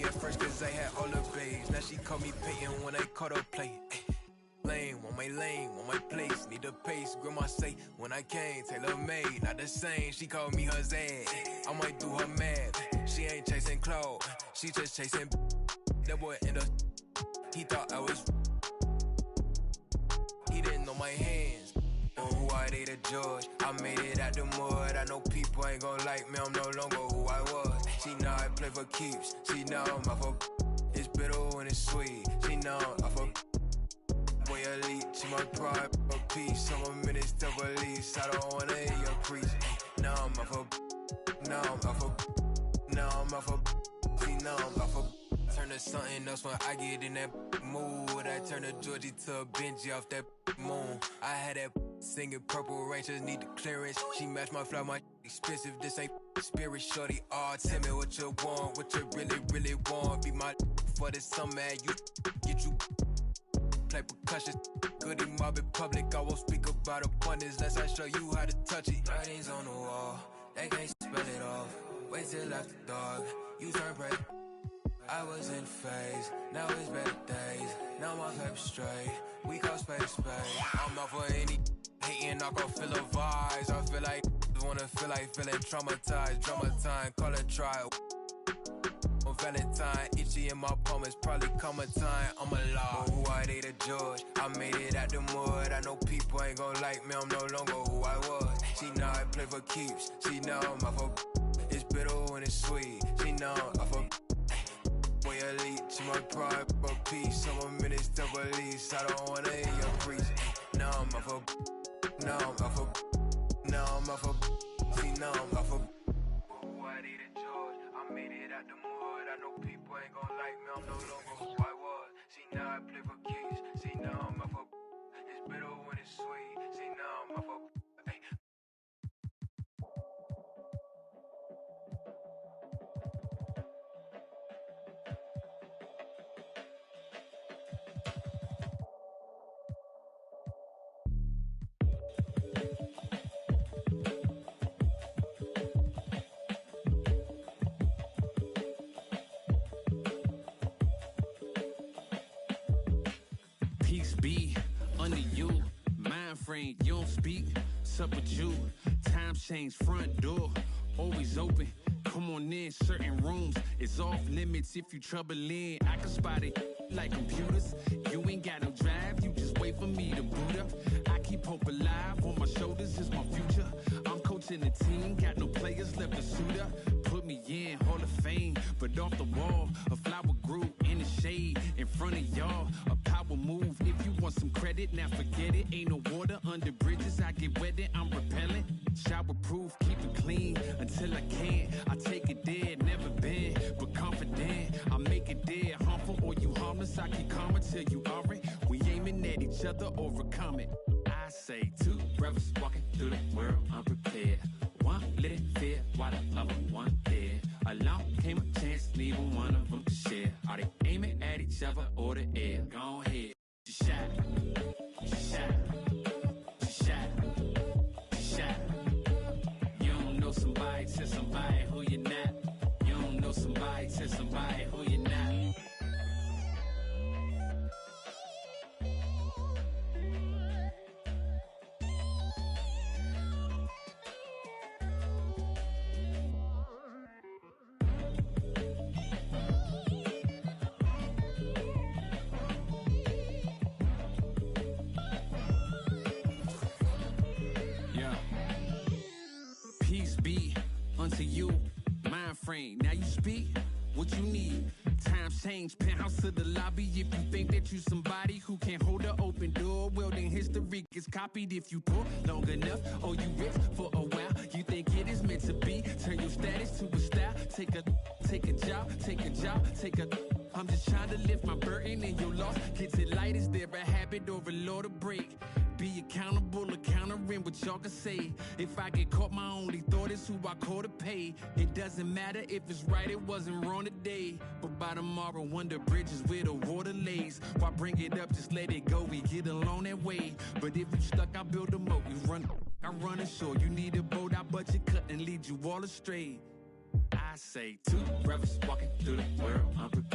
at first cause I had all the babes. Now she call me Peyton when I caught her play. Lane, want my place, need the pace. Grandma say, when I came, tailor made, not the same. She called me her Zed, I might do her mad. She ain't chasing clothes, she just chasing. That boy in the, he thought I was. He didn't know my hands, or who I they the judge. I made it out the mud, I know people ain't gon' like me, I'm no longer who I was. She know I play for keeps, she know I'm off of. It's bitter when it's sweet, she know I'm off of. Boy elite, she my pride, a piece. I'm a minister police, I don't wanna hear your preach. Now I'm off of, now I'm off of, now I'm off of. See now I'm off of. Turn to something else when I get in that mood. I turn to Georgie to a Benji off that moon. I had that singing Purple Rangers need the clearance. She matched my flow, my expensive. This ain't spirit, shorty. All tell me what you want, what you really want. Be my for the summer, you get you. Play percussion, goody mob in public. I won't speak about abundance unless I show you how to touch it. Writings on the wall, they can't spell it off. Wait till after dark, you turn gray. I was in phase, now it's better days. Now my paper straight, we call space. I'm not for any hating, I gon' feel a vibes. I feel like wanna feel like feeling traumatized. Drama time, call it trial. On Valentine, itchy in my palm, it's probably come a time I'm alive. Who I they the judge, I made it out the mud. I know people ain't gon' like me, I'm no longer who I was. She know I play for keeps, she know I'm off of. It's bitter when it's sweet, she know I'm off of. Boy elite, she my pride, a piece. I'm a minister police, I don't wanna hear your preach. Now I'm off of, now I'm off of, now I'm off of. See now I'm off of. Who I they the judge, I made it out the mud. I know people ain't gon' like me, I'm no longer who I was. See now I play for keys, see now I'm off of. It's bitter when it's sweet, see now I'm off of. Peace be under you, mind frame, you don't speak, sup with you, time change, front door, always open, come on in, certain rooms, it's off limits if you trouble in, I can spot it like computers, you ain't got no drive, you just wait for me to boot up, I keep hope alive, on my shoulders is my future, I'm coaching the team, got no players left to suit up, put me in, Hall of Fame, but off the wall, a flower grew in the shade, in front of y'all, a power move, if you want some credit, now forget it, ain't no water under bridges, I get wetted, I'm repellent, shower proof, keep it clean, until I can't, I take it there, never been, but confident, I make it there, harmful or you harmless, I keep calm until you aren't, we aiming at each other, overcome it, I say two brothers walking through the world unprepared, one let it fear, while the other one dead, along came a chance, neither one of them to share, are they aiming at each other or the air, go ahead, she shot, she shot, she shot, she shot, you don't know somebody, tell somebody who you're not, you don't know somebody, tell somebody who you're not. Peace be unto you, mind frame. Now you speak what you need. Times change, penthouse to the lobby. If you think that you somebody who can hold an open door, well then history gets copied. If you pull long enough or you rich for a while, you think it is meant to be. Turn your status to a style. Take a job, take a job, take a. I'm just trying to lift my burden and your loss. Gets it light, is there a habit or a law to break? Be accountable, countering what y'all can say. If I get caught, my only thought is who I call to pay. It doesn't matter if it's right, it wasn't wrong today. But by tomorrow, wonder bridges where the water lays. Why bring it up, just let it go, we get along that way. But if you stuck, I build a moat, you run, I run ashore. You need a boat, I budget cut and lead you all astray. I say two brothers walking through the world unprepared.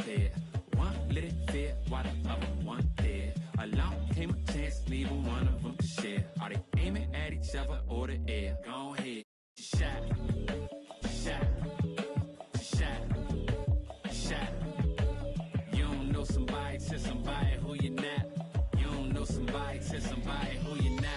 shower or the air. Go ahead, shot, shot, shot, shot. You don't know somebody, tell somebody who you're not. You don't know somebody, tell somebody who you're not.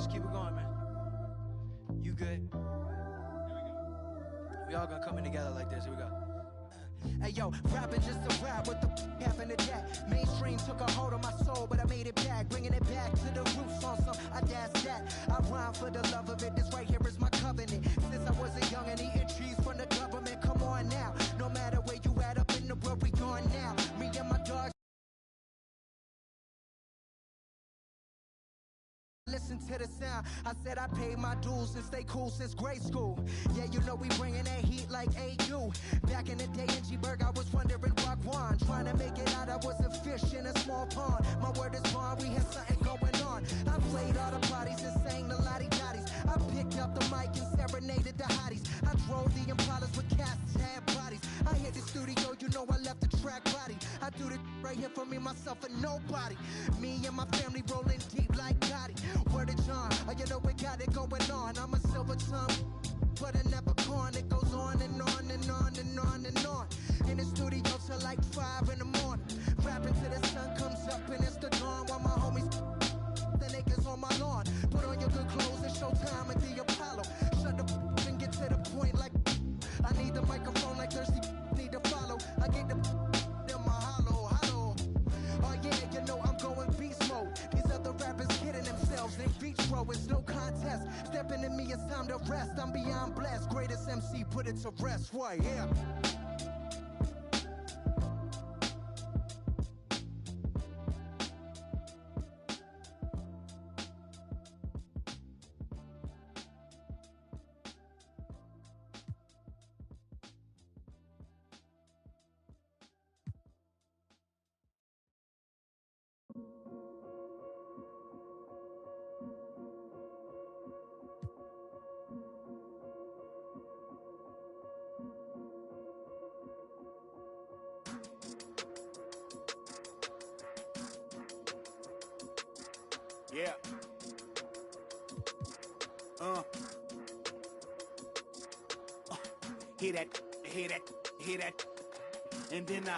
Just keep it going, man. You good? We all gonna come in together like this. Here we go. Hey yo, rapping just a rap with the happened to that. Mainstream took a hold of my soul, but I made it back, bringing it back to the roots on some I dash that. I rhyme for the love of it. This right here is my covenant. Since I was a young and eating trees from the government. Come on now, no matter where you at up in the world, we going now. Me and my dogs. Listen to the sound. I said I paid my dues and stay cool since grade school. Yeah, you know we bringing that heat like AU. Back in the day in G-Berg, I was wondering Wagwan. Trying to make it out, I was a fish in a small pond. My word is bond, we had something going on. I played all the parties and sang the lottie-dotties. I picked up the mic and serenaded the hotties. I drove the Impalas with cats that had bodies. I hit the studio, you know I left the track body. I do this right here for me, myself, and nobody. Me and my family rolling deep like Gotti. Word of John, oh, you know we got it going on. I'm a silver tongue, but I never corn. It goes on and on and on and on and on. In the studio till like 5 in the morning. Rapping till the sun comes up and it's the dawn. While my homies, the niggas on my lawn. Put on your good clothes and show time at the Apollo. Shut the and get to the point like I need the microphone like thirsty need to follow. I get the in my hollow. Oh yeah, you know I'm going beast mode. These other rappers kidding themselves in vitro. It's no contest. Stepping in me, it's time to rest. I'm beyond blessed. Greatest MC, put it to rest. Why, yeah. Yeah. Hear that, hear that, hear that. And then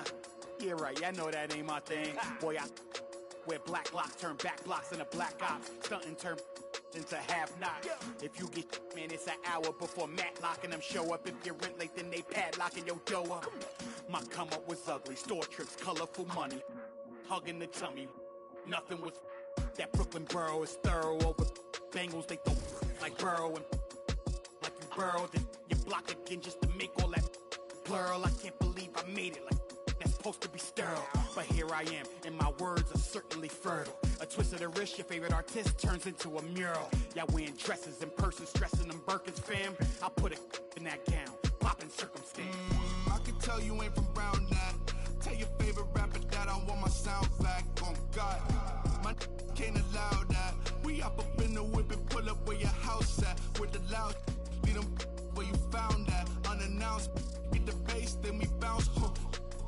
yeah, right, I know that ain't my thing. Boy, I wear black locks, turn back blocks into black ops. Stunting turn into half knocks. If you get, man, it's an hour before Matlock and them show up. If you're rent late, then they padlocking your door up. My come up was ugly, store trips, colorful money. Hugging the tummy, nothing was. That Brooklyn borough is thorough over Bengals. They throw like Burrow and like you burrowed. Then you block again just to make all that plural. I can't believe I made it like that's supposed to be sterile. But here I am, and my words are certainly fertile. A twist of the wrist, your favorite artist turns into a mural. Y'all wearing dresses in person, stressing them Birkins, fam. I put a in that gown, popping circumstance. I can tell you ain't from Brown that. Tell your favorite rapper that I want my sound back. On God, my can't allow that. We up in the whip and pull up where your house at. With the loud, beat them where you found that. Unannounced, get the bass, then we bounce.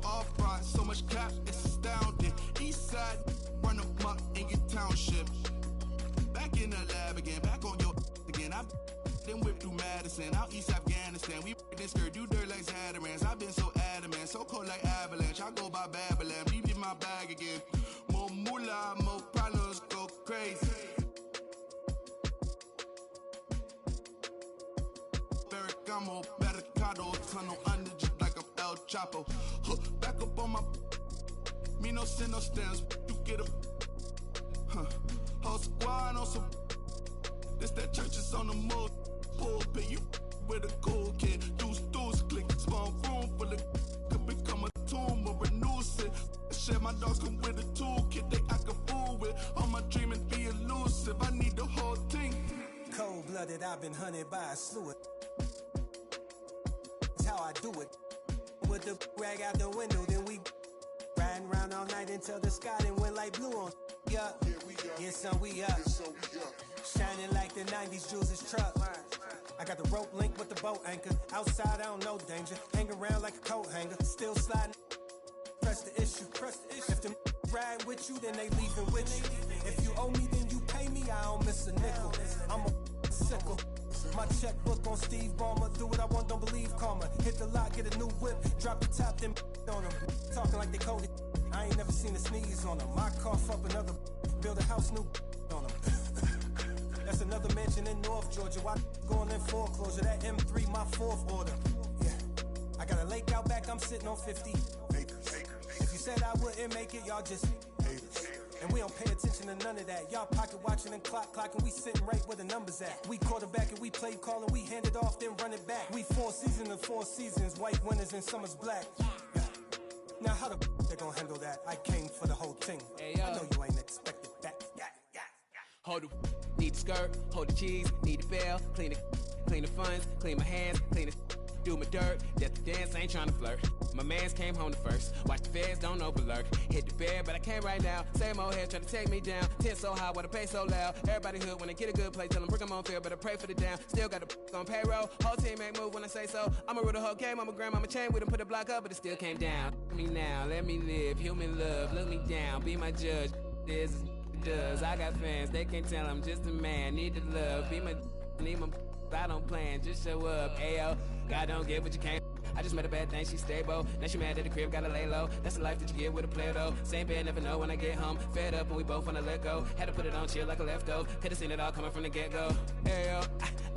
Off right, so much cap, it's astounding. East side, run them up in your township. Back in the lab again, back on your again. I've then whipped through Madison, out East Afghanistan. We this skirt, do dirt like Zatarans. I've been so adamant, so cold like avalanche. I go by Babylon, leave in my bag again. More moolah, more problems, go crazy. Ferragamo, Barricado, tunnel under just like a El Chapo. Back up on my, me no send no stamps, you get a, whole squad on some, this that church is on the move, pulpit, you with a cool kid, deuce, click, small room full of, could become a tomb or renew it. Shit, my dogs come with a toolkit, they act a fool with, all my dreaming be elusive, I need the whole thing. Cold-blooded, I've been hunted by a slew of, that's how I do it. With the rag out the window, then we riding around all night until the sky then went like blue on. Yeah, yeah, son, we up. Shining like the 90s Jules' truck. I got the rope link with the boat anchor. Outside, I don't know danger. Hang around like a coat hanger. Still sliding. Press the issue. If them ride with you, then they leaving with you. If you owe me, then you pay me. I don't miss a nickel. I'm a sickle. My checkbook on Steve Ballmer. Do what I want, don't believe karma. Hit the lot, get a new whip. Drop the top, then on them. Talking like they coded. I ain't never seen a sneeze on them. I cough up another. Build a house new on them. That's another mansion in North Georgia. Why going in foreclosure? That M3, my fourth order. Yeah, I got a lake out back, I'm sitting on 50 acres. If you said I wouldn't make it, y'all just haters. And we don't pay attention to none of that. Y'all pocket watching and clocking, we sitting right where the numbers at. We quarterback and we play calling, we hand it off, then run it back. We 4 seasons and 4 seasons, white winners and summer's black. Yeah. Now how the they gonna handle that? I came for the whole thing. Hey, I know you ain't expected that. Hold the need the skirt, hold the cheese, need the bell, clean the funds, clean my hands, clean the do my dirt, that's the dance, I ain't tryna flirt. My mans came home the first, watch the feds, don't overlurk. Hit the bed, but I can't right now. Same old head try to take me down. 10 so high, wanna pay so loud. Everybody hood when they get a good play, tell them bring them on field, but I pray for the down. Still got the on payroll, whole team ain't move when I say so. I'ma rule the whole game, I'ma grandmama chain with them, put the block up, but it still came down. Let me now, let me live, human love, look me down, be my judge. This is does. I got fans, they can't tell I'm just a man. Need the love, be my, need my, I don't plan, just show up. Ayo, God don't get what you can't. I just met a bad thing, she stable. Now she mad at the crib, gotta lay low. That's the life that you get with a player though. Same bed, never know when I get home. Fed up and we both wanna let go. Had to put it on chill like a leftover. Could've seen it all coming from the get-go. Ayo,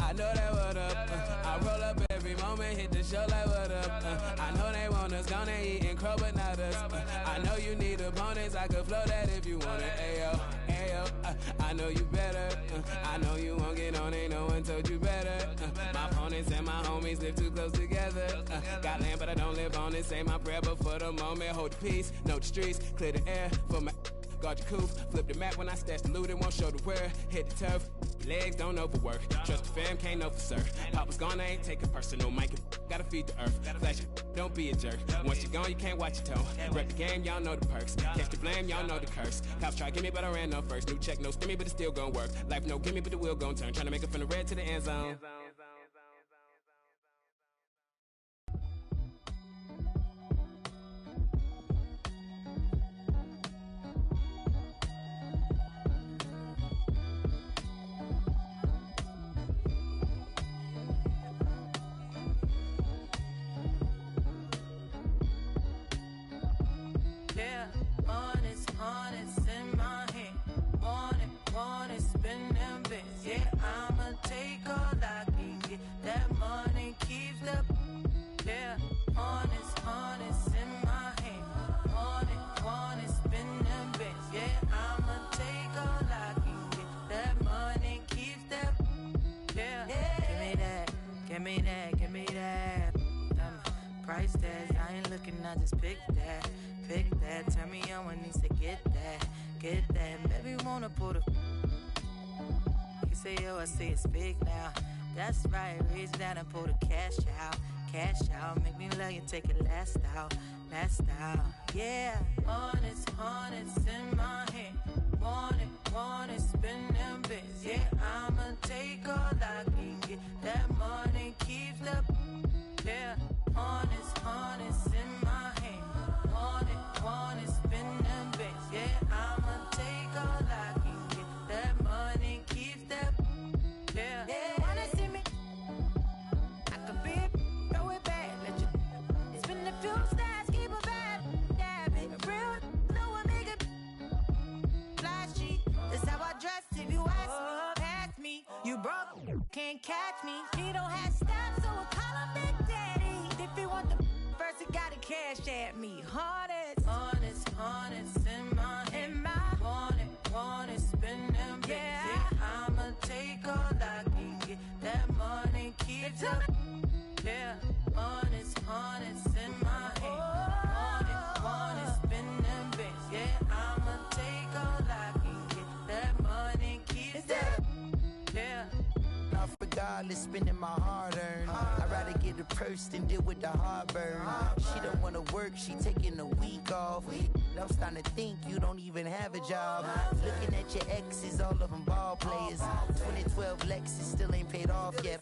I know that what up. I roll up every moment, hit the show like what up. I know they want us, gonna eat and crow, but not us. I know you need opponents, I could flow that if you want it. Ayo, ayo, I know you better. I know you won't get on, ain't no one told you better. My opponents and my homies live too close together. Got land, but I don't live on it. Say my prayer, but for the moment, hold the peace. Know the streets, clear the air for my. Guard your coupe, flip the map when I stash the loot and won't show the where. Hit the turf, legs don't overwork. Trust the fam, can't know for sir. Papa's gone, I ain't taking personal. Mike, gotta feed the earth. Flash it, don't be a jerk. Once you're gone, you can't watch your tone. Wreck the game, y'all know the perks. Catch the blame, y'all know the curse. Cops try to get me, but I ran no first. New check, no stimmy, but it's still gonna work. Life no gimme, but the wheel gon' turn. Tryna make it from the red to the end zone. I just pick that, turn me on when he said get that, baby wanna put a, he say yo, I see it's big now, that's right, reach down and pull the cash out, make me love you, take it last out, yeah, honest in my hand, want it, spend them bits, yeah, I'ma take all I can get, that money keeps the, yeah, honest in my hand, want it, spend them bits, yeah, I'ma take all I can get, that money keeps that, yeah, wanna see me, I could be it, throw it back, let you, spin a few stars, keep a bad, it, real, no one make it, flashy, that's how I dress, if you ask me, pass me, you broke, can't catch me, he don't have steps, so I call him Big Daddy, if he want the first, he gotta cash at me, honest in my want it, spend them bits, yeah, I'ma take all I can get, that money keeps up, yeah, honest in my hand, want it, spend them bits, yeah, I'ma take all I can get, that money keeps up, yeah. Not regardless, spending my hard-earned. I'd rather get a purse than deal with the heartburn. She don't wanna work, she taking a week off. I'm starting to think you don't even have a job. Looking at your exes, all of them ball players. 2012 Lexus still ain't paid off yet.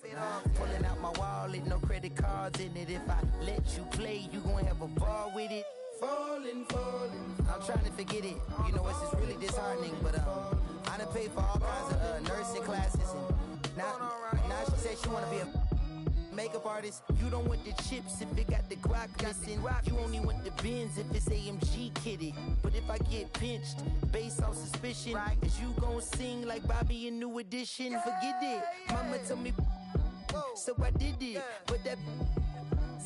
Pulling out my wallet, no credit cards in it. If I let you play, you gon' have a ball with it. Falling. I'm trying to forget it. You know, it's just really disheartening, but I done paid for all kinds of nursing classes and now she said she wanna be a Makeup artist, you don't want the chips if it got the guac missing. You only want the bins if it's AMG kitted. But if I get pinched, based on suspicion, is you gon' sing like Bobby in New Edition? Forget it. Mama told me, so I did it. But that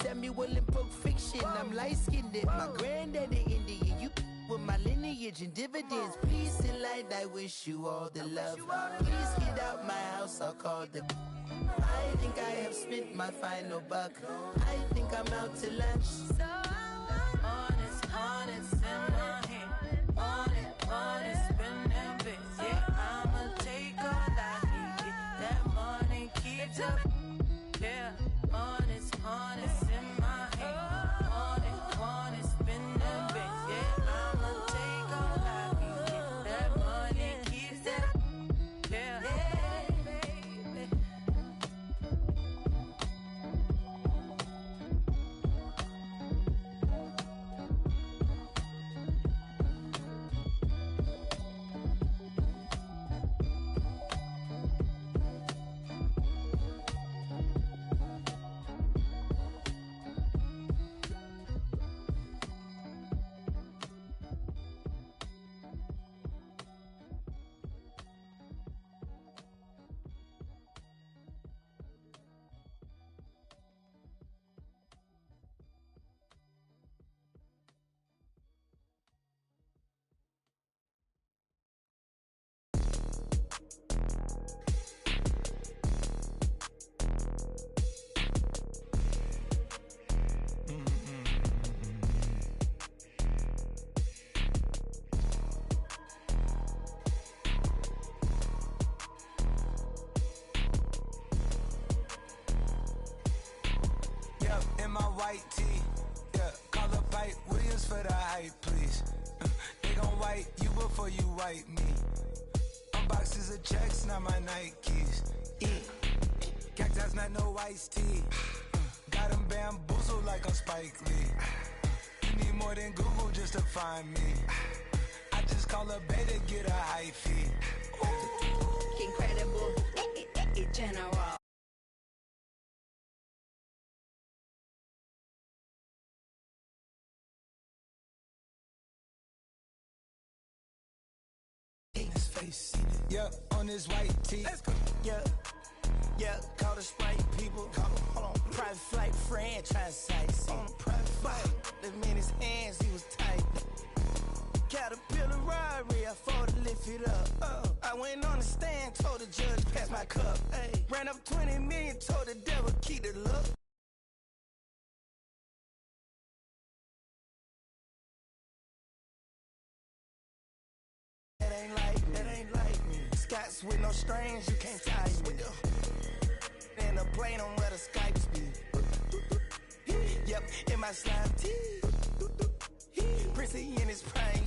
Samuel in Pulp Fiction, I'm light-skinned. My granddaddy Indian, you with my lineage and dividends. Peace and light, I wish you all the love. Please get out my house, I'll call the. I think I have spent my final buck. I think I'm out to lunch. So honest in my hand. Honest, spend them bits. Yeah, I'ma take all I can get. That money keeps up. Yeah, honest in my hand. Honest, spend them bits. Yeah, I'ma take all I can get. That money keeps up. Yeah. White tee, yeah, call up Pipe Williams for the hype, please. They gon' wipe you before you wipe me. Unboxes of checks, not my Nikes. Cactus, not no iced tea. Got them bamboozled like I'm Spike Lee. You need more than Google just to find me. I just call a beta, get a high fee. Incredible, general. Yeah, on this white tee. Let's go. Yeah, call the Sprite people. Hold on, private flight franchise sites. On a private flight, the man his hands, he was tight. Caterpillar robbery, I fought to lift it up. I went on the stand, told the judge, pass my cup. Ay, ran up 20 million, told the devil, keep the look. That ain't like me. Scots with no strings, you can't tie me. And the plane on where the Skypes be. Yep, in my slime tee. Prissy in his prime.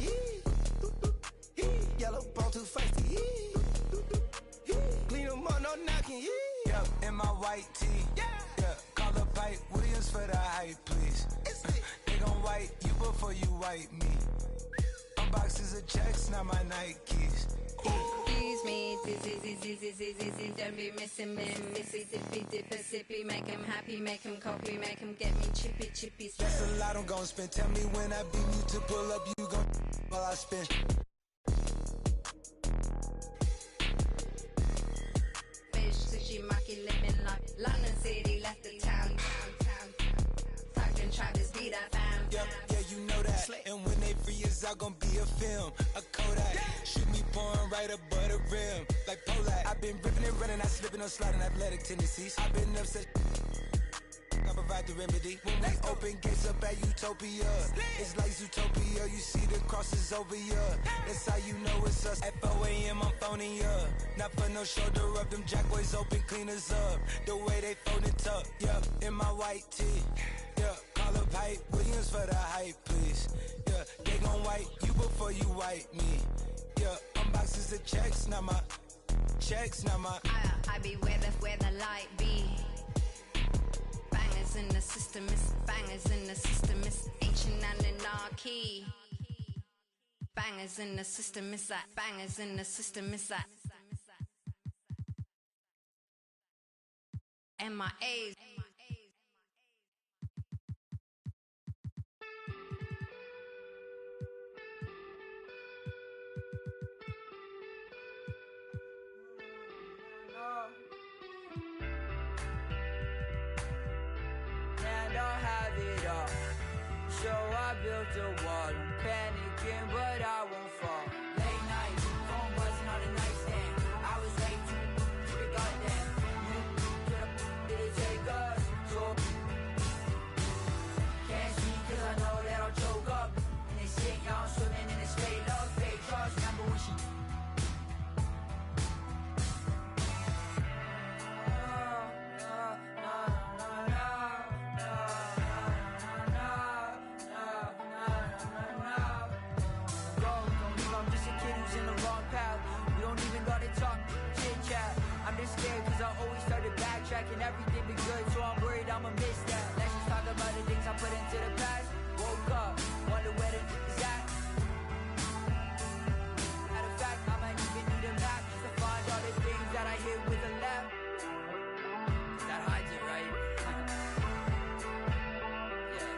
Yellow bone too feisty. Clean them up, no knocking. Yep, in my white tee. Yeah, call up Pipe Williams for the hype, please. They gon' wipe you before you wipe me. Boxes of checks, not my Nikes. Excuse me, this, don't be missing me. Missy, dippy, sippy, make him happy, make him copy, make him get me chippy. That's a lot I'm gon' spend. Tell me when I beam you to pull up, you gon' while I spend. Fish, sushi, maki, lemon, like London City, left the town. Fucking Travis beat I found. Yeah, you know that. And when they free us out, gon' be a film, a Kodak. Shoot me pouring right above the rim, like Polak. I've been ripping and running, I slipping on sliding athletic tendencies. I've been upset. I provide the remedy. When we open gates up at Utopia, it's like Zootopia. You see the crosses over here. That's how you know it's us. At 4 a.m. I'm phoning ya. Not for no shoulder up. Them jack boys open cleaners up. The way they fold it up. Yeah, in my white tee. Yeah, call up Pipe Williams for the hype, please. Yeah, they gon' wipe you before you wipe me. Yeah, unboxes of checks, not my checks, not my. I be where the light be. Bangers in the system, it's bangers in the system, it's ancient anarchy. Bangers in the system, it's like bangers in the system, it's like MIAs. I built a wall. I'm panicking, but I won't fall. Late night, phone buzzing on the nightstand. I was way too goddamn. To the take us. So can't see 'cause I know that I'll choke up. And they say y'all swimming in this fake love, fake trust. Remember when she scared cause I always started backtracking. Everything be good, so I'm worried I'ma miss that. Let's just talk about the things I put into the past. Woke up, wonder where the is at. Matter of fact, I might even need a map to find all the things that I hit with a left. That hides it, right? Yeah.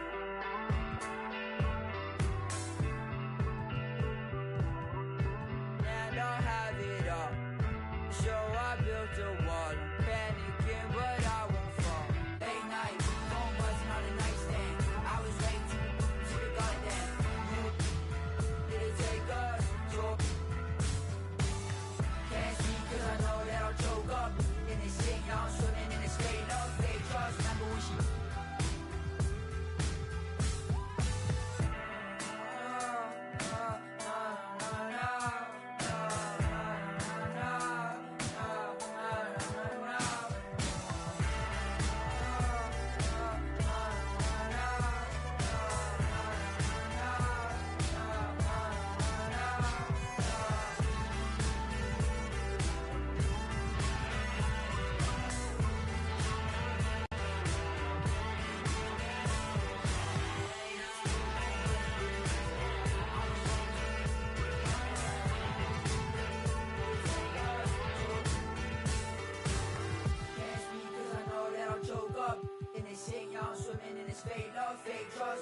And I'll have it all. So I built a wall, I'm panicking, but I won't fall. Late night, phone buzzing on the nightstand. I was way too to the goddamn. Did it take us? So can't see 'cause I know that I'll choke up. In this shit, y'all swimming in this fake love, fake trust. Remember when she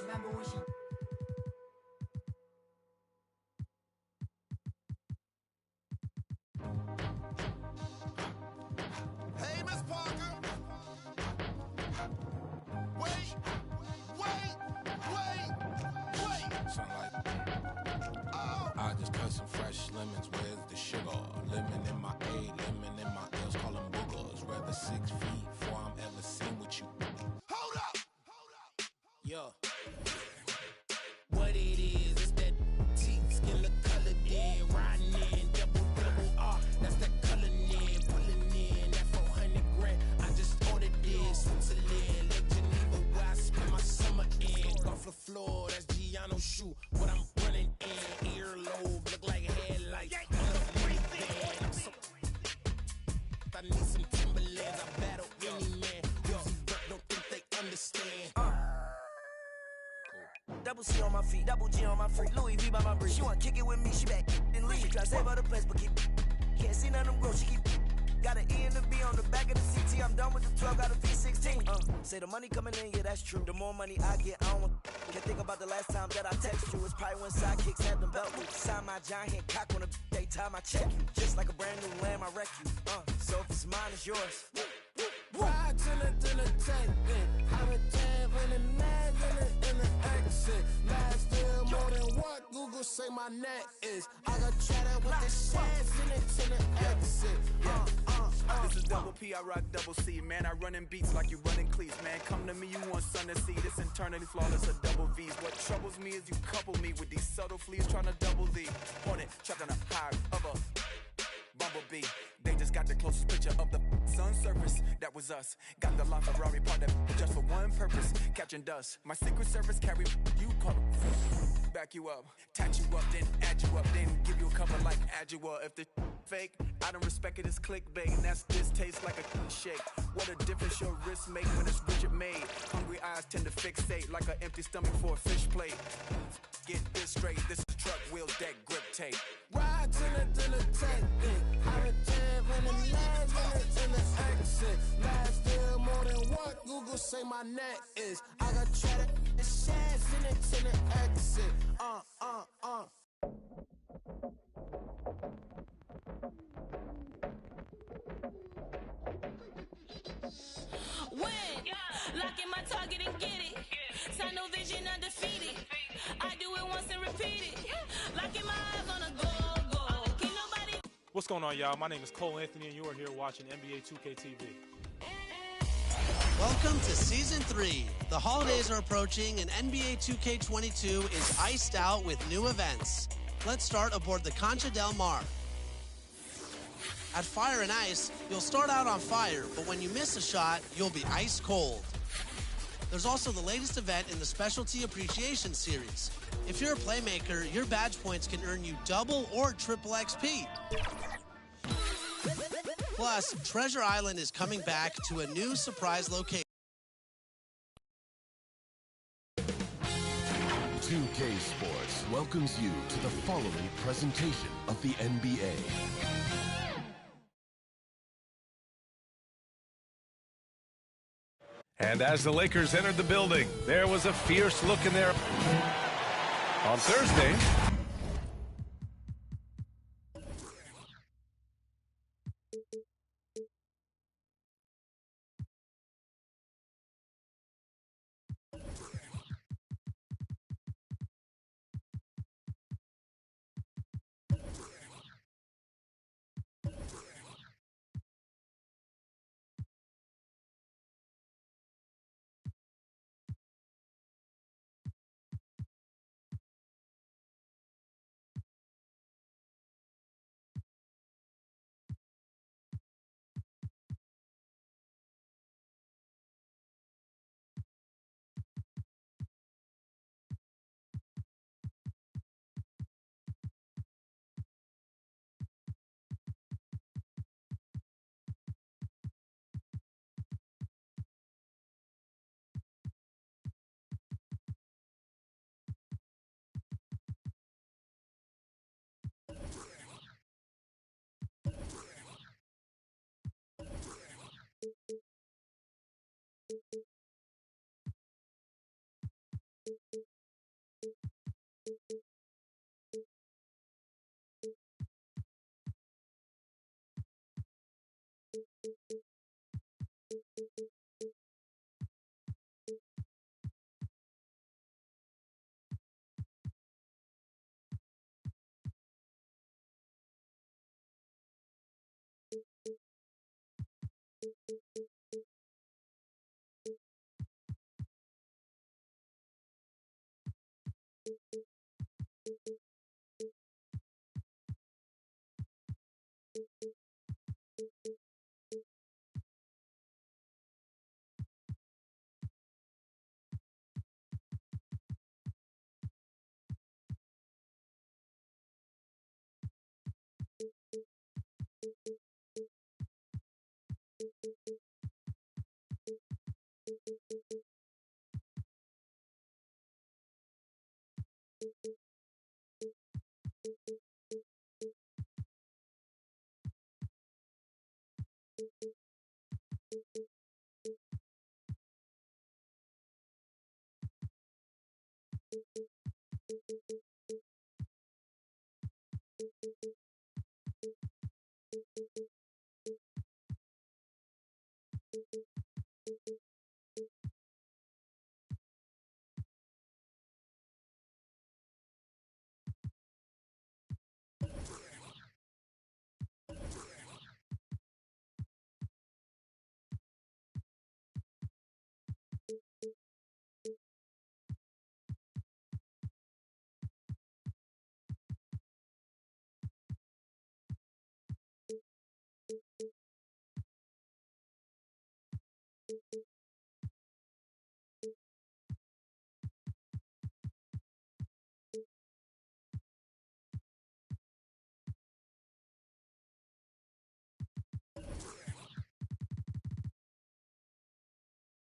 remember when she Hey, Miss Parker. Wait. Sound like I just cut some fresh lemons. Where's the sugar? Lemon in my A, lemon in my L's. Call them boogers. Rather 6 feet before I'm ever seen with you. Hold up. Yeah. What it is, it's that T skin look colored in, riding in, double R. That's that color in, pulling in that 400 grand. I just ordered this, Switzerland, Lake Geneva, where I spend my summer in. Off the floor, that's Giano shoe. What I'm running in, earlobe, look like headlights. I'm so I need some Timberlands, I battle any man. Yo, don't think they understand. Double C on my feet, double G on my freak, Louis V by my breed. She wanna kick it with me, she back and leave. She try to save her the place, but can't see none of them grow. She keep got an E and a B on the back of the CT. I'm done with the 12, got a V16. Say the money coming in, yeah, that's true. The more money I get, I don't can't think about the last time that I text you. It's probably when sidekicks had them belt loops. Sign my giant cock on the day time I check you. Just like a brand new lamb, I wreck you. So if it's mine, it's yours. Ride to the tank, I'm a jam in the mag in the exit. Last deal more than what Google say my net is. I got chatter with the shares in the exit. This is double P, I rock double C. Man, I run in beats like you running cleats. Man, come to me, you want sun to see. This internally flawless, a double V's. What troubles me is you couple me with these subtle fleas trying to double D. Hornet, trapped on a high of a bumblebee. They just got the closest picture of the sun's surface. That was us. Got the LaFerrari part that just for one purpose, catching dust. My secret service carry you call back you up, tat you up, then add you up, then give you a cover like Adjua. If the fake, I don't respect it as clickbait, and that's this tastes like a shake. What a difference your wrist make when it's rigid made. Hungry eyes tend to fixate like an empty stomach for a fish plate. Get this straight, this is truck wheel deck grip tape. Ride to the tank, I'm a jam in the mag in the exit. Last deal more than what Google say my net is. I got chatter, the shares in the exit. Win, lock in my target and get it. Sign no vision undefeated. I do it once and repeat it. Locking my eyes on a goal. Can't nobody. What's going on, y'all? My name is Cole Anthony, and you are here watching NBA 2K TV. Welcome to Season 3. The holidays are approaching, and NBA 2K22 is iced out with new events. Let's start aboard the Concha del Mar. At Fire and Ice, you'll start out on fire, but when you miss a shot, you'll be ice cold. There's also the latest event in the Specialty Appreciation Series. If you're a playmaker, your badge points can earn you double or triple XP. Plus, Treasure Island is coming back to a new surprise location. 2K Sports welcomes you to the following presentation of the NBA. And as the Lakers entered the building, there was a fierce look in there. On Thursday,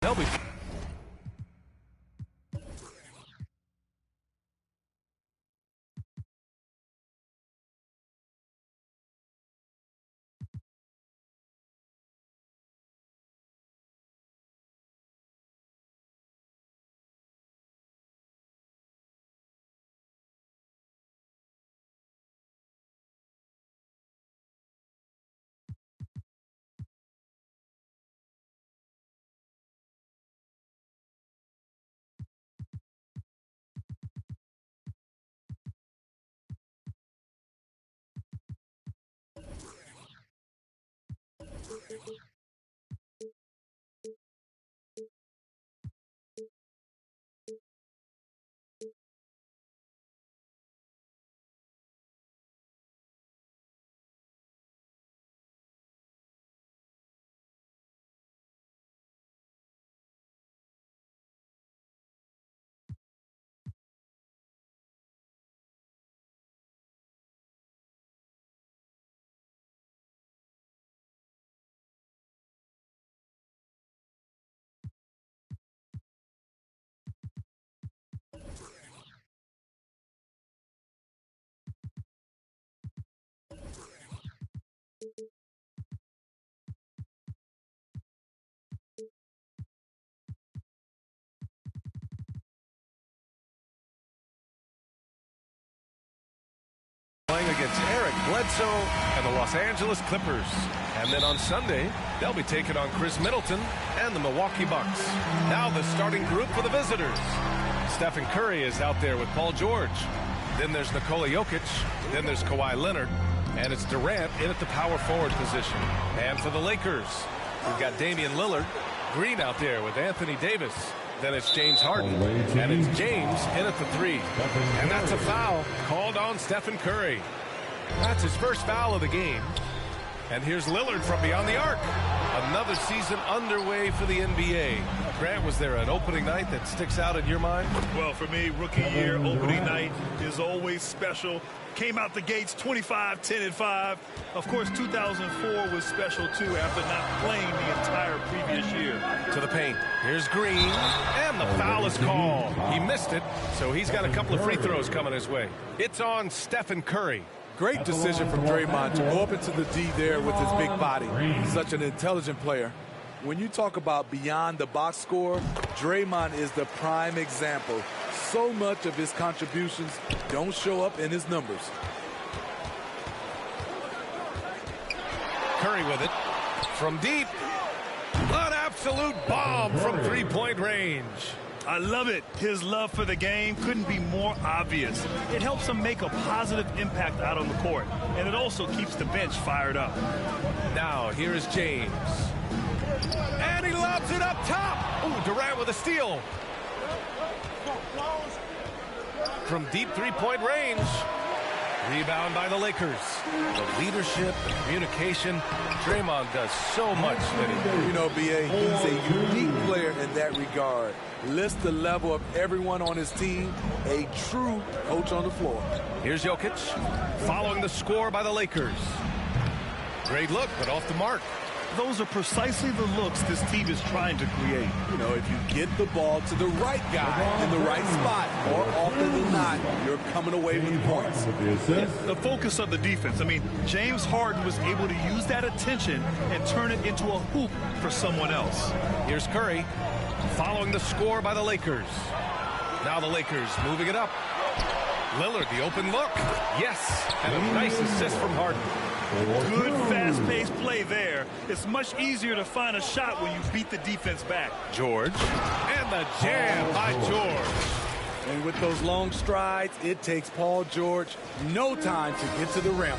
they'll be Playing against Eric Bledsoe and the Los Angeles Clippers. And then on Sunday, they'll be taking on Chris Middleton and the Milwaukee Bucks. Now the starting group for the visitors. Stephen Curry is out there with Paul George. Then there's Nikola Jokic. Then there's Kawhi Leonard. And it's Durant in at the power forward position. And for the Lakers, we've got Damian Lillard. Green out there with Anthony Davis. Then it's James Harden, and it's James in at the 3. And that's a foul called on Stephen Curry. That's his first foul of the game. And here's Lillard from beyond the arc. Another season underway for the NBA. Grant, was there an opening night that sticks out in your mind? Well, for me, rookie year opening night is always special. Came out the gates 25, 10, and 5. Of course, 2004 was special, too, after not playing the entire previous year. To the paint. Here's Green, and the foul is called. He missed it, so he's got a couple of free throws coming his way. It's on Stephen Curry. Great decision from Draymond to go up into the D there with his big body. He's such an intelligent player. When you talk about beyond the box score, Draymond is the prime example. So much of his contributions don't show up in his numbers. Curry with it. From deep. An absolute bomb from three-point range. I love it. His love for the game couldn't be more obvious. It helps him make a positive impact out on the court, and it also keeps the bench fired up. Now, here is James. And he lobs it up top. Ooh, Durant with a steal. From deep three-point range. Rebound by the Lakers. The leadership, the communication. Draymond does so much. You know, B.A., he's a unique player in that regard. List the level of everyone on his team. A true coach on the floor. Here's Jokic, following the score by the Lakers. Great look, but off the mark. Those are precisely the looks this team is trying to create. You know, if you get the ball to the right guy in the right spot, more often than not, you're coming away with points. The focus of the defense. I mean, James Harden was able to use that attention and turn it into a hoop for someone else. Here's Curry, following the score by the Lakers. Now the Lakers moving it up. Lillard, the open look. Yes, and a nice assist from Harden. Good, fast-paced play there. It's much easier to find a shot when you beat the defense back. George, and the jam by George. And with those long strides, it takes Paul George no time to get to the rim.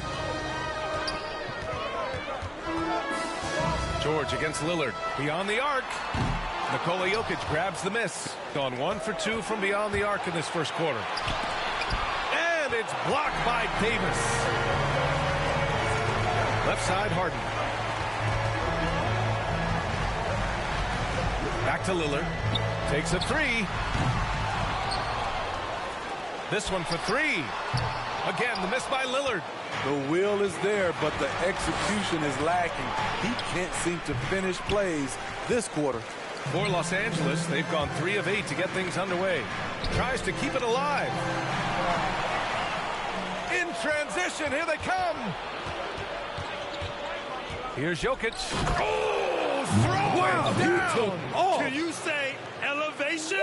George against Lillard, beyond the arc. Nikola Jokic grabs the miss. Gone 1 for 2 from beyond the arc in this first quarter. And it's blocked by Davis. Left side, Harden. Back to Lillard. Takes a 3. This one for 3. Again, the miss by Lillard. The will is there, but the execution is lacking. He can't seem to finish plays this quarter. For Los Angeles, they've gone 3 of 8 to get things underway. Tries to keep it alive. In transition, here they come. Here's Jokic. Oh, throw it down. Can you say elevation?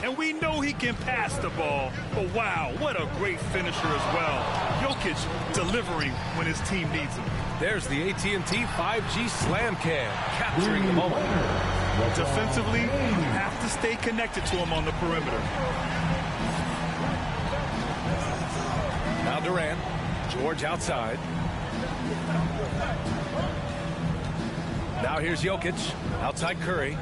And we know he can pass the ball, but wow, what a great finisher as well. Jokic delivering when his team needs him. There's the AT&T 5G slam cam, capturing the moment. Defensively, you have to stay connected to him on the perimeter. Now Durant, George outside. Now here's Jokic, outside Curry.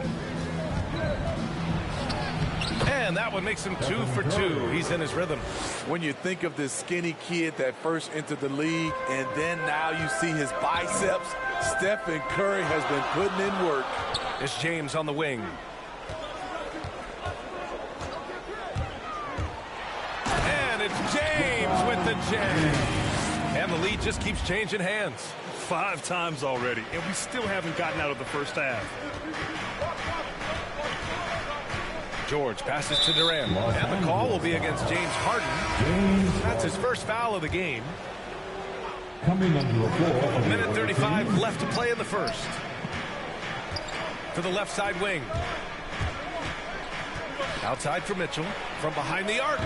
And that one makes him 2 for 2. He's in his rhythm. When you think of this skinny kid that first entered the league, and then now you see his biceps, Stephen Curry has been putting in work. It's James on the wing. And it's James with the jam. And the lead just keeps changing hands. 5 times already, and we still haven't gotten out of the first half. George passes to Durant, and the call will be against James Harden. That's his first foul of the game. Coming under the floor. Minute 35 left to play in the first. To the left side wing. Outside for Mitchell. From behind the arc.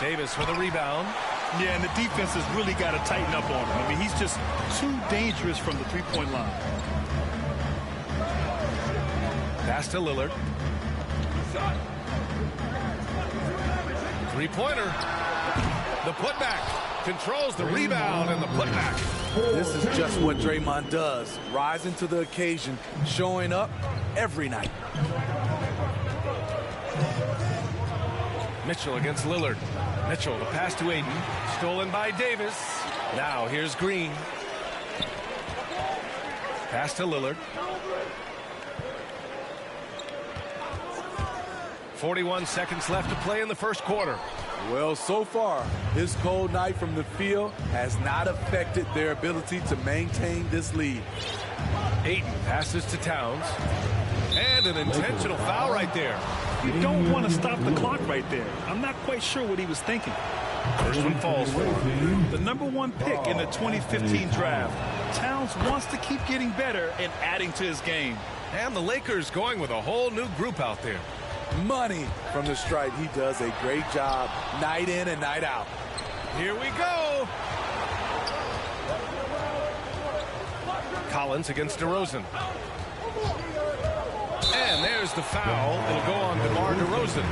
Davis for the rebound. Yeah, and the defense has really got to tighten up on him. I mean, he's just too dangerous from the three-point line. Pass to Lillard. Three-pointer. The putback. Controls the rebound and the putback. This is just what Draymond does. Rising to the occasion. Showing up every night. Mitchell against Lillard. Mitchell, the pass to Aiden. Stolen by Davis. Now here's Green. Pass to Lillard. 41 seconds left to play in the first quarter. Well, so far, his cold night from the field has not affected their ability to maintain this lead. Aiden passes to Towns. And an intentional foul right there. You don't want to stop the clock right there. I'm not quite sure what he was thinking. First one falls for him. The #1 pick in the 2015 draft. Towns wants to keep getting better and adding to his game. And the Lakers going with a whole new group out there. Money from the stripe. He does a great job night in and night out. Here we go. Collins against DeRozan. And there's the foul. It'll go on DeMar DeRozan.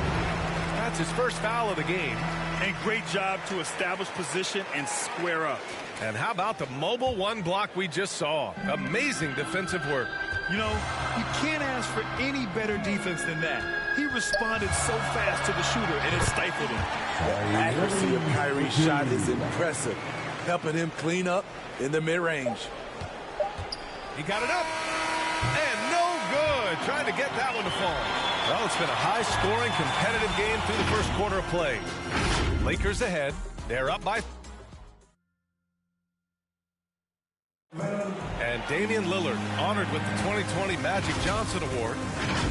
That's his first foul of the game. And great job to establish position and square up. And how about the mobile one block we just saw? Amazing defensive work. You know, you can't ask for any better defense than that. He responded so fast to the shooter, and it stifled him. The accuracy of Kyrie's shot is impressive, helping him clean up in the mid-range. He got it up, and no good. Trying to get that one to fall. Well, it's been a high-scoring, competitive game through the first quarter of play. Lakers ahead. They're up by... And Damian Lillard, honored with the 2020 Magic Johnson Award.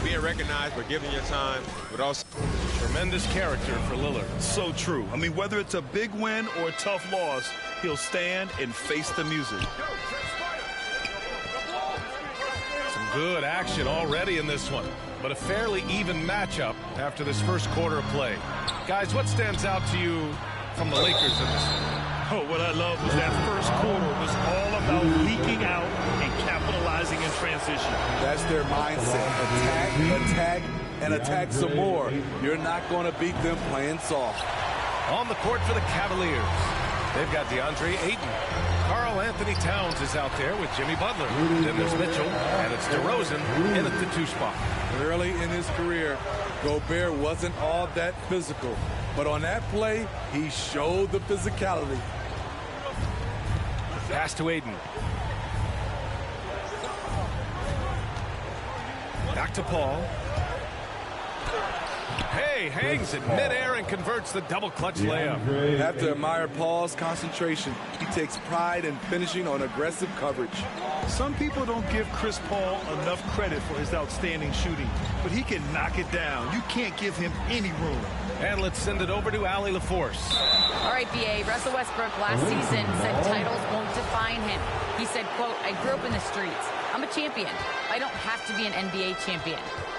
Being recognized for giving your time, but also tremendous character for Lillard. So true. I mean, whether it's a big win or a tough loss, he'll stand and face the music. Some good action already in this one, but a fairly even matchup after this first quarter of play. Guys, what stands out to you from the Lakers in this one? Oh, what I love was that first quarter was all about leaking out and capitalizing in transition. That's their mindset. Attack, and attack some more. You're not going to beat them playing soft. On the court for the Cavaliers, they've got DeAndre Ayton. Karl Anthony Towns is out there with Jimmy Butler. Then there's Mitchell, and it's DeRozan in at the 2 spot. Early in his career, Gobert wasn't all that physical. But on that play, he showed the physicality. Pass to Aiden. Back to Paul. Hey, hangs it midair and converts the double clutch layup. You have to admire Paul's concentration. He takes pride in finishing on aggressive coverage. Some people don't give Chris Paul enough credit for his outstanding shooting, but he can knock it down. You can't give him any room. And let's send it over to Allie LaForce. All right, BA. Russell Westbrook last season said titles won't define him. He said, quote, I grew up in the streets. I'm a champion. I don't have to be an NBA champion.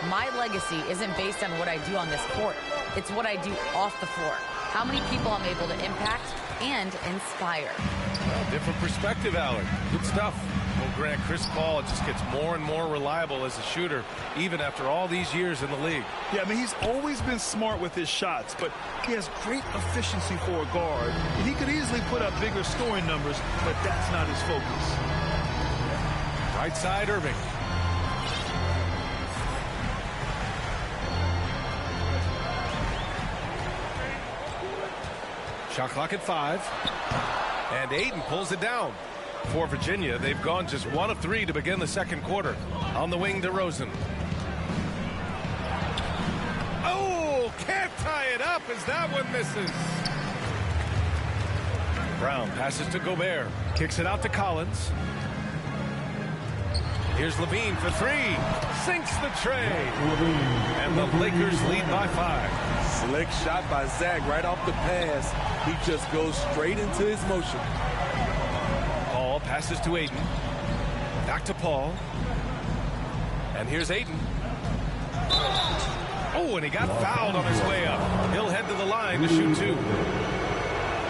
My legacy isn't based on what I do on this court. It's what I do off the floor. How many people I'm able to impact and inspire. Well, different perspective, Allie. Good stuff. Well, Grant, Chris Paul just gets more and more reliable as a shooter, even after all these years in the league. Yeah, I mean, he's always been smart with his shots, but he has great efficiency for a guard. And he could easily put up bigger scoring numbers, but that's not his focus. Right side, Irving. Shot clock at 5. And Aiden pulls it down. For Virginia, they've gone just 1 of 3 to begin the second quarter. On the wing, DeRozan. Oh, can't tie it up as that one misses. Brown passes to Gobert. Kicks it out to Collins. Here's Levine for 3. Sinks the tray. And the Lakers lead by 5. Slick shot by Zach right off the pass. He just goes straight into his motion. Paul passes to Aiden. Back to Paul. And here's Aiden. Oh, and he got fouled on his way up. He'll head to the line to shoot 2.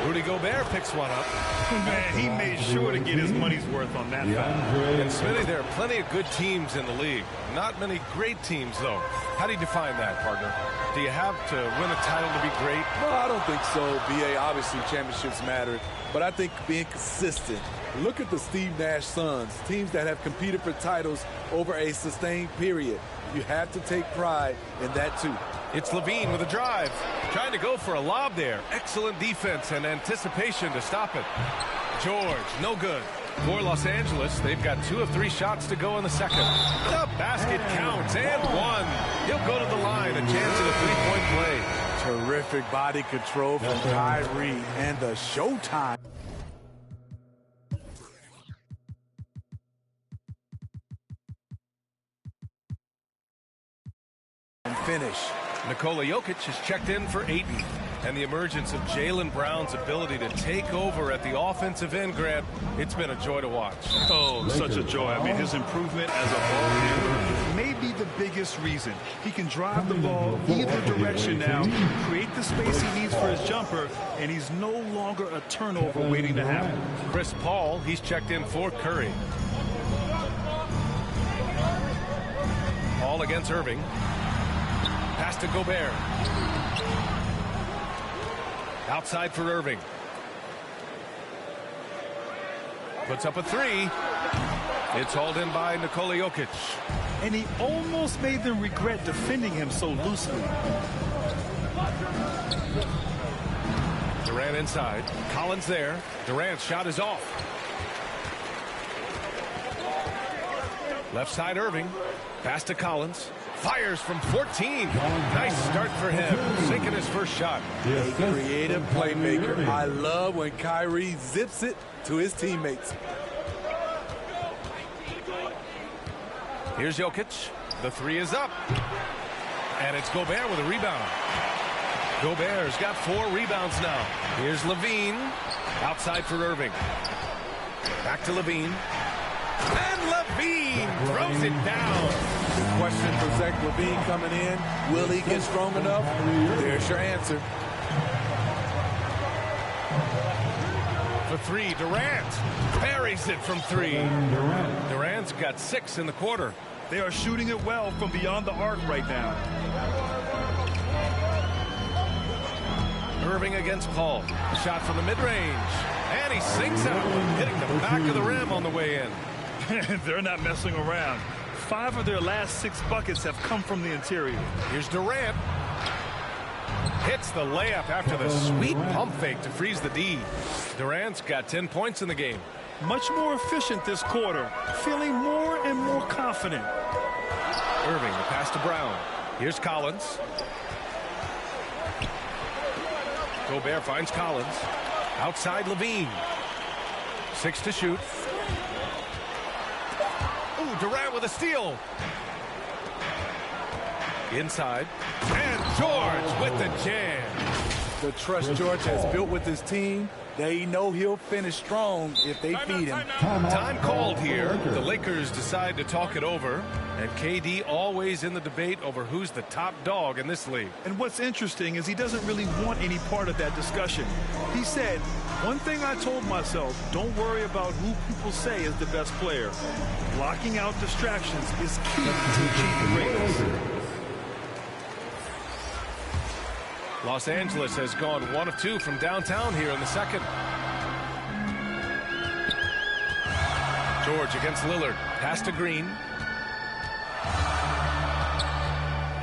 Rudy Gobert picks one up. Man, he made sure to get his money's worth on that foul. And Smitty, there are plenty of good teams in the league. Not many great teams, though. How do you define that, partner? Do you have to win a title to be great? No, I don't think so, B.A. Obviously, championships matter. But I think being consistent. Look at the Steve Nash Suns, teams that have competed for titles over a sustained period. You have to take pride in that, too. It's Levine with a drive. Trying to go for a lob there. Excellent defense and anticipation to stop it. George, no good. For Los Angeles, they've got 2 of 3 shots to go in the second. The basket counts, and 1. He'll go to the line, a chance at a 3-point play. Terrific body control from Kyrie and the showtime. And finish. Nikola Jokic has checked in for Ayton. And the emergence of Jaylen Brown's ability to take over at the offensive end, Grant, it's been a joy to watch. Oh, such a joy. I mean, his improvement as a ball handler may be the biggest reason. He can drive the ball either direction now, create the space he needs for his jumper, and he's no longer a turnover waiting to happen. Chris Paul, he's checked in for Curry. Paul against Irving. Pass to Gobert. Outside for Irving. Puts up a 3. It's hauled in by Nikola Jokic. And he almost made them regret defending him so loosely. Durant inside. Collins there. Durant's shot is off. Left side Irving. Pass to Collins. Fires from 14. Nice start for him. Sinking his first shot. A creative playmaker. I love when Kyrie zips it to his teammates. Here's Jokic. The 3 is up. And it's Gobert with a rebound. Gobert's got 4 rebounds now. Here's Levine. Outside for Irving. Back to Levine. And Levine throws it down. Good question for Zach Levine coming in. Will he get strong enough? There's your answer. For 3, Durant parries it from 3. Durant's got 6 in the quarter. They are shooting it well from beyond the arc right now. Irving against Paul. A shot from the mid-range. And he sinks out, hitting the back of the rim on the way in. They're not messing around. 5 of their last 6 buckets have come from the interior. Here's Durant. Hits the layup after the sweet pump fake to freeze the D. Durant's got 10 points in the game. Much more efficient this quarter. Feeling more and more confident. Irving, the pass to Brown. Here's Collins. Gobert finds Collins. Outside Levine. 6 to shoot. Ooh, Durant with a steal. Inside. And George with the jam. The trust George has built with his team, they know he'll finish strong if they feed him. Time called here. The Lakers decide to talk it over. And KD always in the debate over who's the top dog in this league. And what's interesting is he doesn't really want any part of that discussion. He said, one thing I told myself, don't worry about who people say is the best player. Blocking out distractions is key to achieving greatness. Los Angeles has gone 1 of 2 from downtown here in the second. George against Lillard. Pass to Green.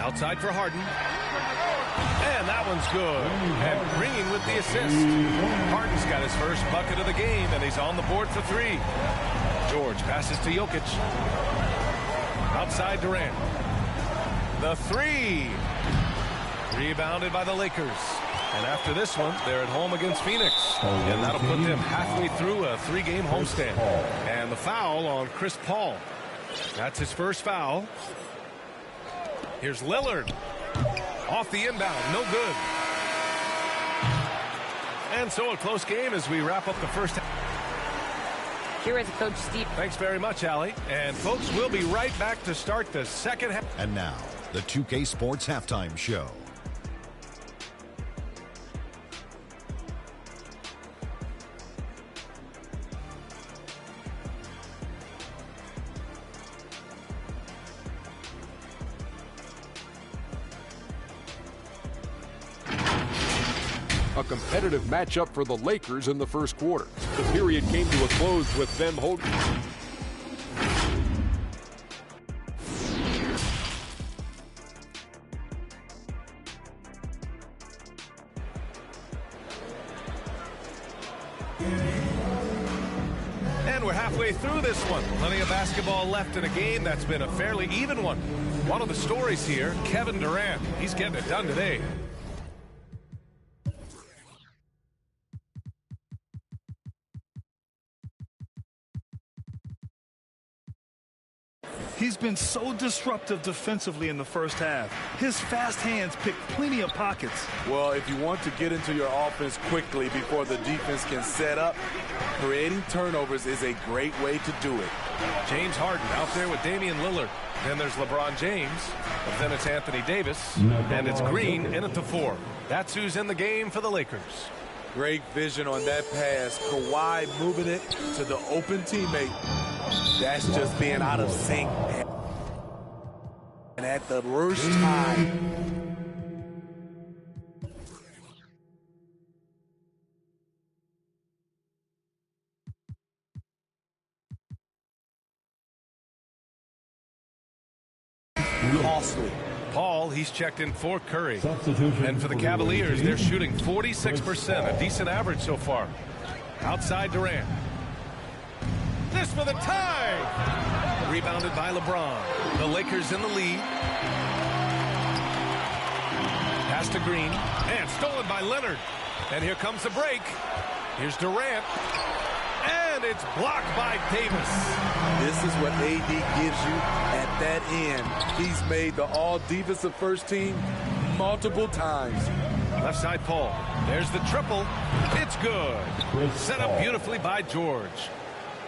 Outside for Harden. And that one's good. And Green with the assist. Harden's got his first bucket of the game, and he's on the board for 3. George passes to Jokic. Outside Durant. The 3. Rebounded by the Lakers. And after this one, they're at home against Phoenix. And that'll put them halfway through a 3-game homestand. And the foul on Chris Paul. That's his first foul. Here's Lillard. Off the inbound. No good. And so a close game as we wrap up the first half. Here is Coach Steve. Thanks very much, Allie. And folks, we'll be right back to start the second half. And now, the 2K Sports Halftime Show. A competitive matchup for the Lakers in the first quarter. The period came to a close with them holding. And we're halfway through this one. Plenty of basketball left in a game that's been a fairly even one. One of the stories here, Kevin Durant. He's getting it done today. He's been so disruptive defensively in the first half. His fast hands pick plenty of pockets. Well, if you want to get into your offense quickly before the defense can set up, creating turnovers is a great way to do it. James Harden out there with Damian Lillard. Then there's LeBron James. But then it's Anthony Davis. And it's Green in at the 4. That's who's in the game for the Lakers. Great vision on that pass. Kawhi moving it to the open teammate. That's just being out of sync. And at the worst time. Costly. Paul, he's checked in for Curry. And for the Cavaliers, they're shooting 46%, a decent average so far. Outside Durant. This for the tie! Rebounded by LeBron. The Lakers in the lead. Pass to Green. And stolen by Leonard. And here comes the break. Here's Durant. And it's blocked by Davis. This is what AD gives you at that end. He's made the all-defensive first team multiple times. Left side Paul. There's the triple. It's good. Set up beautifully by George.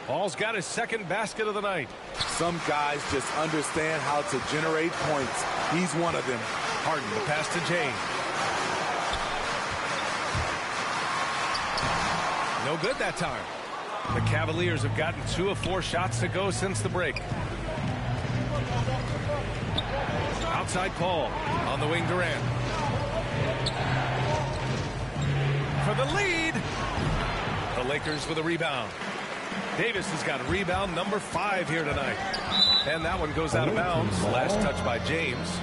Paul's got his second basket of the night. Some guys just understand how to generate points. He's one of them. Harden, the pass to James. No good that time. The Cavaliers have gotten 2 of 4 shots to go since the break. Outside Paul. On the wing, Durant. For the lead. The Lakers with a rebound. Davis has got rebound number 5 here tonight. And that one goes out of bounds. Last touch by James.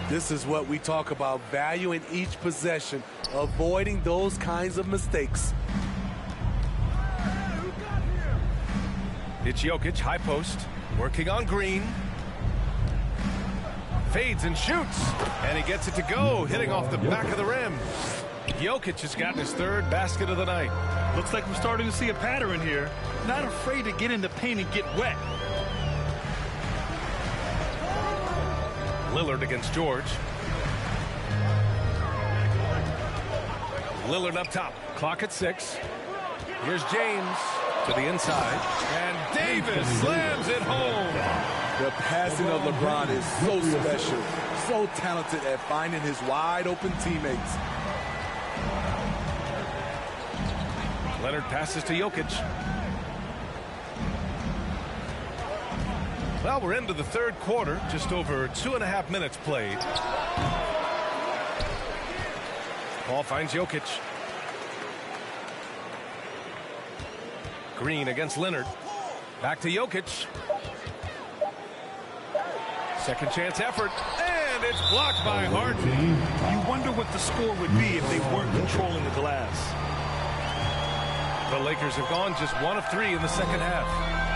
This is what we talk about, value in each possession, avoiding those kinds of mistakes. It's Jokic, high post, working on Green. Fades and shoots. And he gets it to go, hitting off the back of the rim. Jokic has gotten his 3rd basket of the night. Looks like we're starting to see a pattern here. Not afraid to get in the paint and get wet. Lillard against George. Lillard up top. Clock at 6. Here's James to the inside. And Davis slams it home. The passing of LeBron is so special. So talented at finding his wide open teammates. Leonard passes to Jokic. Well, we're into the 3rd quarter. Just over 2.5 minutes played. Paul finds Jokic. Green against Leonard. Back to Jokic. Second chance effort. And it's blocked by Harden. You wonder what the score would be if they weren't controlling the glass. The Lakers have gone just 1 of 3 in the second half.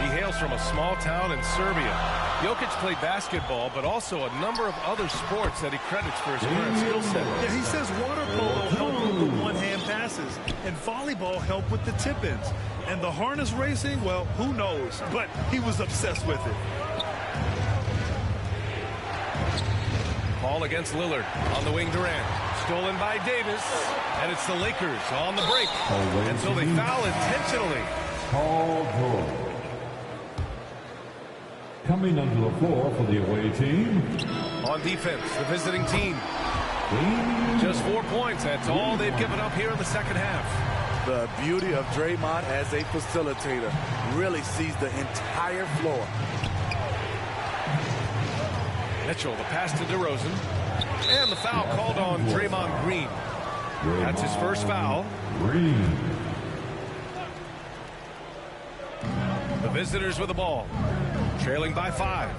He hails from a small town in Serbia. Jokic played basketball, but also a number of other sports that he credits for his current skill set. Yeah, he says water polo helped with the one-hand passes, and volleyball helped with the tip-ins. And the harness racing, well, who knows? But he was obsessed with it. Paul against Lillard. On the wing, Durant. Stolen by Davis. And it's the Lakers on the break. And so they foul intentionally. Coming onto the floor for the away team. On defense, the visiting team. Just 4 points. That's all they've given up here in the second half. The beauty of Draymond as a facilitator really sees the entire floor. Mitchell, the pass to DeRozan. And the foul called on Draymond Green. That's his first foul. Green. The visitors with the ball. Trailing by 5.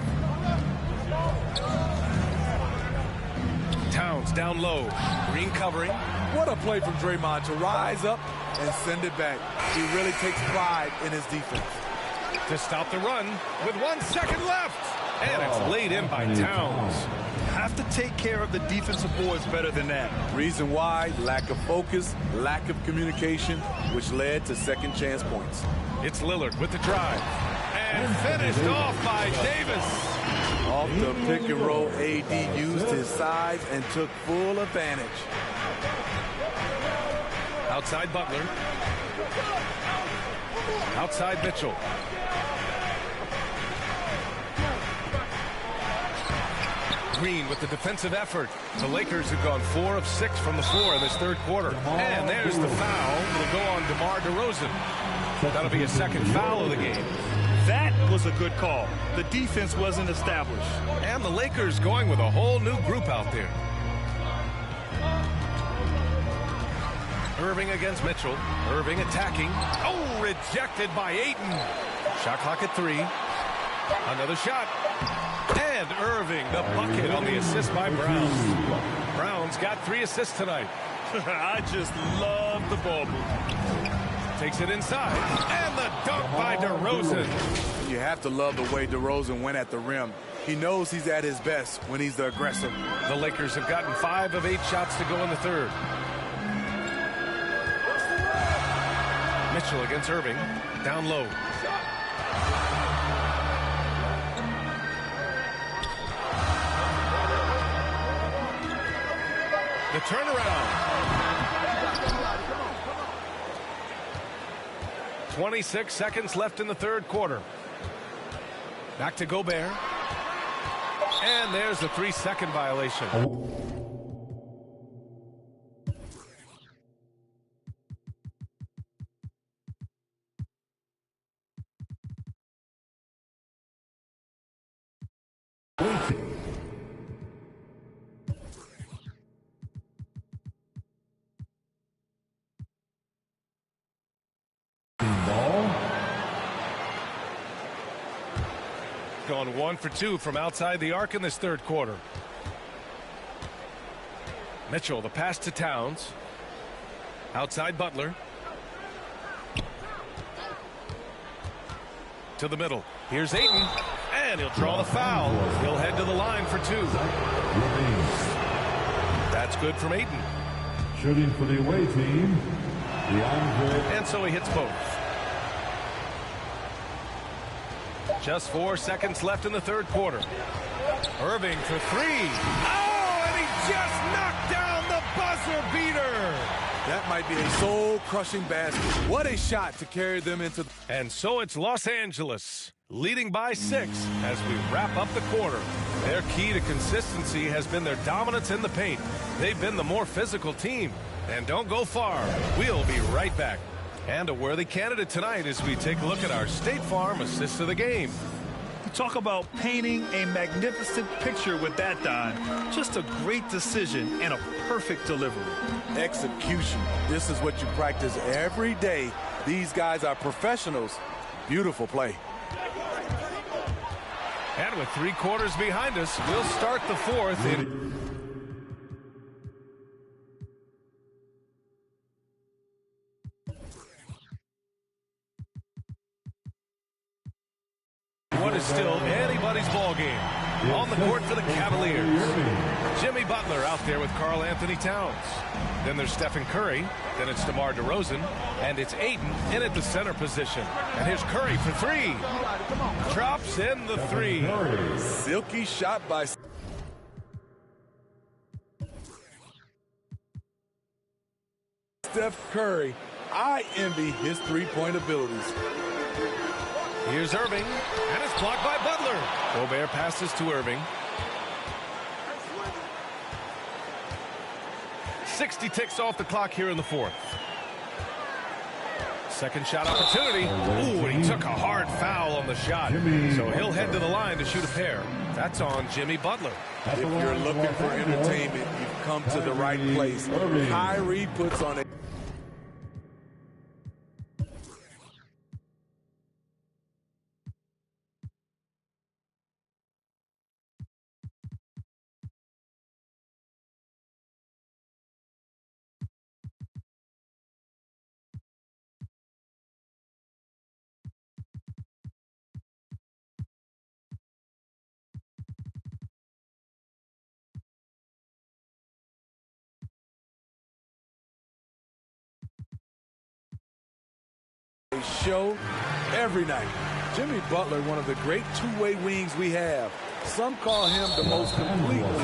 Towns down low. Green covering. What a play from Draymond to rise up and send it back. He really takes pride in his defense. To stop the run with 1 second left. And it's laid in by Towns. Have to take care of the defensive boards better than that. Reason why, lack of focus, lack of communication, which led to second chance points. It's Lillard with the drive. And finished off by Davis. Off the pick and roll, AD used his size and took full advantage. Outside Butler. Outside Mitchell. Green with the defensive effort. The Lakers have gone 4 of 6 from the floor in this third quarter. And there's the foul. It'll go on DeMar DeRozan. That'll be a second foul of the game. That was a good call. The defense wasn't established. And the Lakers going with a whole new group out there. Irving against Mitchell. Irving attacking. Oh, rejected by Ayton. Shot clock at 3. Another shot. And Irving, the bucket on the assist by Brown. Brown's got 3 assists tonight. I just love the ball movement. Takes it inside. And the dunk by DeRozan. You have to love the way DeRozan went at the rim. He knows he's at his best when he's the aggressor. The Lakers have gotten 5 of 8 shots to go in the third. Mitchell against Irving. Down low. The turnaround. 26 seconds left in the third quarter. Back to Gobert. And there's a 3-second violation. Gone 1 for 2 from outside the arc in this third quarter. Mitchell, the pass to Towns. Outside Butler. To the middle. Here's Ayton. And he'll draw the foul. He'll head to the line for 2. That's good from Ayton. Shooting for the away team. And so he hits both. Just 4 seconds left in the third quarter. Irving for 3. Oh, and he just knocked down the buzzer beater. That might be a soul-crushing basket. What a shot to carry them into. And so it's Los Angeles leading by 6 as we wrap up the quarter. Their key to consistency has been their dominance in the paint. They've been the more physical team. And don't go far. We'll be right back. And a worthy candidate tonight as we take a look at our State Farm assist of the game. Talk about painting a magnificent picture with that, Don. Just a great decision and a perfect delivery. Execution. This is what you practice every day. These guys are professionals. Beautiful play. And with 3 quarters behind us, we'll start the fourth in. What is still anybody's ball game. On the court for the Cavaliers. Jimmy Butler out there with Karl Anthony Towns. Then there's Stephen Curry. Then it's DeMar DeRozan. And it's Ayton in at the center position. And here's Curry for 3. Drops in the 3. Silky shot by Steph Curry. I envy his three-point abilities. Here's Irving, and it's blocked by Butler. Gobert passes to Irving. 60 ticks off the clock here in the fourth. Second shot opportunity. Ooh, and he took a hard foul on the shot. So he'll head to the line to shoot a pair. That's on Jimmy Butler. If you're looking for entertainment, you've come to the right place. Kyrie puts on a show every night. Jimmy Butler, one of the great two-way wings we have. Some call him the most complete wing.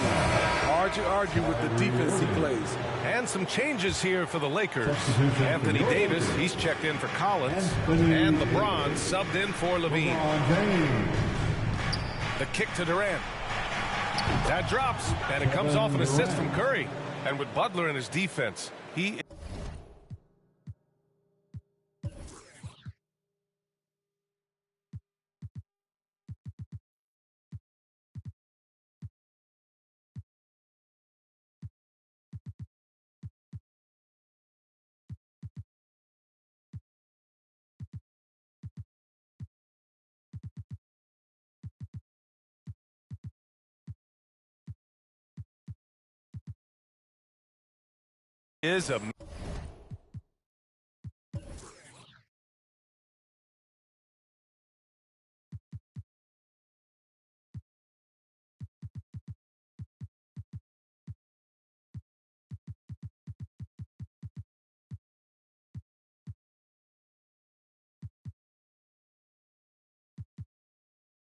Hard to argue with the defense he plays. And some changes here for the Lakers. Anthony Davis, he's checked in for Collins. And LeBron subbed in for Levine. The kick to Durant. That drops, and it comes off an assist from Curry. And with Butler in his defense, he is a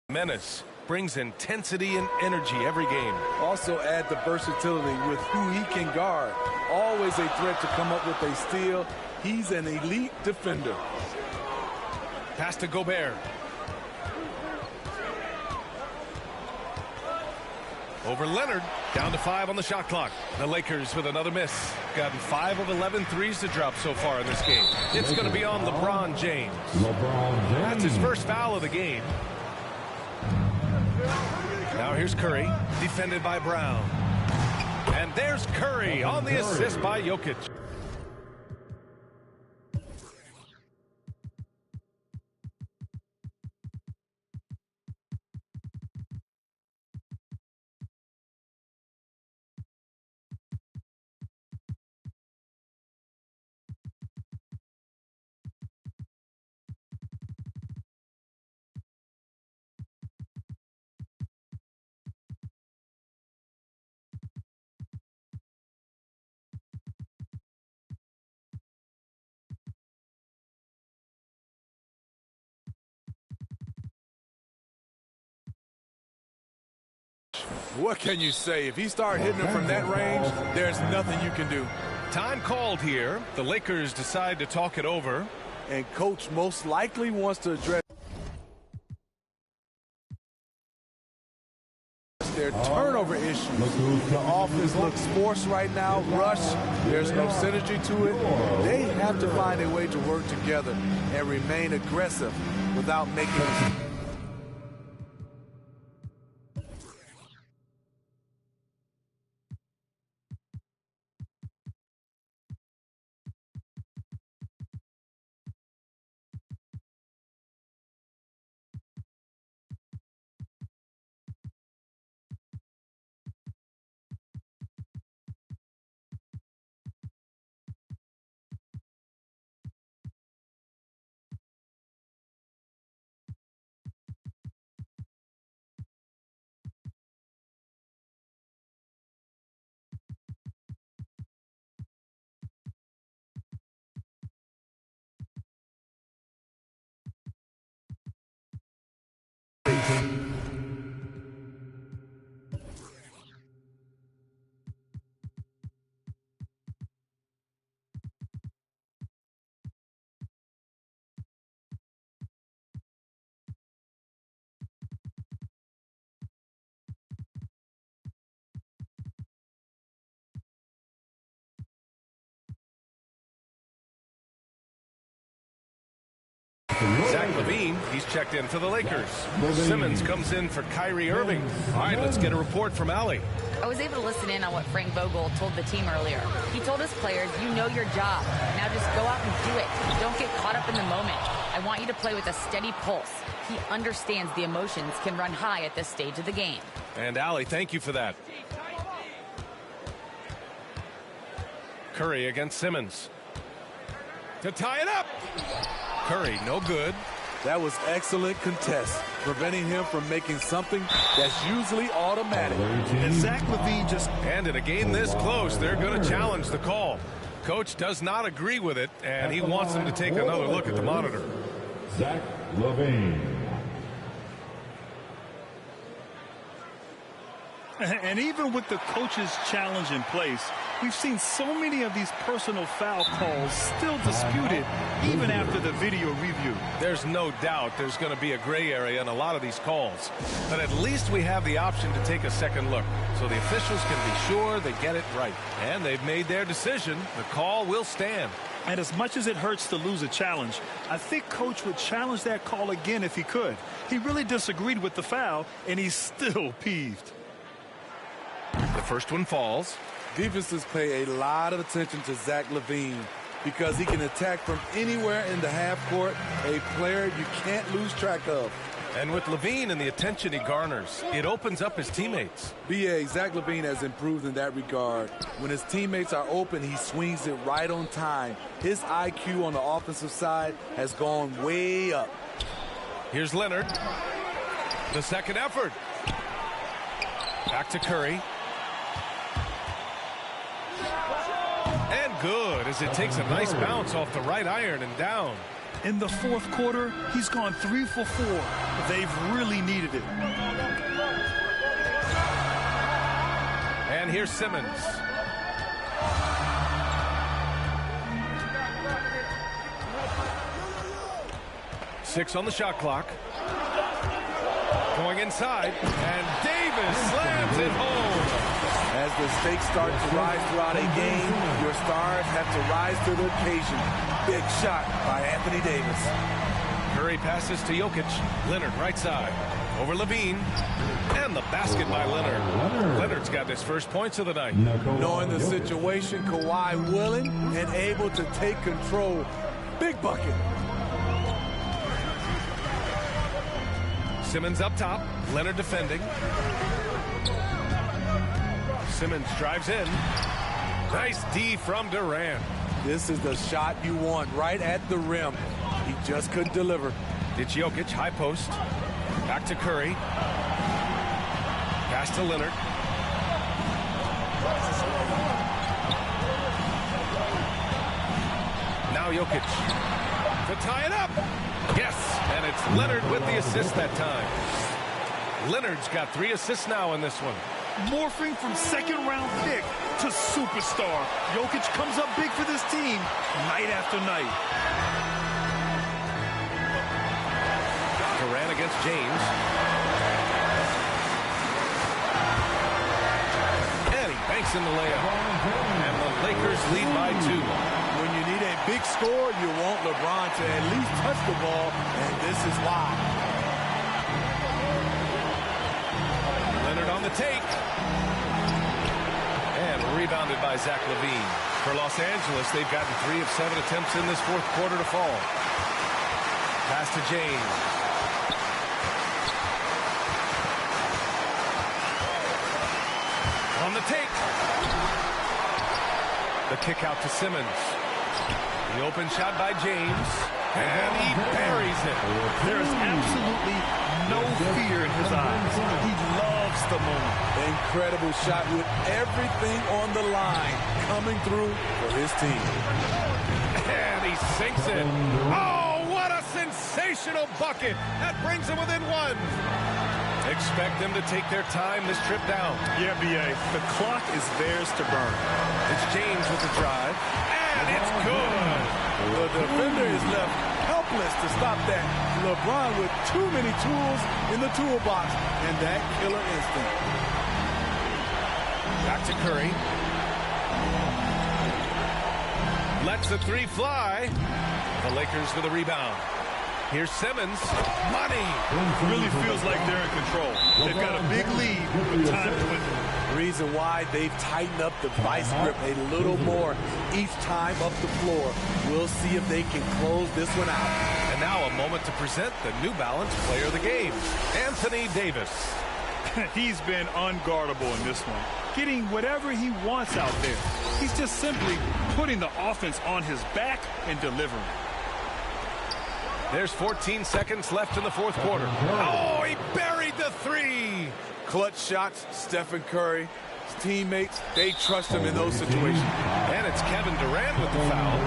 menace. Brings intensity and energy every game. Also add the versatility with who he can guard. Always a threat to come up with a steal. He's an elite defender. Pass to Gobert. Over Leonard. Down to 5 on the shot clock. The Lakers with another miss. Gotten 5 of 11 threes to drop so far in this game. It's going to be on LeBron James. That's his first foul of the game. Now here's Curry, defended by Brown. And there's Curry on the assist by Jokic. What can you say? If he started hitting them from that range, there's nothing you can do. Time called here. The Lakers decide to talk it over. And coach most likely wants to address their turnover issues. The offense looks forced right now, rush. There's no synergy to it. They have to find a way to work together and remain aggressive without making Zach LaVine, he's checked in for the Lakers. Simmons comes in for Kyrie Irving. All right, let's get a report from Allie. I was able to listen in on what Frank Vogel told the team earlier. He told his players, you know your job. Now just go out and do it. Don't get caught up in the moment. I want you to play with a steady pulse. He understands the emotions can run high at this stage of the game. And Allie, thank you for that. Curry against Simmons. To tie it up. Curry, no good. That was excellent contest, preventing him from making something that's usually automatic. And Zach LaVine just... And in a game this close, they're going to challenge the call. Coach does not agree with it, and he wants them to take another look at the monitor. Zach LaVine. And even with the coach's challenge in place, we've seen so many of these personal foul calls still disputed even after the video review. There's no doubt there's going to be a gray area in a lot of these calls. But at least we have the option to take a second look, so the officials can be sure they get it right. And they've made their decision. The call will stand. And as much as it hurts to lose a challenge, I think Coach would challenge that call again if he could. He really disagreed with the foul, and he's still peeved. The first one falls. Defenses pay a lot of attention to Zach LaVine because he can attack from anywhere in the half court, a player you can't lose track of. And with LaVine and the attention he garners, it opens up his teammates. B.A., Zach LaVine has improved in that regard. When his teammates are open, he swings it right on time. His IQ on the offensive side has gone way up. Here's Leonard. The second effort. Back to Curry. And good, as it takes a nice bounce off the right iron and down. In the fourth quarter, he's gone 3 for 4. They've really needed it. And here's Simmons. Six on the shot clock. Going inside, and Davis slams it home. As the stakes start to rise throughout a game, your stars have to rise to the occasion. Big shot by Anthony Davis. Curry passes to Jokic. Leonard right side. Over LaVine. And the basket by Leonard. Leonard's got his first points of the night. Knowing the situation, Kawhi willing and able to take control. Big bucket. Simmons up top. Leonard defending. Simmons drives in. Nice D from Durant. This is the shot you want right at the rim. He just couldn't deliver. It's Jokic, high post. Back to Curry. Pass to Leonard. Now Jokic. To tie it up. Yes, and it's Leonard with the assist that time. Leonard's got 3 assists now in this one. Morphing from second-round pick to superstar. Jokic comes up big for this team night after night. Durant against James. And he banks in the layup. And the Lakers lead by 2. When you need a big score, you want LeBron to at least touch the ball, and this is why. Leonard on the take. And rebounded by Zach LaVine. For Los Angeles, they've gotten 3 of 7 attempts in this fourth quarter to fall. Pass to James. On the take. The kick out to Simmons. The open shot by James. And he buries it. There is absolutely no fear in his eyes. He loves the moment. Incredible shot with everything on the line coming through for his team. And he sinks it. Oh, what a sensational bucket. That brings him within 1. Expect them to take their time this trip down. Yeah, B.A. The clock is theirs to burn. It's James with the drive. And it's good. The defender is left helpless to stop that. LeBron with too many tools in the toolbox and that killer instinct. Back to Curry. Lets the 3 fly. The Lakers with a rebound. Here's Simmons. Money. Really feels like they're in control. They've got a big lead, but time dwindling. Reason why they've tightened up the vice grip a little more each time up the floor. We'll see if they can close this one out. And now a moment to present the New Balance Player of the Game, Anthony Davis. He's been unguardable in this one, getting whatever he wants out there. He's just simply putting the offense on his back and delivering. There's 14 seconds left in the fourth quarter. Oh, he buried the three. Clutch shots, Stephen Curry. His teammates, they trust him in those situations. And it's Kevin Durant with the foul.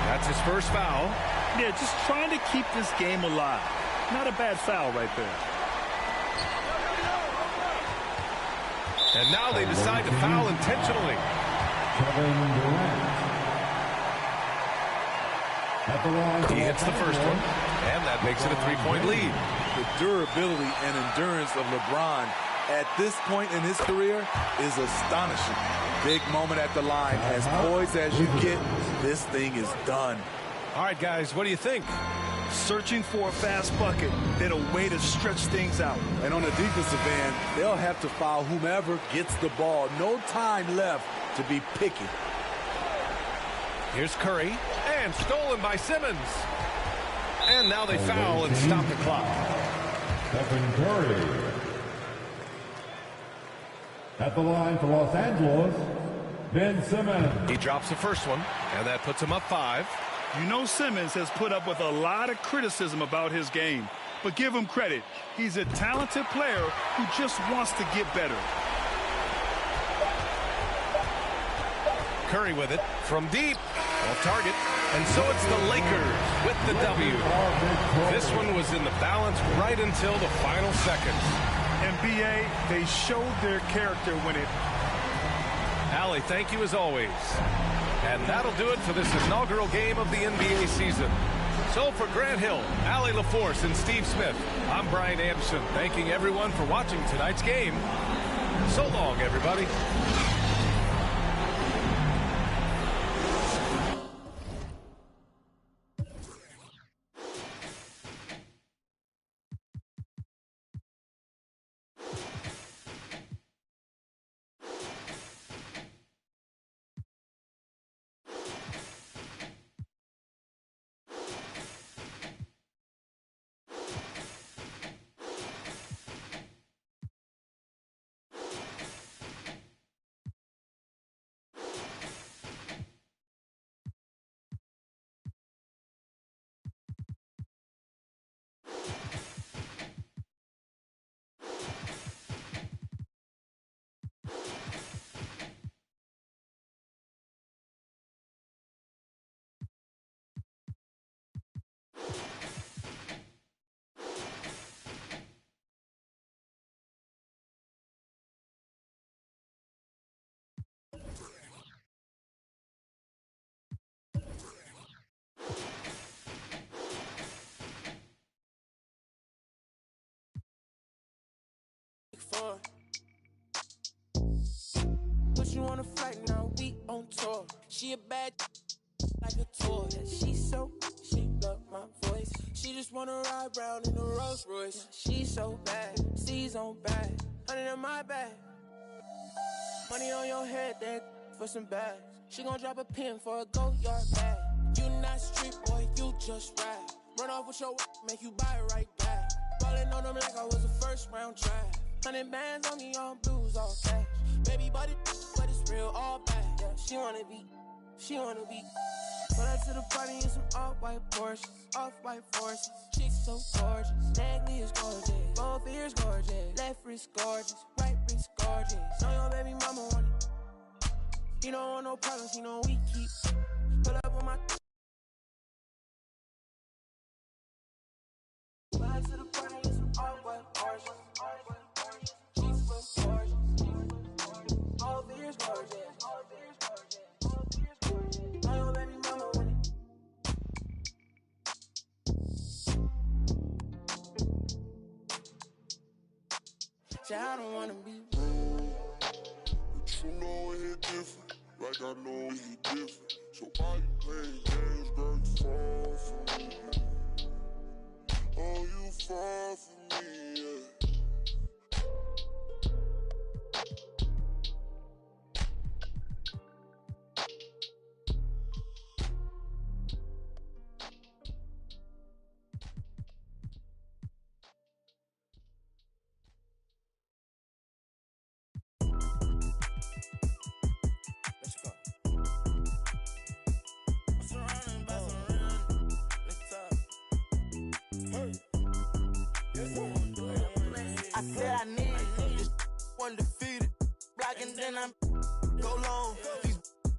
That's his first foul. Yeah, just trying to keep this game alive. Not a bad foul right there. And now they decide to foul intentionally. Kevin Durant. At the line. He hits the first one, and that makes it a three-point lead. The durability and endurance of LeBron at this point in his career is astonishing. Big moment at the line. As poised as you get, this thing is done. All right, guys, what do you think? Searching for a fast bucket, then a way to stretch things out. And on the defensive end, they'll have to foul whomever gets the ball. No time left to be picky. Here's Curry, and stolen by Simmons. And now they foul and stop the clock. Stephen Curry. At the line for Los Angeles, Ben Simmons. He drops the first one, and that puts him up 5. You know Simmons has put up with a lot of criticism about his game, but give him credit. He's a talented player who just wants to get better. Curry with it from deep. Off target. And so it's the Lakers with the W. This one was in the balance right until the final seconds. NBA, they showed their character when it... Allie, thank you as always. And that'll do it for this inaugural game of the NBA season. So for Grant Hill, Allie LaForce, and Steve Smith, I'm Brian Anderson, thanking everyone for watching tonight's game. So long, everybody. Put you on a flight now, we on tour. She a bad like a toy. Yeah, she love my voice. She just wanna ride round in a Rolls Royce. Yeah, she so bad, C's on bad, 100 in my bag. Money on your head, that for some bags. She gon' drop a pin for a go-yard bag. You not street boy, you just ride. Run off with your make you buy it right back. Ballin' on them like I was a first round draft. 100 bands on me, on blues, all cash. Baby body, but it's real, all bad. Yeah, she wanna be. Pull up to the party in some off-white Porsches, off-white forces. Chicks so gorgeous, neck is gorgeous, both ears gorgeous, left wrist gorgeous, right wrist gorgeous. Know your baby mama want it. He don't want no problems, he know we keep. Pull up on my. Pull up to the party in some off-white Porsches. I don't wanna be rude, but you know it hit different, like I know it hit different. So why you playing games, girl? You fall for me. Oh, you fall for me, yeah. I said I need this undefeated. Blocking, then I'm go long.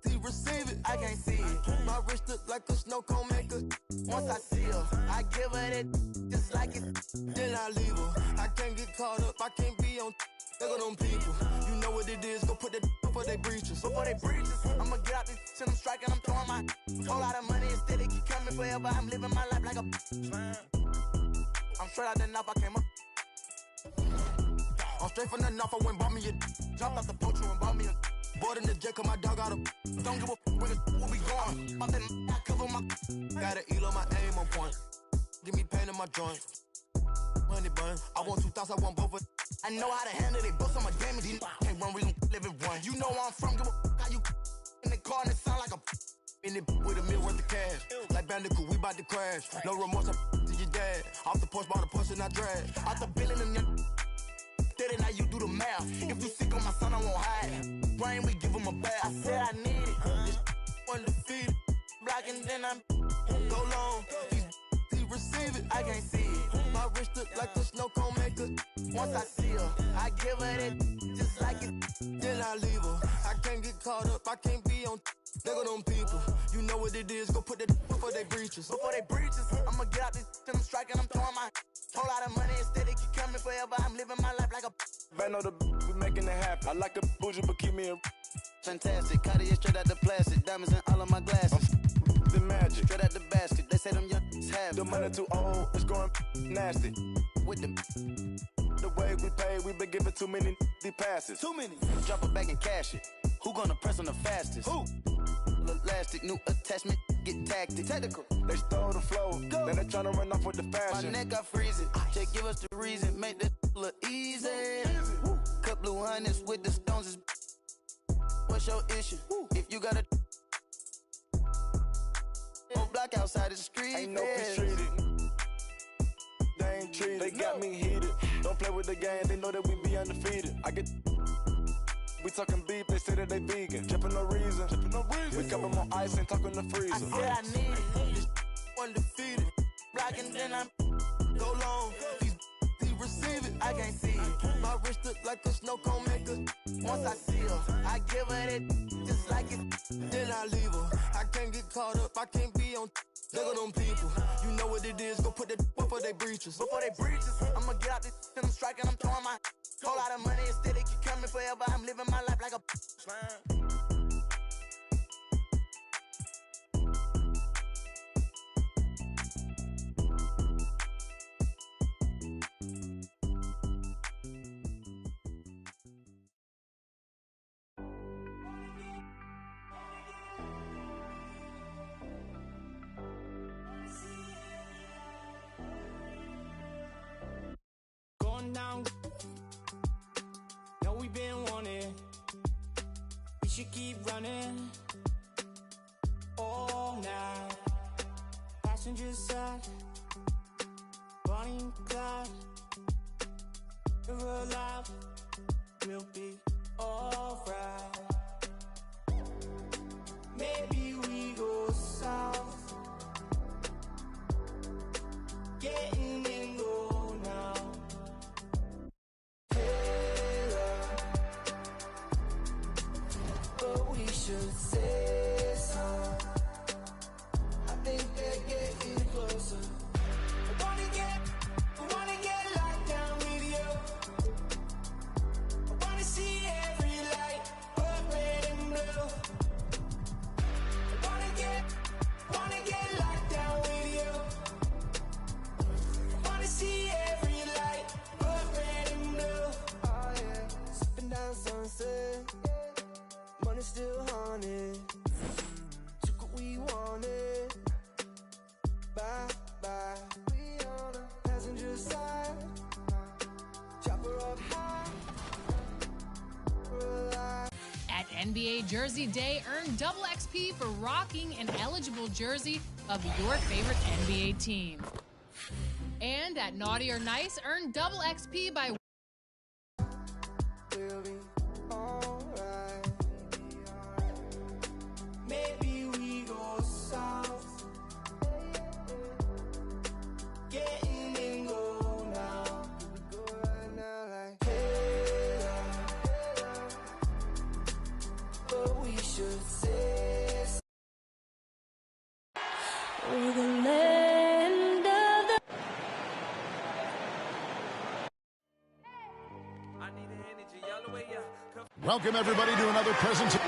He receive it, I can't see it. My wrist look like a snow cone maker. Once I see her, I give her that just like it. Then I leave her. I can't get caught up, I can't be on. Look at them people. You know what it is. Go put that before they breaches. Before they breaches, I'ma get out this shit. I'm striking, I'm throwing my whole lot of money instead. It keep coming forever. I'm living my life like a. I'm straight out the knife, I came up. I'm straight from the knife, I went bought me a. Jumped out the poacher and bought me a. Bought in the jet, cause my dog got a. Don't give a where we going. Pop that I cover my. Gotta elo my aim on point. Give me pain in my joints. Money bun. I want 2,000, I want both of. I know how to handle it, bust on my damage. Can't run, we gon' live it one. You know where I'm from, give a how you in the car and it sound like a. In it with a meal worth of cash. Like Bandicoot, we bout to crash. No remorse, I to your dad. Off the porch, by the push and I drag. Out the billing and steady, now you do the math. If you sick on my son, I won't hide. Brain, we give him a bath. I said I need it. This undefeated. Blocking, then I'm go long. He receive it, I can't see it. My wrist look like a snow cone maker. Once I see her, I give her that just like it. Then I leave her. I can't get caught up, I can't be on. Look at them people. You know what it is. Go put that before they breaches. Before they breaches, I'ma get out this shit. I'm striking, I'm throwing my whole lot of money instead. It keep coming forever. I'm living my life like a. Band on the we making it happen. I like a bougie, but keep me a. Fantastic. Cartier straight out the plastic. Diamonds in all of my glasses. The magic. Straight out the basket. They say them young have the money too old. It's going nasty. With them. The way we pay, we been giving too many passes. Too many. Drop it back and cash it. Who gonna press on the fastest? Who? Elastic, new attachment, get tactic. Technical. They stole the flow. Go. Then they tryna run off with the fashion. My neck got freezing. Just give us the reason. Make this look easy. Cut blue hundreds with the stones is. What's your issue? If you got a block outside the street. Ain't no peace treated. They ain't treated. They got me heated. Don't play with the game. They know that we be undefeated. I get. We talking beef, they say that they vegan. Drippin' no reason. We cover more ice and talking the freezer. I said I need it. This undefeated. Blocking, then I'm go long. He receive it, I can't see it. My wrist look like a snow cone maker. Once I see her, I give her that just like it. Then I leave her. I can't get caught up, I can't be on. Look at them people. You know what it is. Go put that before they breaches. Before they breaches, I'ma get out this shit. I'm striking, I'm throwing my whole lot of money instead. It keep coming forever. I'm living my life like a. Down. Know we been wanting. We should keep running all night. Passenger side, Bonnie and Clyde. We're alive. We'll be alright. Maybe we go south. Getting in low now. But we should say so. I think they're getting closer. I wanna get locked down with you. NBA Jersey Day, earn double XP for rocking an eligible jersey of your favorite NBA team. And at Naughty or Nice, earn double XP by We'll be alright. Maybe we go south. Getting in go now. We go right now like hey, but we should say We're the land of the Welcome, everybody, to another presentation.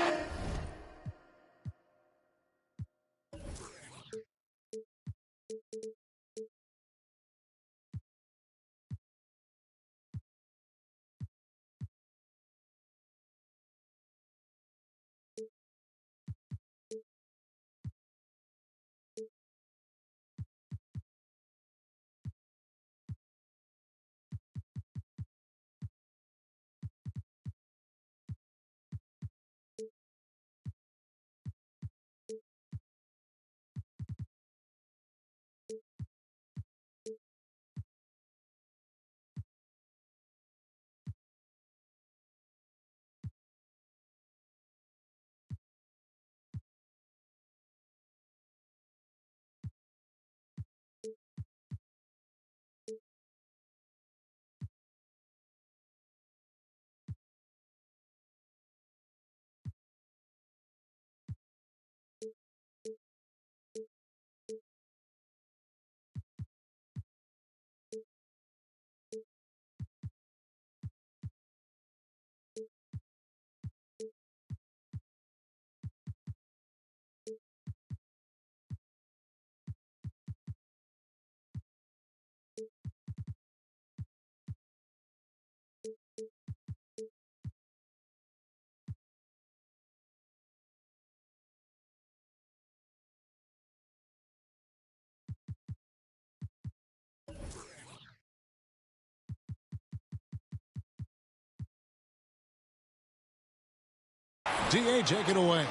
DA, take it away.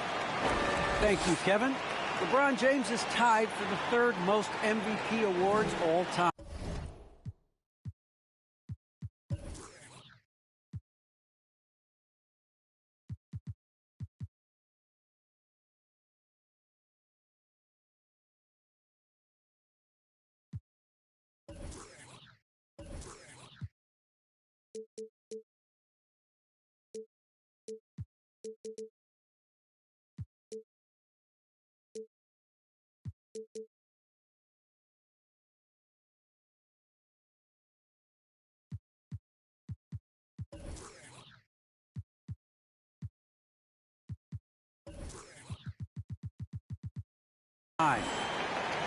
Thank you, Kevin. LeBron James is tied for the third most MVP awards all time.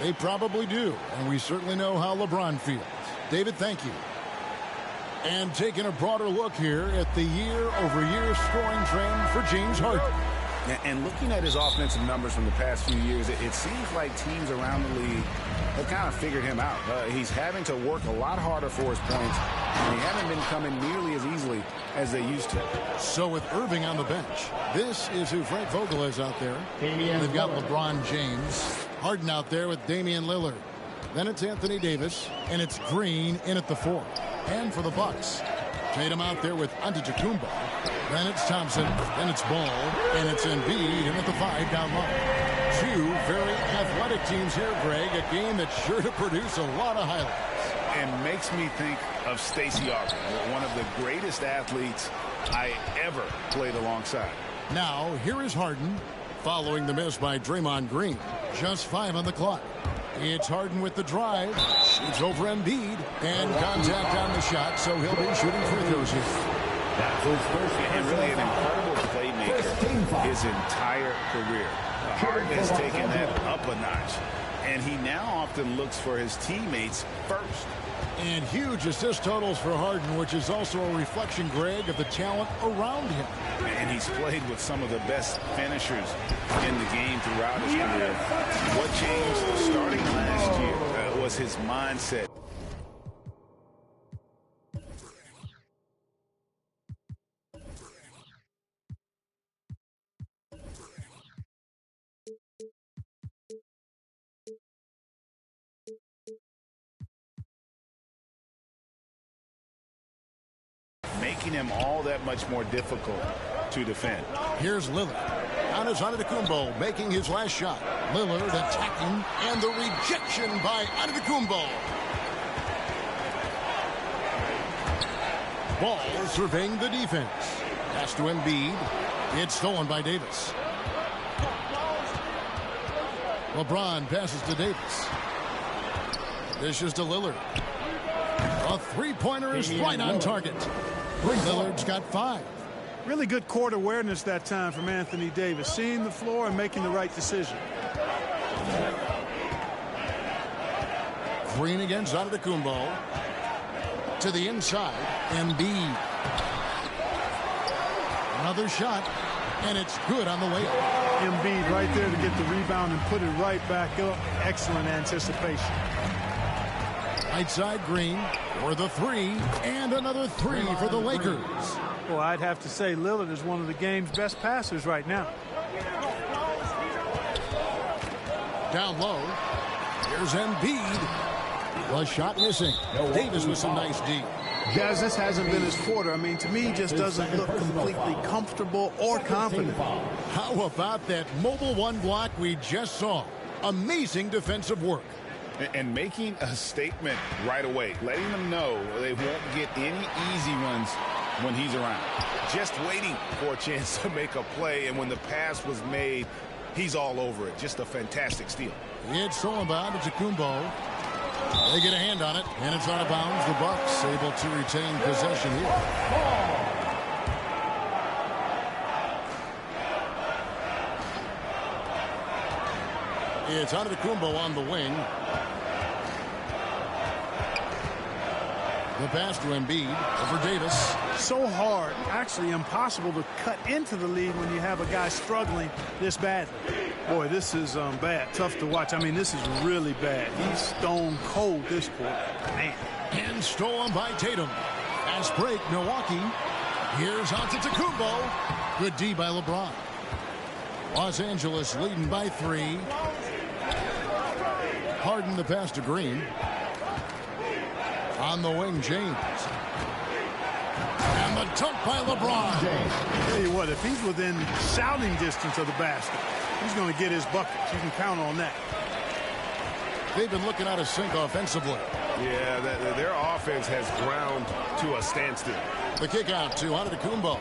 They probably do, and we certainly know how LeBron feels. David, thank you. And taking a broader look here at the year-over-year scoring trend for James Harden. And looking at his offensive numbers from the past few years, it seems like teams around the league have kind of figured him out. He's having to work a lot harder for his points, and they haven't been coming nearly as easily as they used to. So with Irving on the bench, this is who Frank Vogel is out there. They've got LeBron James. Harden out there with Damian Lillard. Then it's Anthony Davis, and it's Green in at the 4. And for the Bucks, Tatum out there with Antetokounmpo. Then it's Thompson, then it's Ball, and it's Embiid in at the 5 down low. Two very athletic teams here, Greg. A game that's sure to produce a lot of highlights. And makes me think of Stacey Augmon, one of the greatest athletes I ever played alongside. Now, here is Harden, following the miss by Draymond Green. Just 5 on the clock. It's Harden with the drive. Shoots over Embiid. And contact on the shot, so he'll be shooting free throws here. And really an incredible playmaker his entire career. Harden has taken that up a notch. And he now often looks for his teammates first. And huge assist totals for Harden, which is also a reflection, Greg, of the talent around him. And he's played with some of the best finishers in the game throughout his career. What changed starting last year was his mindset. making him all that much more difficult to defend. Here's Lillard. On his Antetokounmpo, making his last shot. Lillard attacking, and the rejection by Antetokounmpo. Ball surveying the defense. Pass to Embiid. It's stolen by Davis. LeBron passes to Davis. Dishes to Lillard. A three-pointer is right on target. Lillard's got 5. Really good court awareness that time from Anthony Davis, seeing the floor and making the right decision. Vereen against Antetokounmpo. To the inside, Embiid. Another shot, and it's good on the way up. Embiid right there to get the rebound and put it right back up. Excellent anticipation. Right side, Green for the 3, and another 3 for the Lakers. Well, I'd have to say Lillard is one of the game's best passers right now. Down low. Here's Embiid. The shot missing. Davis with some nice D. Guys, this hasn't been his quarter. I mean, to me, he just doesn't look completely comfortable or confident. How about that mobile 1 block we just saw? Amazing defensive work. And making a statement right away, letting them know they won't get any easy ones when he's around. Just waiting for a chance to make a play, and when the pass was made, he's all over it. Just a fantastic steal. It's stolen by Antetokounmpo. They get a hand on it, and it's out of bounds. The Bucks able to retain possession here. It's Antetokounmpo on the wing. The pass to Embiid over Davis. So hard, actually impossible to cut into the lead when you have a guy struggling this badly. Boy, this is bad. Tough to watch. I mean, this is really bad. He's stone cold this quarter. Man. And stolen by Tatum. Fast break, Milwaukee. Here's Antetokounmpo. Good D by LeBron. Los Angeles leading by 3. Harden the pass to Green. On the wing, James. And the dunk by LeBron. Tell you what, if he's within shouting distance of the basket, he's going to get his buckets. You can count on that. They've been looking out of sync offensively. Yeah, their offense has ground to a standstill. The kick out to Antetokounmpo.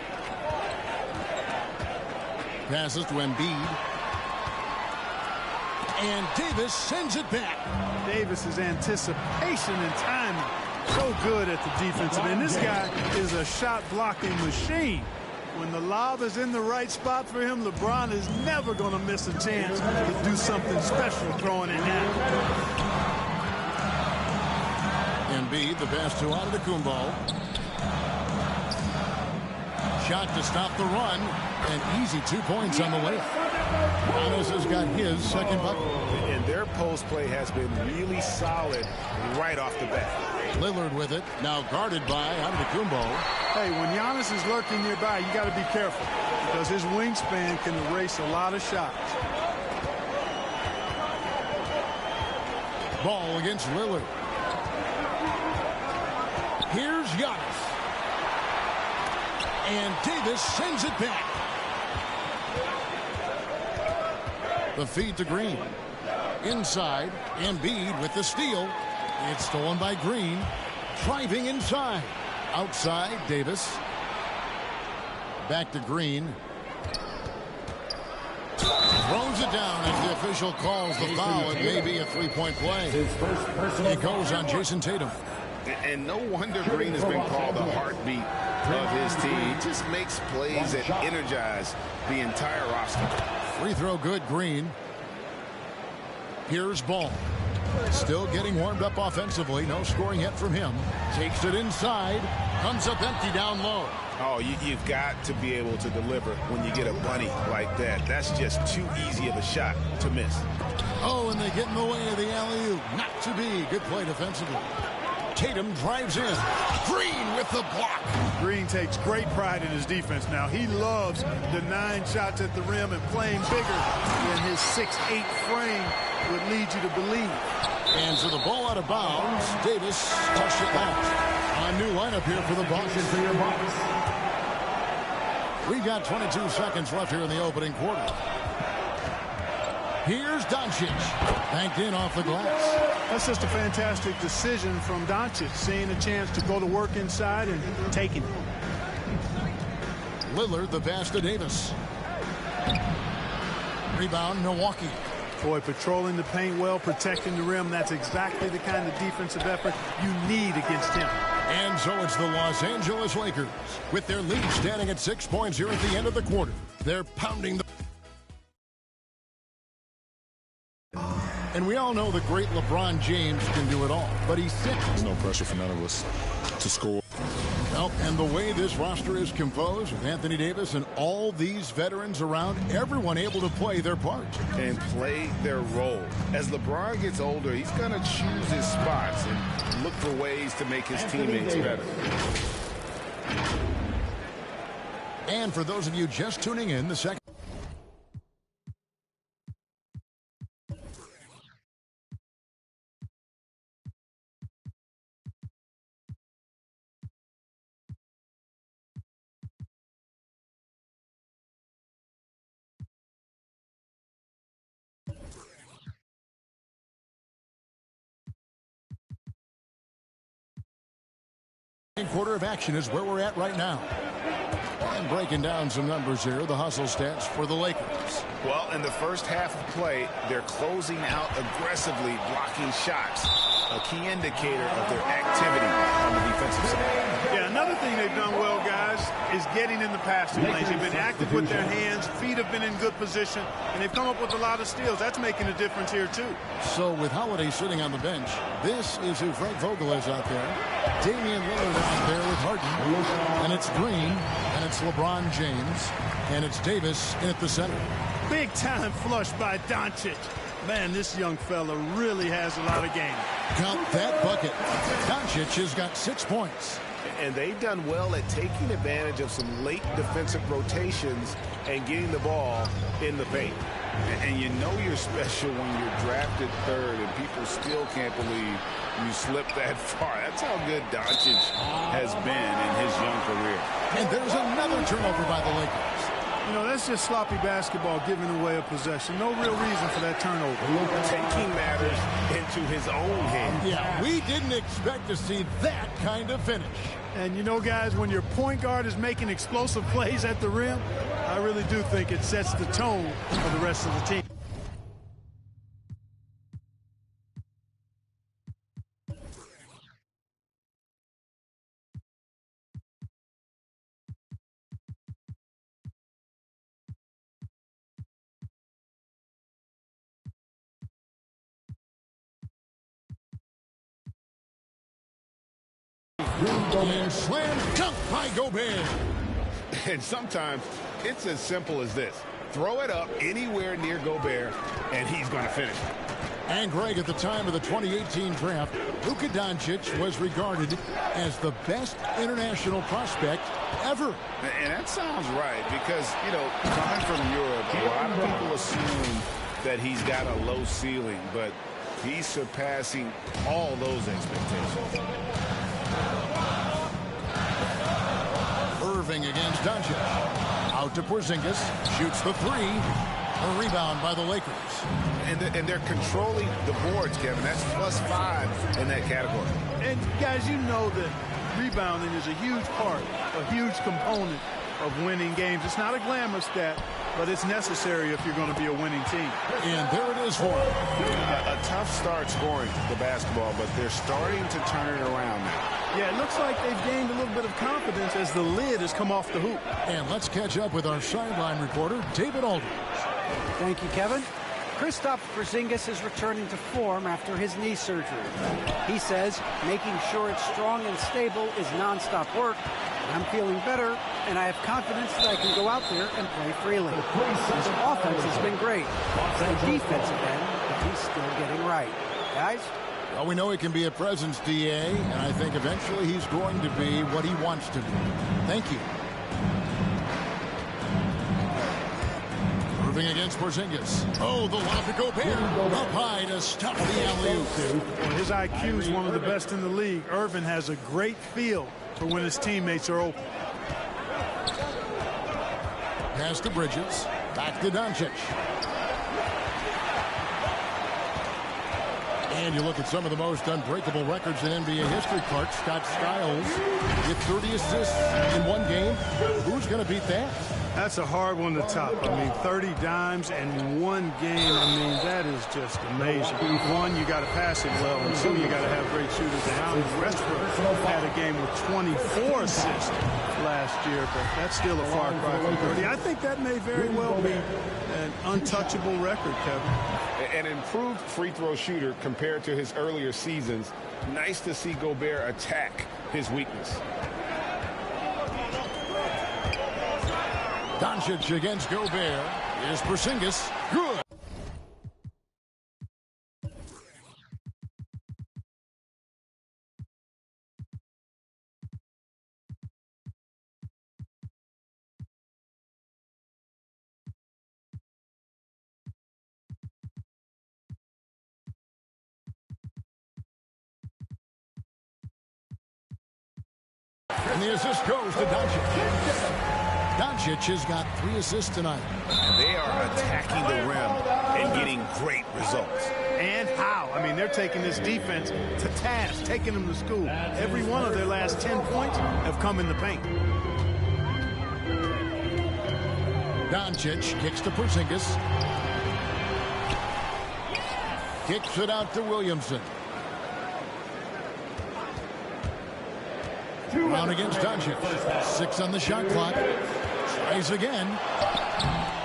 Passes to Embiid. And Davis sends it back. Davis's anticipation and timing. So good at the defensive end. This guy is a shot blocking machine. When the lob is in the right spot for him, LeBron is never going to miss a chance to do something special throwing it down. Embiid, the pass to Antetokounmpo. Shot to stop the run. And easy 2 points on the way. Giannis has got his second bucket. And their post play has been really solid right off the bat. Lillard with it, now guarded by Antetokounmpo. Hey, when Giannis is lurking nearby, you got to be careful because his wingspan can erase a lot of shots. Ball against Lillard. Here's Giannis. And Davis sends it back. The feed to Green. Inside, Embiid with the steal. It's stolen by Green. Driving inside. Outside, Davis. Back to Green. Throws it down as the official calls the foul. It may be a three-point play. It goes on Jason Tatum. And no wonder Green has been called the heartbeat of his team. He just makes plays that energize the entire roster. Free throw good, Green. Here's Ball. Still getting warmed up offensively. No scoring yet from him. Takes it inside. Comes up empty down low. Oh, you've got to be able to deliver when you get a bunny like that. That's just too easy of a shot to miss. Oh, and they get in the way of the alley-oop. Not to be. Good play defensively. Tatum drives in. Green with the block. Green takes great pride in his defense now. He loves the 9 shots at the rim and playing bigger than his 6'8" frame would lead you to believe. And so the ball out of bounds. Davis touched it last. On A new lineup here for the Bucks. We've got 22 seconds left here in the opening quarter. Here's Doncic. Banked in off the glass. That's just a fantastic decision from Doncic, seeing a chance to go to work inside and taking it. Lillard, the pass to Davis. Rebound, Milwaukee. Boy, patrolling the paint well, protecting the rim. That's exactly the kind of defensive effort you need against him. And so it's the Los Angeles Lakers with their lead standing at 6 points here at the end of the quarter. They're pounding the... And we all know the great LeBron James can do it all, but he's sick. There's no pressure for none of us to score. Well, and the way this roster is composed with Anthony Davis and all these veterans around, everyone able to play their part. And play their role. As LeBron gets older, he's going to choose his spots and look for ways to make his teammates better. And for those of you just tuning in, the second... quarter of action is where we're at right now. And breaking down some numbers here, the hustle stats for the Lakers. Well, in the first half of play, they're closing out aggressively, blocking shots. A key indicator of their activity on the defensive side. Yeah, another thing they've done well, guys, is getting in the passing lanes. They've been active with their hands, feet have been in good position, and they've come up with a lot of steals. That's making a difference here, too. So with Holiday sitting on the bench, this is who Frank Vogel is out there. Damian Lillard out there with Harden. And it's Green, and it's LeBron James, and it's Davis in at the center. Big time flush by Doncic. Man, this young fella really has a lot of game. Count that bucket. Doncic has got 6 points. And they've done well at taking advantage of some late defensive rotations and getting the ball in the paint. And you know you're special when you're drafted third and people still can't believe you slipped that far. That's how good Doncic has been in his young career. And there's another turnover by the Lakers. You know, that's just sloppy basketball, giving away a possession. No real reason for that turnover. Taking matters into his own hands. Yeah, we didn't expect to see that kind of finish. And you know, guys, when your point guard is making explosive plays at the rim, I really do think it sets the tone for the rest of the team. And slam dunk by Gobert. And sometimes it's as simple as this. Throw it up anywhere near Gobert, and he's going to finish. And Greg, at the time of the 2018 draft, Luka Doncic was regarded as the best international prospect ever. And that sounds right because, you know, coming from Europe, a lot of people assume that he's got a low ceiling, but he's surpassing all those expectations. Irving against Doncic. Out to Porzingis. Shoots the three. A rebound by the Lakers. And they're controlling the boards, Kevin. That's +5 in that category. And, guys, you know that rebounding is a huge part, a huge component of winning games. It's not a glamour stat, but it's necessary if you're going to be a winning team. And there it is for them. A tough start scoring the basketball, but they're starting to turn it around now. Yeah, it looks like they've gained a little bit of confidence as the lid has come off the hoop. And let's catch up with our sideline reporter, David Aldridge. Thank you, Kevin. Kristaps Porzingis is returning to form after his knee surgery. He says making sure it's strong and stable is nonstop work. I'm feeling better, and I have confidence that I can go out there and play freely. His offense has been great. It's the defensive end that he's still getting right. Guys? Well, we know he can be a presence, DA, and I think eventually he's going to be what he wants to be. Thank you. Irving against Porzingis. Oh, the lob to Gobert. Up high to stop the alley-oop. Well, his IQ is one of the best in the league. Irving has a great feel for when his teammates are open. Pass to Bridges. Back to Doncic. And you look at some of the most unbreakable records in NBA history, Clark. Scott Skiles with 30 assists in one game. Who's going to beat that? That's a hard one to top. I mean, 30 dimes in one game. I mean, that is just amazing. One, you got to pass it well, and two, you got to have great shooters. And Westbrook had a game with 24 assists last year, but that's still a far cry from 30. I think that may very well be an untouchable record, Kevin. An improved free throw shooter compared to his earlier seasons. Nice to see Gobert attack his weakness. Doncic against Gobert. Here's Porzingis. Good. And the assist goes to Doncic. Doncic has got 3 assists tonight. And they are attacking the rim and getting great results. And how? I mean, they're taking this defense to task, taking them to school. Every one of their last 10 points have come in the paint. Doncic kicks to Porzingis. Kicks it out to Williamson. Brown against Doncic. 6 on the shot clock. Tries again.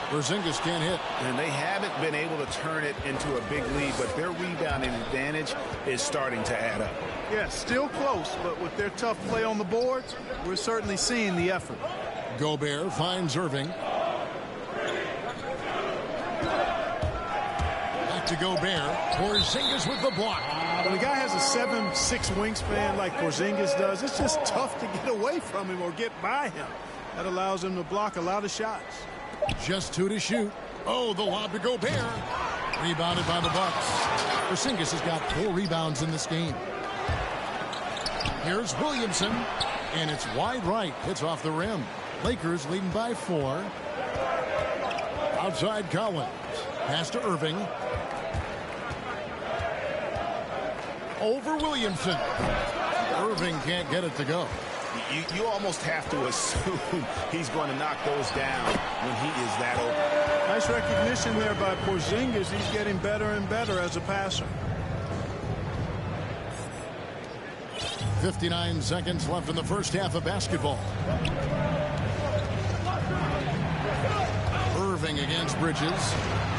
Porzingis can't hit. And they haven't been able to turn it into a big lead, but their rebounding advantage is starting to add up. Yeah, still close, but with their tough play on the boards, we're certainly seeing the effort. Gobert finds Irving. Back to Gobert. Porzingis with the block. When a guy has a 7'6" wingspan like Porzingis does, it's just tough to get away from him or get by him. That allows him to block a lot of shots. Just 2 to shoot. Oh, the lob to Gobert. Rebounded by the Bucks. Porzingis has got 4 rebounds in this game. Here's Williamson, and it's wide right. Hits off the rim. Lakers leading by 4. Outside Collins. Pass to Irving. Over Williamson. Irving can't get it to go. You almost have to assume he's going to knock those down when he is that open. Nice recognition there by Porzingis. He's getting better and better as a passer. 59 seconds left in the first half of basketball. Irving against Bridges.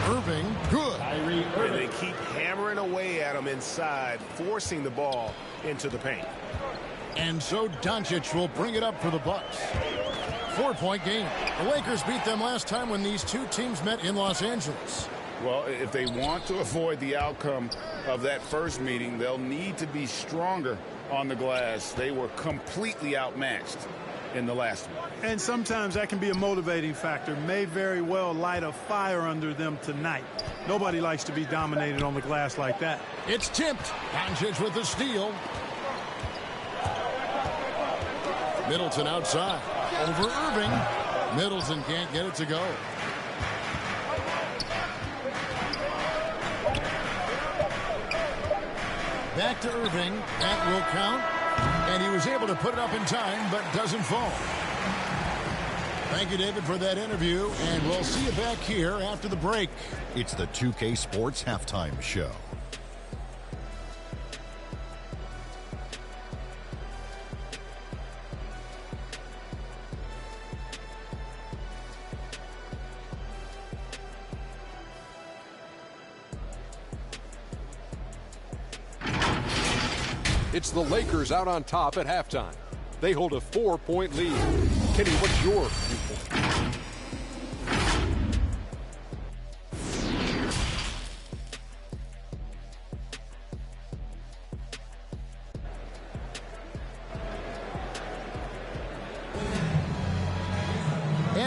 Irving, good. And they keep hammering away at him inside, forcing the ball into the paint. And so Doncic will bring it up for the Bucks. 4-point game. The Lakers beat them last time when these two teams met in Los Angeles. Well, if they want to avoid the outcome of that first meeting, they'll need to be stronger on the glass. They were completely outmatched in the last one. And sometimes that can be a motivating factor. May very well light a fire under them tonight. Nobody likes to be dominated on the glass like that. It's tipped. Doncic with the steal. Middleton outside. Over Irving. Middleton can't get it to go. Back to Irving. That will count. And he was able to put it up in time, but doesn't fall. Thank you, David, for that interview. And we'll see you back here after the break. It's the 2K Sports Halftime Show. It's the Lakers out on top at halftime. They hold a 4-point lead. Kenny, what's your viewpoint?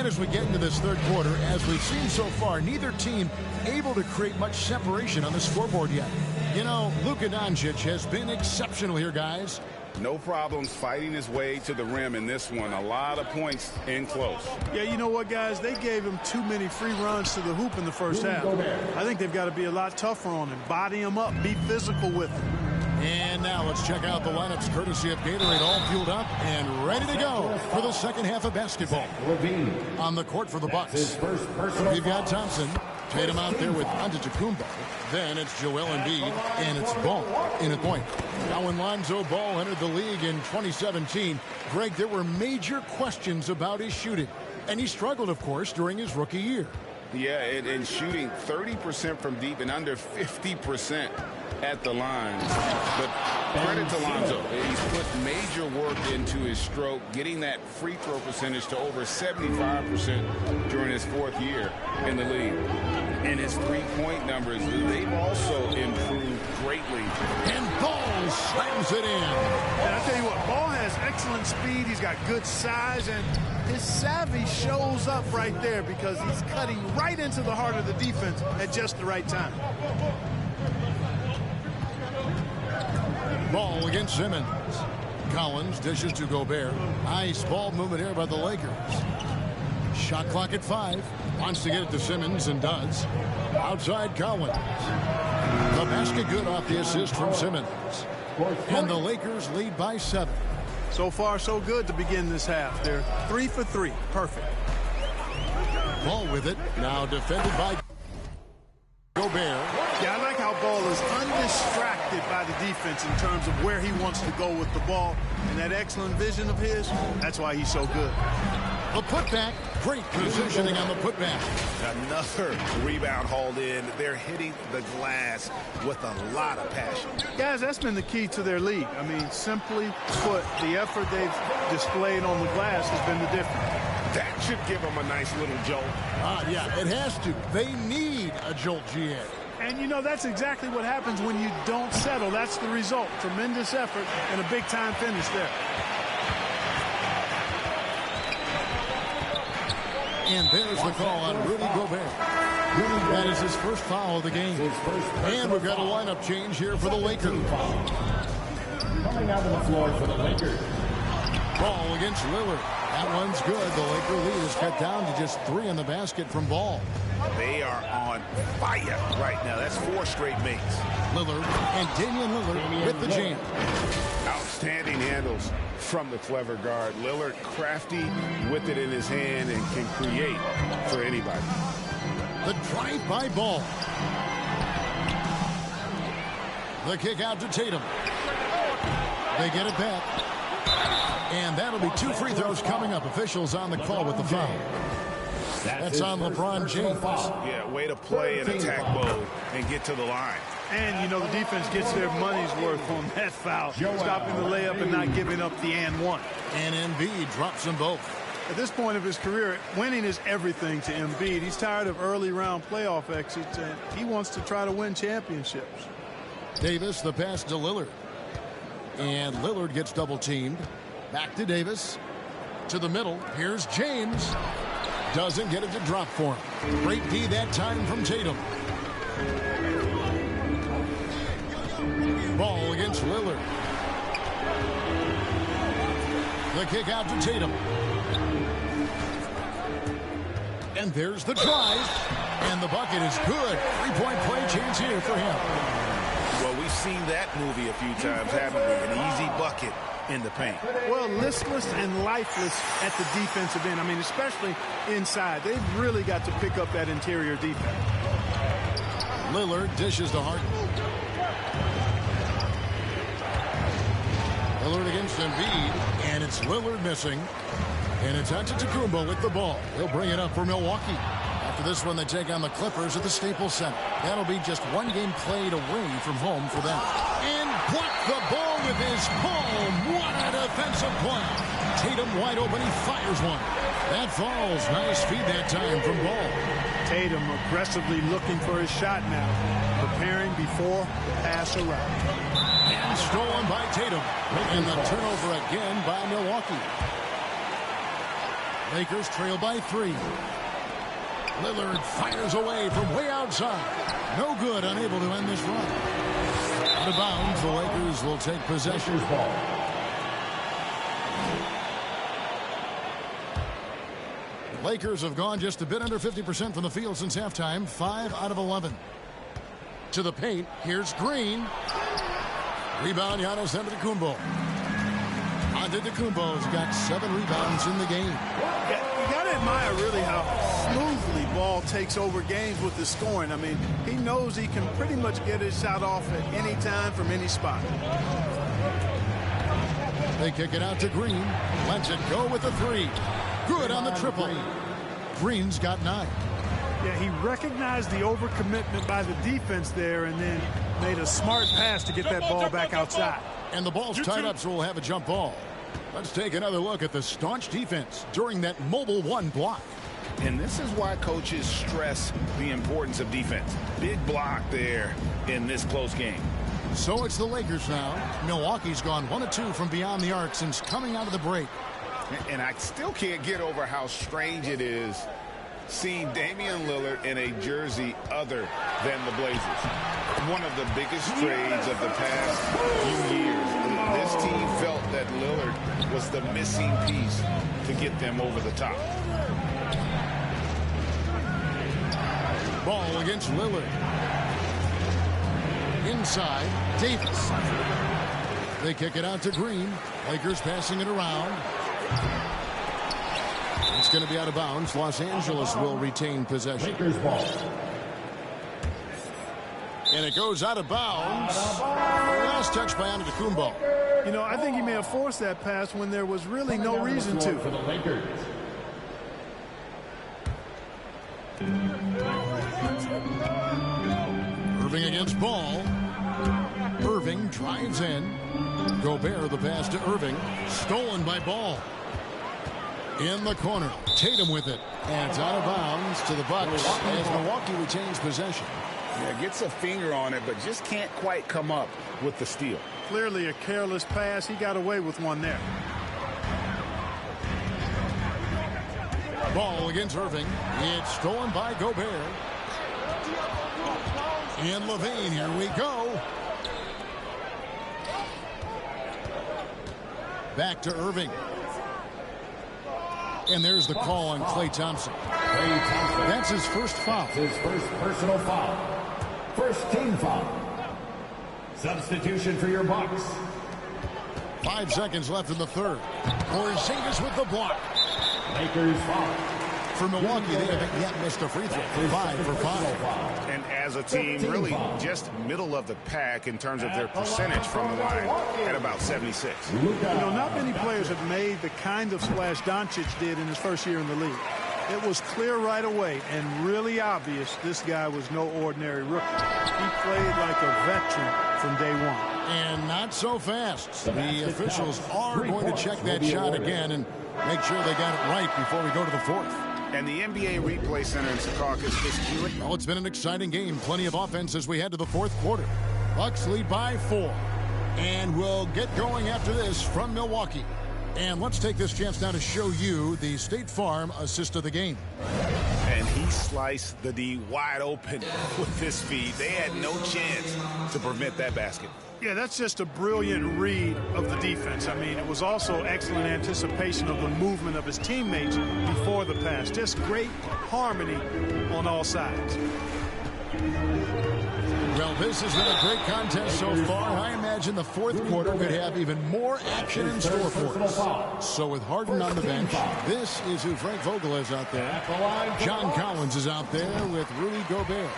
And as we get into this third quarter, as we've seen so far, neither team able to create much separation on the scoreboard yet. You know, Luka Doncic has been exceptional here, guys. No problems fighting his way to the rim in this one. A lot of points in close. Yeah, you know what, guys? They gave him too many free runs to the hoop in the first half. I think they've got to be a lot tougher on him. Body him up. Be physical with him. And now let's check out the lineups courtesy of Gatorade, all fueled up and ready to go for the second half of basketball. On the court for the Bucks, we've got Thompson. Tatum out there with Antetokounmpo. Then it's Joel Embiid, and it's Ball in at point. Now when Lonzo Ball entered the league in 2017, Greg, there were major questions about his shooting. And he struggled, of course, during his rookie year. Yeah, and shooting 30% from deep and under 50% at the line. But credit to Lonzo. He's put major work into his stroke, getting that free throw percentage to over 75% during his fourth year in the league. And his three-point numbers, they've also improved greatly. And Ball slams it in. And I tell you what, Ball has excellent speed. He's got good size, and his savvy shows up right there because he's cutting right into the heart of the defense at just the right time. Ball against Simmons. Collins dishes to Gobert. Nice ball movement here by the Lakers. Shot clock at 5. Wants to get it to Simmons and does. Outside Collins. The basket good off the assist from Simmons. And the Lakers lead by 7. So far, so good to begin this half. They're 3 for 3. Perfect. Ball with it. Now defended by Gobert. Yeah, I like how Ball is undistracted by the defense in terms of where he wants to go with the ball. And that excellent vision of his, that's why he's so good. The putback. Great positioning on the putback. Another rebound hauled in. They're hitting the glass with a lot of passion. Guys, that's been the key to their league. I mean, simply put, the effort they've displayed on the glass has been the difference. That should give them a nice little jolt. Yeah, it has to. They need a jolt, GA. And, you know, that's exactly what happens when you don't settle. That's the result. Tremendous effort and a big-time finish there. And there's the call on Rudy Gobert. That is his first foul of the game. And we've got a lineup change here for the Lakers. Coming out on the floor for the Lakers. Ball against Lillard. That one's good. The Laker lead is cut down to just 3 in the basket from Ball. They are on fire right now. That's 4 straight makes. Lillard and Damian Lillard with the jam. Outstanding handles from the clever guard. Lillard crafty with it in his hand and can create for anybody. The drive-by Ball. The kick out to Tatum. They get it back. And that'll be 2 free throws coming up. Officials on the call with the foul. That's on LeBron James. Yeah, way to play in attack mode and get to the line. And, you know, the defense gets their money's worth on that foul. Stopping the layup and not giving up the and one. And Embiid drops them both. At this point of his career, winning is everything to Embiid. He's tired of early round playoff exits, and he wants to try to win championships. Davis, the pass to Lillard. And Lillard gets double teamed. Back to Davis. To the middle. Here's James. Doesn't get it to drop for him. Great D that time from Tatum. Ball against Lillard. The kick out to Tatum. And there's the drive. And the bucket is good. 3-point play chance here for him. Well, we've seen that movie a few times, haven't we? An easy bucket in the paint. Well, listless and lifeless at the defensive end. I mean, especially inside. They've really got to pick up that interior defense. Lillard dishes to Harden. Lillard against Embiid, and it's Lillard missing. And it's Antetokounmpo with the ball. He'll bring it up for Milwaukee. After this one, they take on the Clippers at the Staples Center. That'll be just 1 game played away from home for them. And blocked the ball with his palm. What a defensive play. Tatum wide open. He fires one. That falls. Nice feed that time from Ball. Tatum aggressively looking for his shot now. Preparing before the pass around. And stolen by Tatum. And the turnover again by Milwaukee. Lakers trail by 3. Lillard fires away from way outside. No good, unable to end this run. Out of bounds, the Lakers will take possession. The Lakers have gone just a bit under 50% from the field since halftime. 5 out of 11. To the paint, here's Green. Rebound, Giannis Antetokounmpo. Antetokounmpo's got 7 rebounds in the game. You got to admire really how smoothly Ball takes over games with his scoring. I mean, he knows he can pretty much get his shot off at any time from any spot. They kick it out to Green. Lets it go with the 3. Good on the triple. Green's got 9. Yeah, he recognized the overcommitment by the defense there and then made a smart pass to get that ball back outside. And the ball's tied up, so we'll have a jump ball. Let's take another look at the staunch defense during that mobile 1 block. And this is why coaches stress the importance of defense. Big block there in this close game. So it's the Lakers now. Milwaukee's gone 1 of 2 from beyond the arc since coming out of the break. And I still can't get over how strange it is seeing Damian Lillard in a jersey other than the Blazers. One of the biggest trades of the past few years. This team felt that Lillard was the missing piece to get them over the top. Ball against Lillard. Inside, Davis. They kick it out to Green. Lakers passing it around. It's going to be out of bounds. Los Angeles will retain possession. Lakers ball. And it goes out of bounds. Last touch by Antetokounmpo. You know, I think he may have forced that pass when there was really no reason to. For the Lakers. Irving against Ball. Irving drives in. Gobert the pass to Irving. Stolen by Ball. In the corner. Tatum with it. And it's out of bounds to the Bucks as Milwaukee retains possession. Yeah, gets a finger on it, but just can't quite come up with the steal. Clearly a careless pass. He got away with one there. Ball against Irving. It's stolen by Gobert. And Levine, here we go. Back to Irving. And there's the call on Klay Thompson. That's his first foul. His first personal foul. First team foul. Substitution for your Bucks. 5 seconds left in the third. Porzingis with the block. Lakers foul. For Milwaukee, they haven't yet missed a free throw. 5 for 5. And as a team, really just middle of the pack in terms of their percentage from the line at about 76. You know, not many players have made the kind of splash Doncic did in his first year in the league. It was clear right away and really obvious this guy was no ordinary rookie. He played like a veteran from day one. And not so fast. The officials are going to check that shot again and make sure they got it right before we go to the fourth. And the NBA Replay Center in Secaucus is queuing. Well, it's been an exciting game. Plenty of offense as we head to the fourth quarter. Bucks lead by 4. And we'll get going after this from Milwaukee. And let's take this chance now to show you the State Farm assist of the game. And he sliced the D wide open with his feed. They had no chance to prevent that basket. Yeah, that's just a brilliant read of the defense. I mean, it was also excellent anticipation of the movement of his teammates before the pass. Just great harmony on all sides. Well, this has been a great contest so far. I imagine the fourth quarter could have even more action in store for us. So with Harden on the bench, this is who Frank Vogel is out there. John Collins is out there with Rudy Gobert.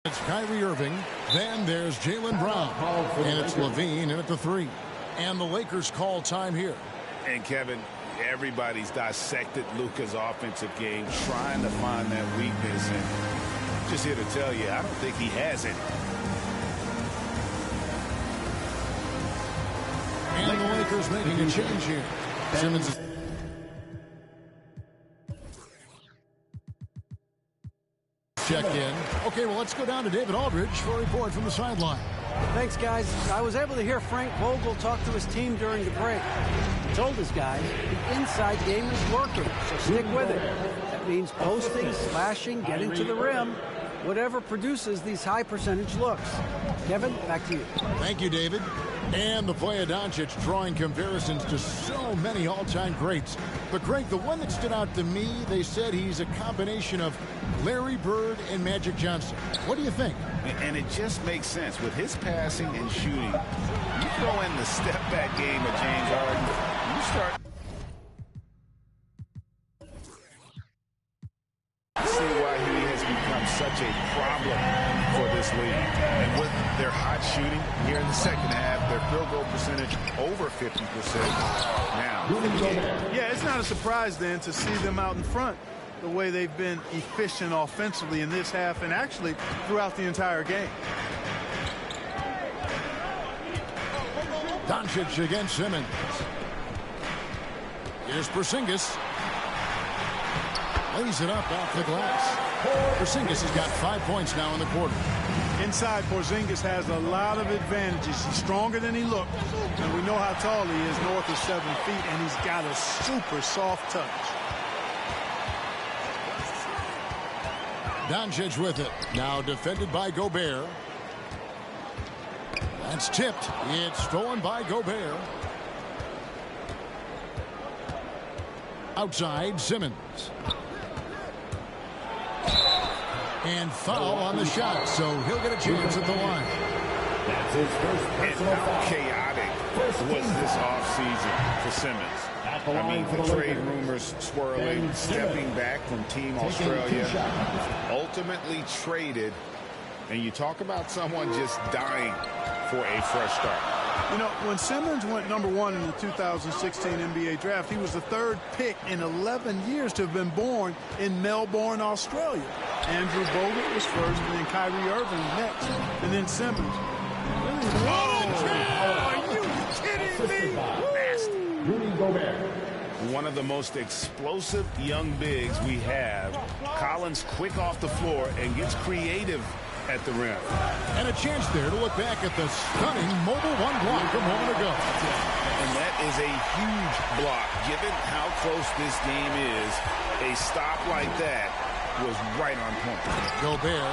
It's Kyrie Irving. Then there's Jaylen Brown. And it's Levine in at the 3. And the Lakers call time here. And Kevin, everybody's dissected Luka's offensive game, trying to find that weakness. And I'm just here to tell you, I don't think he has any. And the Lakers making a change here. Simmons is checked in. Okay, well, let's go down to David Aldridge for a report from the sideline. Thanks, guys. I was able to hear Frank Vogel talk to his team during the break. He told his guys the inside game is working, so stick with it. That means posting, slashing, getting to the rim, whatever produces these high percentage looks. Kevin, back to you. Thank you, David. And the play of Doncic drawing comparisons to so many all-time greats. But, Greg, the one that stood out to me, they said he's a combination of Larry Bird and Magic Johnson. What do you think? And it just makes sense. With his passing and shooting, you throw in the step-back game of James Harden, you start see why he has become such a problem for this league. And with their hot shooting here in the second half, their field goal percentage over 50% now. Yeah, it's not a surprise then to see them out in front the way they've been efficient offensively in this half and actually throughout the entire game. Doncic against Simmons. Here's Porzingis. Lays it up off the glass. Porzingis has got 5 points now in the quarter. Inside, Porzingis has a lot of advantages. He's stronger than he looks, and we know how tall he is, north of 7 feet, and he's got a super soft touch. Doncic with it. Now defended by Gobert. That's tipped. It's stolen by Gobert. Outside, Simmons. And foul on the shot, so he'll get a chance at the line. That's his first personal foul. Chaotic was this offseason for Simmons. I mean, the trade rumors swirling, stepping back from Team Australia, ultimately traded, and you talk about someone just dying for a fresh start. You know, when Simmons went #1 in the 2016 NBA draft, he was the 3rd pick in 11 years to have been born in Melbourne, Australia. Andrew Bogut was first, and then Kyrie Irving next, and then Simmons. Are you kidding me? Rudy Gobert. One of the most explosive young bigs we have. Collins quick off the floor and gets creative at the rim. And a chance there to look back at the stunning mobile one block a moment ago. And that is a huge block. Given how close this game is, a stop like that was right on point. Gobert.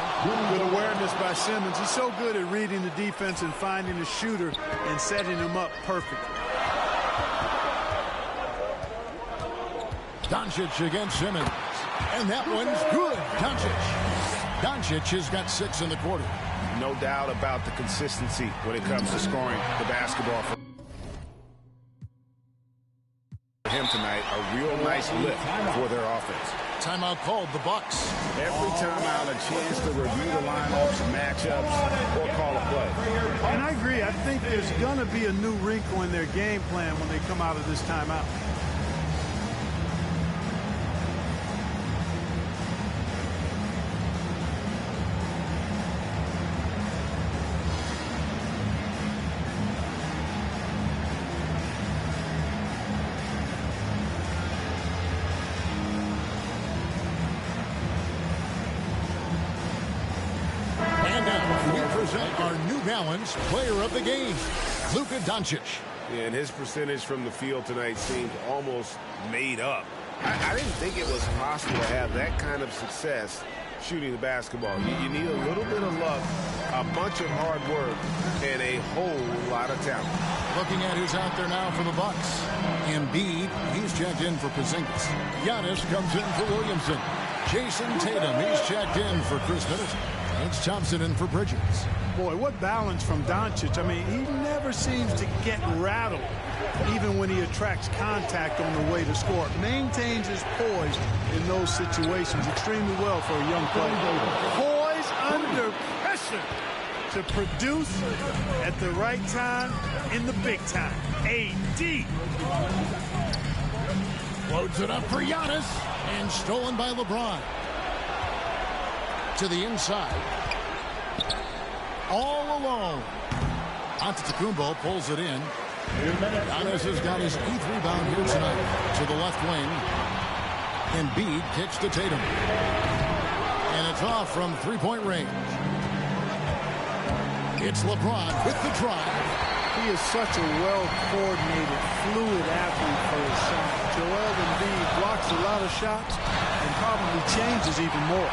Good awareness by Simmons. He's so good at reading the defense and finding the shooter and setting him up perfectly. Doncic against Simmons. And that one's good. Doncic has got 6 in the quarter. No doubt about the consistency when it comes to scoring the basketball for him tonight. A real nice lift for their offense. Timeout called the Bucks. Every timeout a chance to review the lineups, matchups, or call a play. And I agree. I think there's going to be a new wrinkle in their game plan when they come out of this timeout. Our New Balance player of the game, Luka Doncic. And his percentage from the field tonight seemed almost made up. I didn't think it was possible to have that kind of success shooting the basketball. You need a little bit of luck, a bunch of hard work, and a whole lot of talent. Looking at who's out there now for the Bucks. Embiid, he's checked in for Porzingis. Giannis comes in for Williamson. Jason Tatum, he's checked in for Chris Middleton. It's Thompson in for Bridges. Boy, what balance from Doncic. I mean, he never seems to get rattled, even when he attracts contact on the way to score. Maintains his poise in those situations extremely well for a young player. Poise under pressure to produce at the right time in the big time. AD. Loads it up for Giannis, and stolen by LeBron. to the inside. All alone. Antetokounmpo pulls it in. Giannis has got his 8th rebound here tonight. To the left wing. Embiid kicks to Tatum. And it's off from three-point range. It's LeBron with the drive. He is such a well-coordinated, fluid athlete for his shot. Joel Embiid blocks a lot of shots and probably changes even more.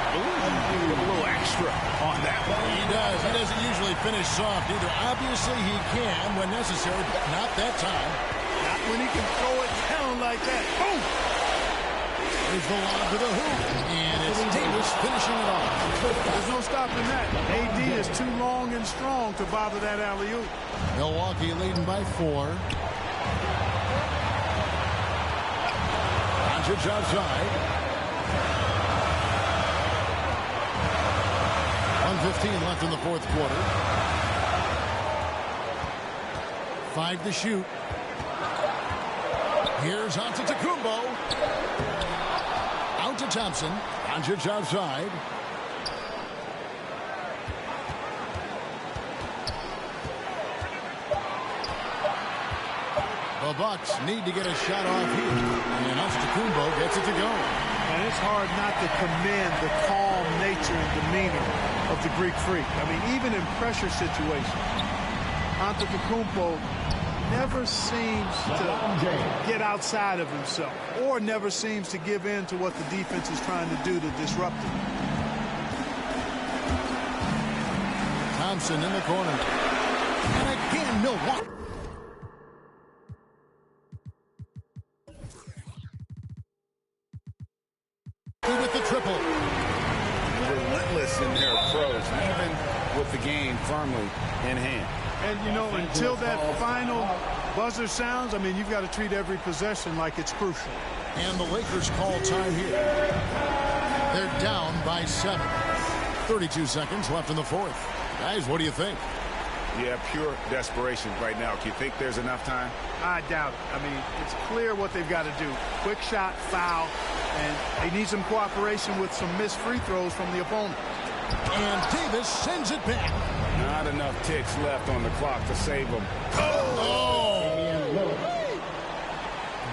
A little extra on that one. He does. He doesn't usually finish soft either. Obviously, he can when necessary, but not that time. Not when he can throw it down like that. Boom! There's the lob to the hoop, and it's Davis finishing it off. There's no stopping that. AD is too long and strong to bother that alley-oop. Milwaukee leading by 4. Doncic outside. 1:15 left in the fourth quarter. 5 to shoot. Here's Antetokounmpo. Out to Thompson. Doncic outside. The Bucks need to get a shot off here. And Antetokounmpo gets it to go. And it's hard not to commend the calm nature and demeanor of the Greek Freak. I mean, even in pressure situations, Antetokounmpo never seems to get outside of himself or never seems to give in to what the defense is trying to do to disrupt him. Thompson in the corner. And again, Milwaukee. With the triple. Relentless in their approach, even with the game firmly in hand. And, you know, until that final buzzer sounds, I mean, you've got to treat every possession like it's crucial. And the Lakers call time here. They're down by 7. 32 seconds left in the fourth. Guys, what do you think? Yeah, pure desperation right now. Do you think there's enough time? I doubt it. I mean, it's clear what they've got to do. Quick shot, foul, and they need some cooperation with some missed free throws from the opponent. And Davis sends it back. Not enough ticks left on the clock to save him.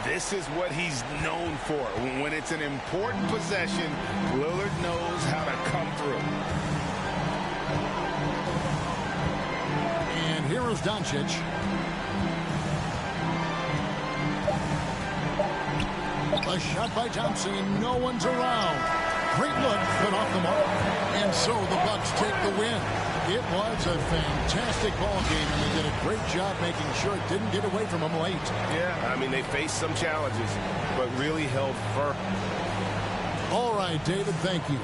This is what he's known for. When it's an important possession, Lillard knows how to come through. And here is Doncic. A shot by Thompson, and no one's around. Great look, but off the mark. And so the Bucks take the win. It was a fantastic ball game, and they did a great job making sure it didn't get away from them late. Yeah, I mean, they faced some challenges, but really held firm. All right, David, thank you.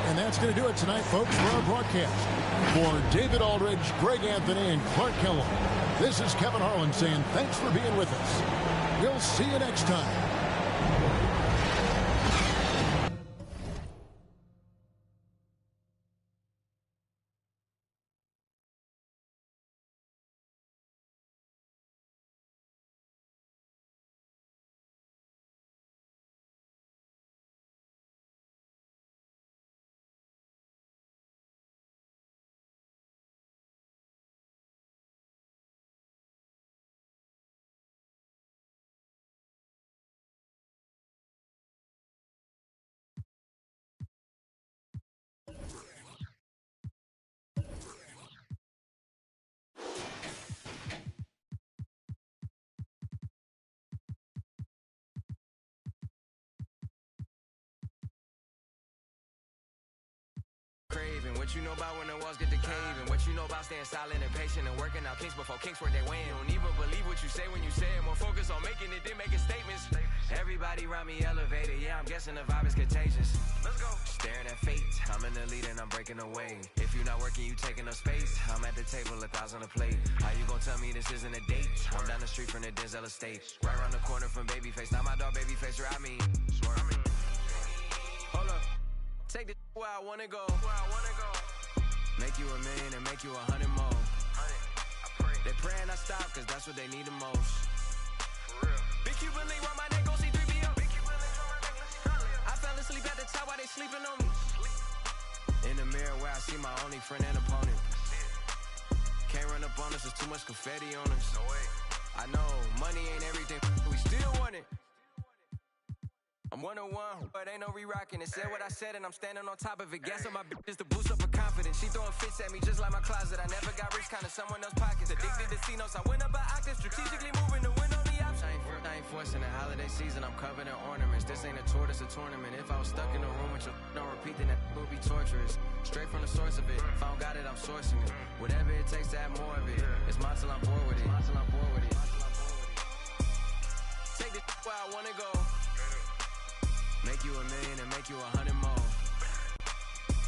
And that's going to do it tonight, folks, for our broadcast. For David Aldridge, Greg Anthony, and Clark Kellogg, this is Kevin Harlan saying thanks for being with us. We'll see you next time. Craving what you know about when the walls get to caving. What you know about staying silent and patient and working out kinks before kinks work their way in. Don't even believe what you say when you say it. More focus on making it than making statements. Everybody around me elevated. Yeah, I'm guessing the vibe is contagious. Let's go. Staring at fate. I'm in the lead and I'm breaking away. If you're not working, you taking up space. I'm at the table, 1,000 a plate. How you gonna tell me this isn't a date? I'm down the street from the Denzel estate. Right around the corner from Babyface. Not my dog Babyface, or I mean. Hold up. Take this where I wanna go. Make you $1 million and make you 100 more. They praying I stop, cause that's what they need the most. Big Cuban link round my neck, go see 3BO. I fell asleep at the top while they sleeping on me. the mirror where I see my only friend and opponent. Can't run up on us, there's too much confetti on us. No way. I know, money ain't everything, we still want it. I'm 101, but ain't no re-rocking it. Said what I said and I'm standing on top of it. Gas on my bitches to boost up her confidence. She throwing fits at me just like my closet. I never got rich, kinda someone else's pockets. Addicted to C-notes, I went up by octave. Strategically moving to win on the option. I ain't forcing the holiday season, I'm covered in ornaments. This ain't a tour, this a tournament. If I was stuck in a room with your don't repeat, then that would be torturous. Straight from the source of it. If I don't got it, I'm sourcing it. Whatever it takes to have more of it. It's mine till I'm bored with it. Take this where I wanna go. Make you $1 million and make you 100 more.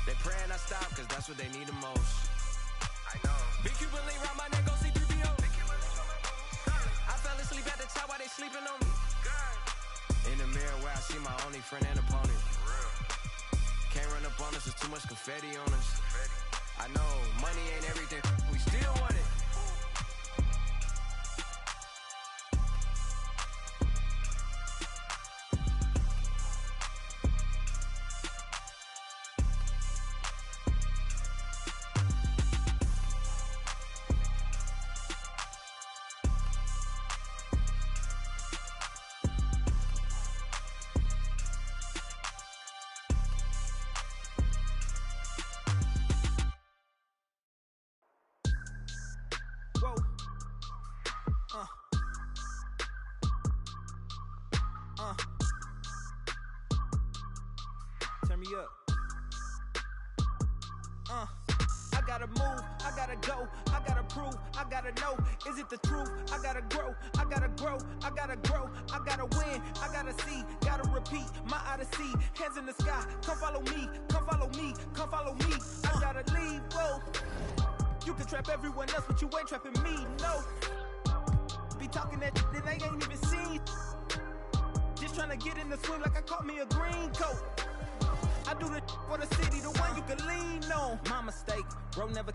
They praying I stop, cause that's what they need the most. I know. Big Cuban link round my neck, go see 3PO. I fell asleep at the top while they sleeping on me. In the mirror where I see my only friend and opponent. Can't run up on us, there's too much confetti on us. I know, money ain't everything, we still want it. Turn me up. I gotta move, I gotta go, I gotta prove, I gotta know, is it the truth? I gotta grow, I gotta grow, I gotta grow, I gotta win, I gotta see, gotta repeat, my odyssey, hands in the sky, come follow me, come follow me, come follow me, I gotta leave, whoa. You can trap everyone else, but you ain't trapping me, no. Be talking that they ain't even seen. Just trying to get in the swim like I caught me a green coat. I do the for the city, the one you can lean on. My mistake, bro, never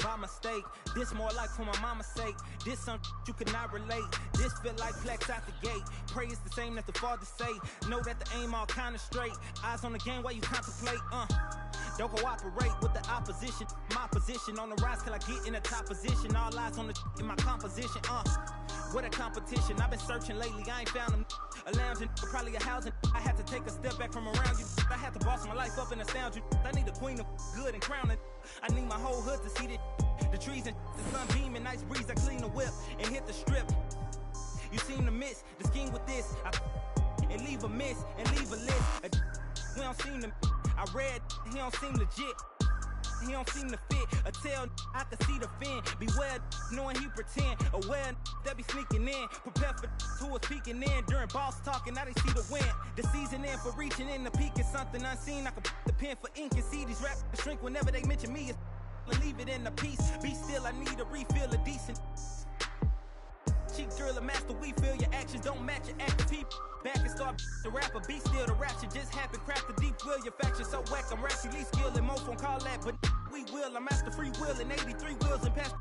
by mistake. This more like for my mama's sake. This something you cannot relate. This feel like flex out the gate. Pray it's the same that the father say. Know that the aim all kind of straight. Eyes on the game while you contemplate, Don't cooperate with the opposition. My position on the rise till I get in the top position. All eyes on the in my composition, What a competition. I've been searching lately, I ain't found them. A lounging, probably a housing. I had to take a step back from around you. I had to boss my life up and astound you. I need a queen of good and crowning. I need my whole hood to see that. The trees and the sun beaming, nice breeze. I clean the whip and hit the strip. You seem to miss the scheme with this. And leave a miss and leave a list. We don't seem to. I read, he don't seem legit. He don't seem to fit. A tell I can see the fin. Beware knowing he pretend. Aware that be sneaking in. Prepare for who was peeking in during boss talking. Now they see the win. The season in for reaching in the peak is something unseen. I can put the pen for ink and see these raps shrink whenever they mention me. Leave it in the piece. Be still, I need a refill of decent. Cheek drill a master, we feel your actions don't match your active people. Back and start the rapper, be still the rap shit just happen. Craft the deep will, your faction so whack. I'm rapidly skilled and most won't call that, but we will. I'm after free will and 83 wheels and pass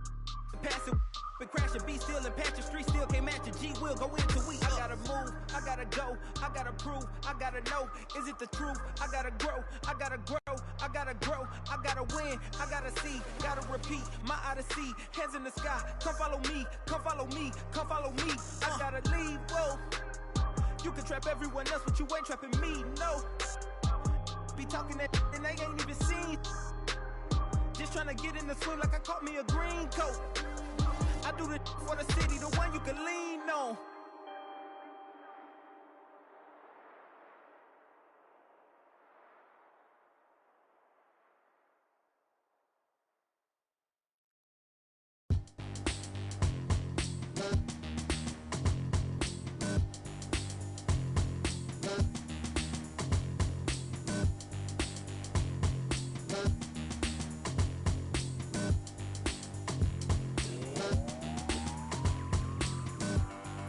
it. Been crashing, be still and patch your street still can't match your G will go into we. I gotta move, I gotta go, I gotta prove, I gotta know, is it the truth? I gotta grow, I gotta grow, I gotta grow, I gotta win, I gotta see, gotta repeat, my odyssey, hands in the sky, come follow me, come follow me, come follow me, I gotta leave, whoa. You can trap everyone else, but you ain't trapping me, no. Be talking that and they ain't even seen. Just trying to get in the swim like I caught me a green coat. I do the for the city, the one you can lean on.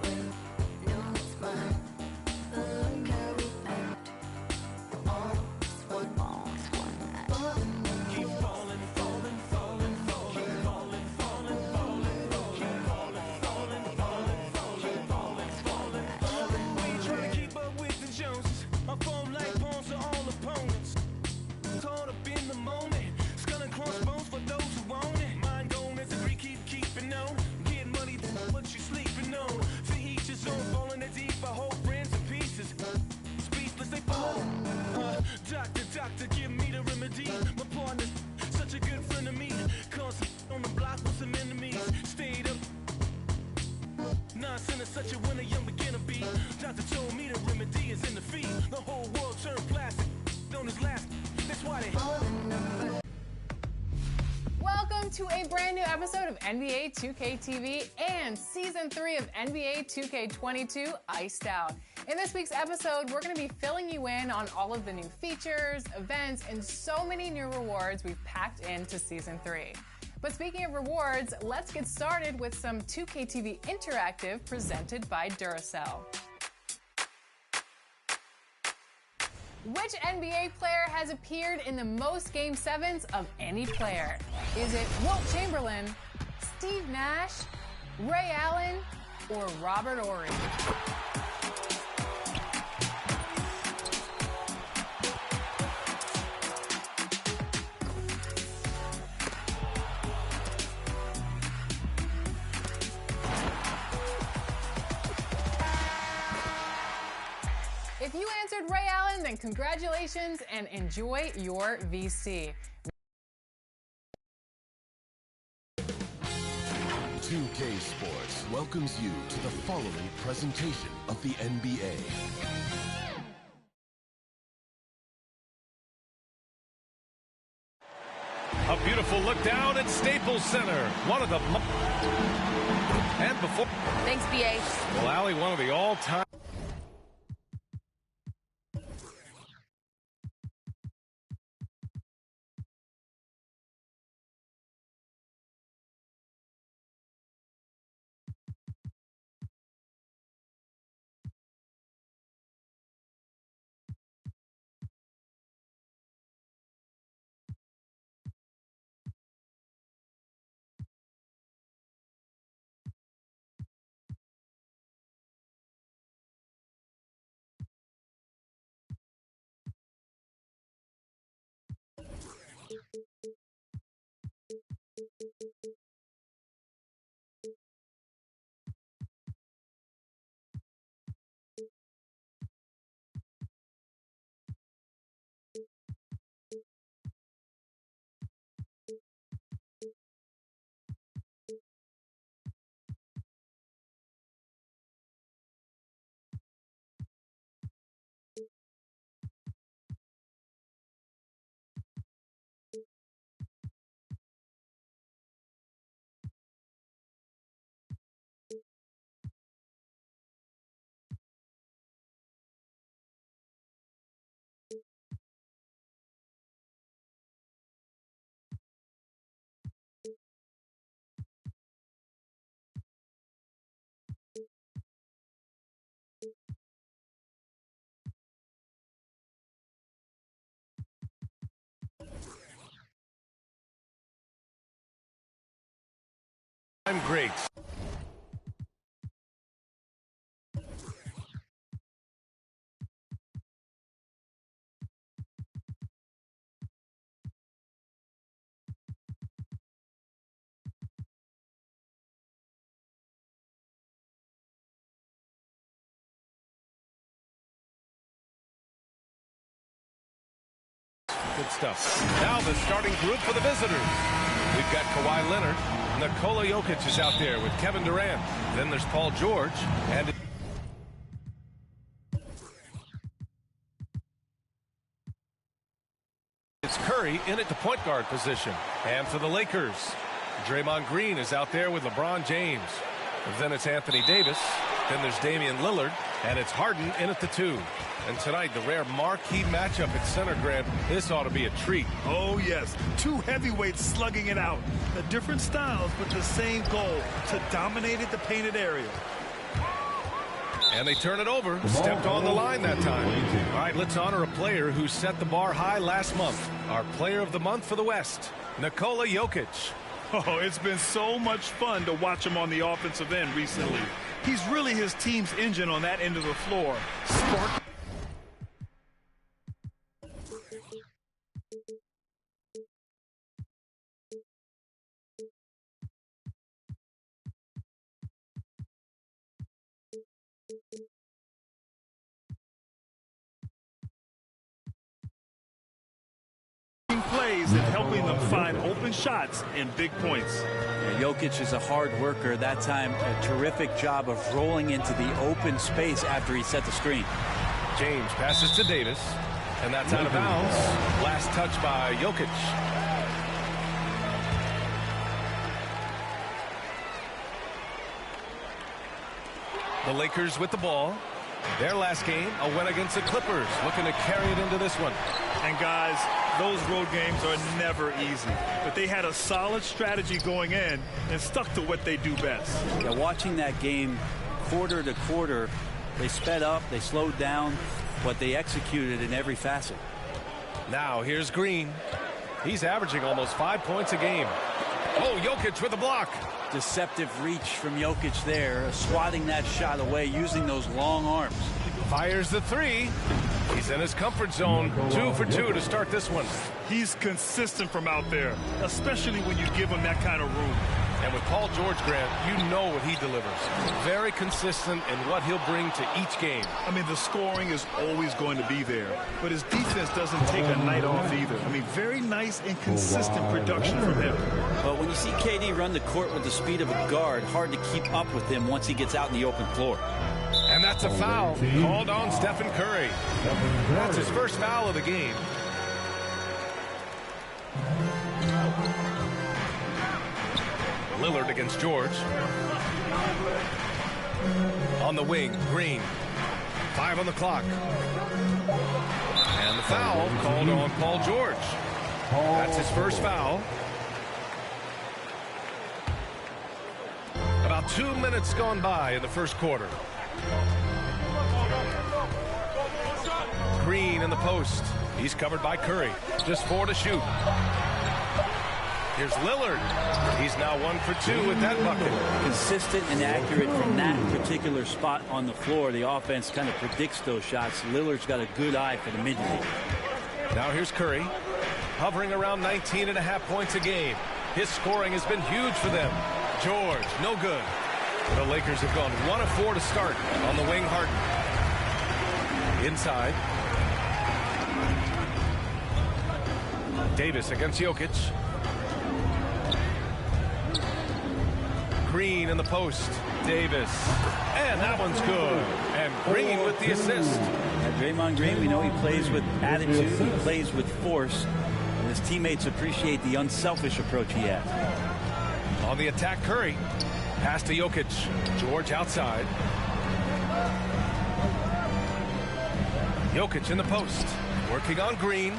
When such a winner, young beginner be. Doctor told me the remedy is in the feet. The whole world turned plastic. On his last, that's why they. Welcome to a brand new episode of NBA 2K TV and Season 3 of NBA 2K22 Iced Out. In this week's episode, we're going to be filling you in on all of the new features, events, and so many new rewards we've packed into Season 3. But speaking of rewards, let's get started with some 2K TV Interactive presented by Duracell. Which NBA player has appeared in the most Game 7s of any player? Is it Wilt Chamberlain, Steve Nash, Ray Allen, or Robert Horry? If you answered Ray Allen, then congratulations and enjoy your VC. 2K Sports welcomes you to the following presentation of the NBA. A beautiful look down at Staples Center. One of the... And before... Thanks, BA. Well, Allie, one of the all-time... I'm great. Good stuff. Now the starting group for the visitors. We've got Kawhi Leonard. Nikola Jokic is out there with Kevin Durant. Then there's Paul George. And it's Curry in at the point guard position. And for the Lakers, Draymond Green is out there with LeBron James. Then it's Anthony Davis. Then there's Damian Lillard. And it's Harden in at the 2. And tonight, the rare marquee matchup at center, Grant. This ought to be a treat. Oh, yes. Two heavyweights slugging it out. The different styles, but the same goal, to dominate at the painted area. And they turn it over. Stepped on the line that time. All right, let's honor a player who set the bar high last month. Our player of the month for the West, Nikola Jokic. Oh, it's been so much fun to watch him on the offensive end recently. He's really his team's engine on that end of the floor. Spark. Plays and helping them find open open shots and big points. Yeah, Jokic is a hard worker. That time, a terrific job of rolling into the open space after he set the screen. James passes to Davis, and that's out of bounds. Last touch by Jokic. The Lakers with the ball. Their last game, a win against the Clippers, looking to carry it into this one. And guys, those road games are never easy, but they had a solid strategy going in and stuck to what they do best. Yeah, watching that game quarter to quarter, they sped up, they slowed down, but they executed in every facet. Now here's Green. He's averaging almost 5 points a game. Oh, Jokic with a block. Deceptive reach from Jokic there, swatting that shot away, using those long arms. Fires the three. He's in his comfort zone. 2 for 2 to start this one. He's consistent from out there, especially when you give him that kind of room. And with Paul George, Grant, you know what he delivers. Very consistent in what he'll bring to each game. I mean, the scoring is always going to be there, but his defense doesn't take a night off either. I mean, very nice and consistent production from him. But when you see KD run the court with the speed of a guard, hard to keep up with him once he gets out in the open floor. And that's a foul called on Stephen Curry. That's his first foul of the game. Lillard against George. On the wing, Green. 5 on the clock. And the foul called on Paul George. That's his first foul. About 2 minutes gone by in the first quarter. Green in the post. He's covered by Curry. Just 4 to shoot. Here's Lillard. He's now 1 for 2 with that bucket. Consistent and accurate from that particular spot on the floor. The offense kind of predicts those shots. Lillard's got a good eye for the mid-range. Now here's Curry, hovering around 19.5 points a game. His scoring has been huge for them. George, no good. The Lakers have gone 1 of 4 to start. On the wing, Harden. Inside. Davis against Jokic. Green in the post. Davis. And that one's good. And Green with the assist. Draymond Green, we know he plays with attitude. He plays with force. And his teammates appreciate the unselfish approach he has. On the attack, Curry. Pass to Jokic. George outside. Jokic in the post. Working on Green.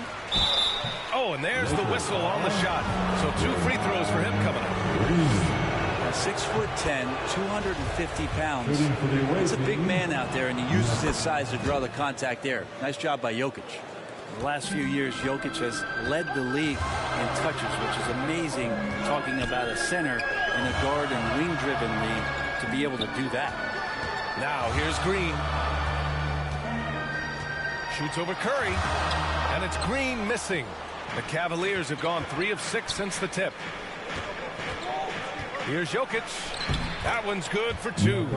Oh, and there's the whistle on the shot. So 2 free throws for him coming up. 6'10", 250 pounds. He's a big man out there, and he uses his size to draw the contact there. Nice job by Jokic. The last few years, Jokic has led the league in touches, which is amazing, talking about a center in a guard and wing-driven league to be able to do that. Now here's Green. Shoots over Curry, and it's Green missing. The Cavaliers have gone 3 of 6 since the tip. Here's Jokic. That one's good for 2.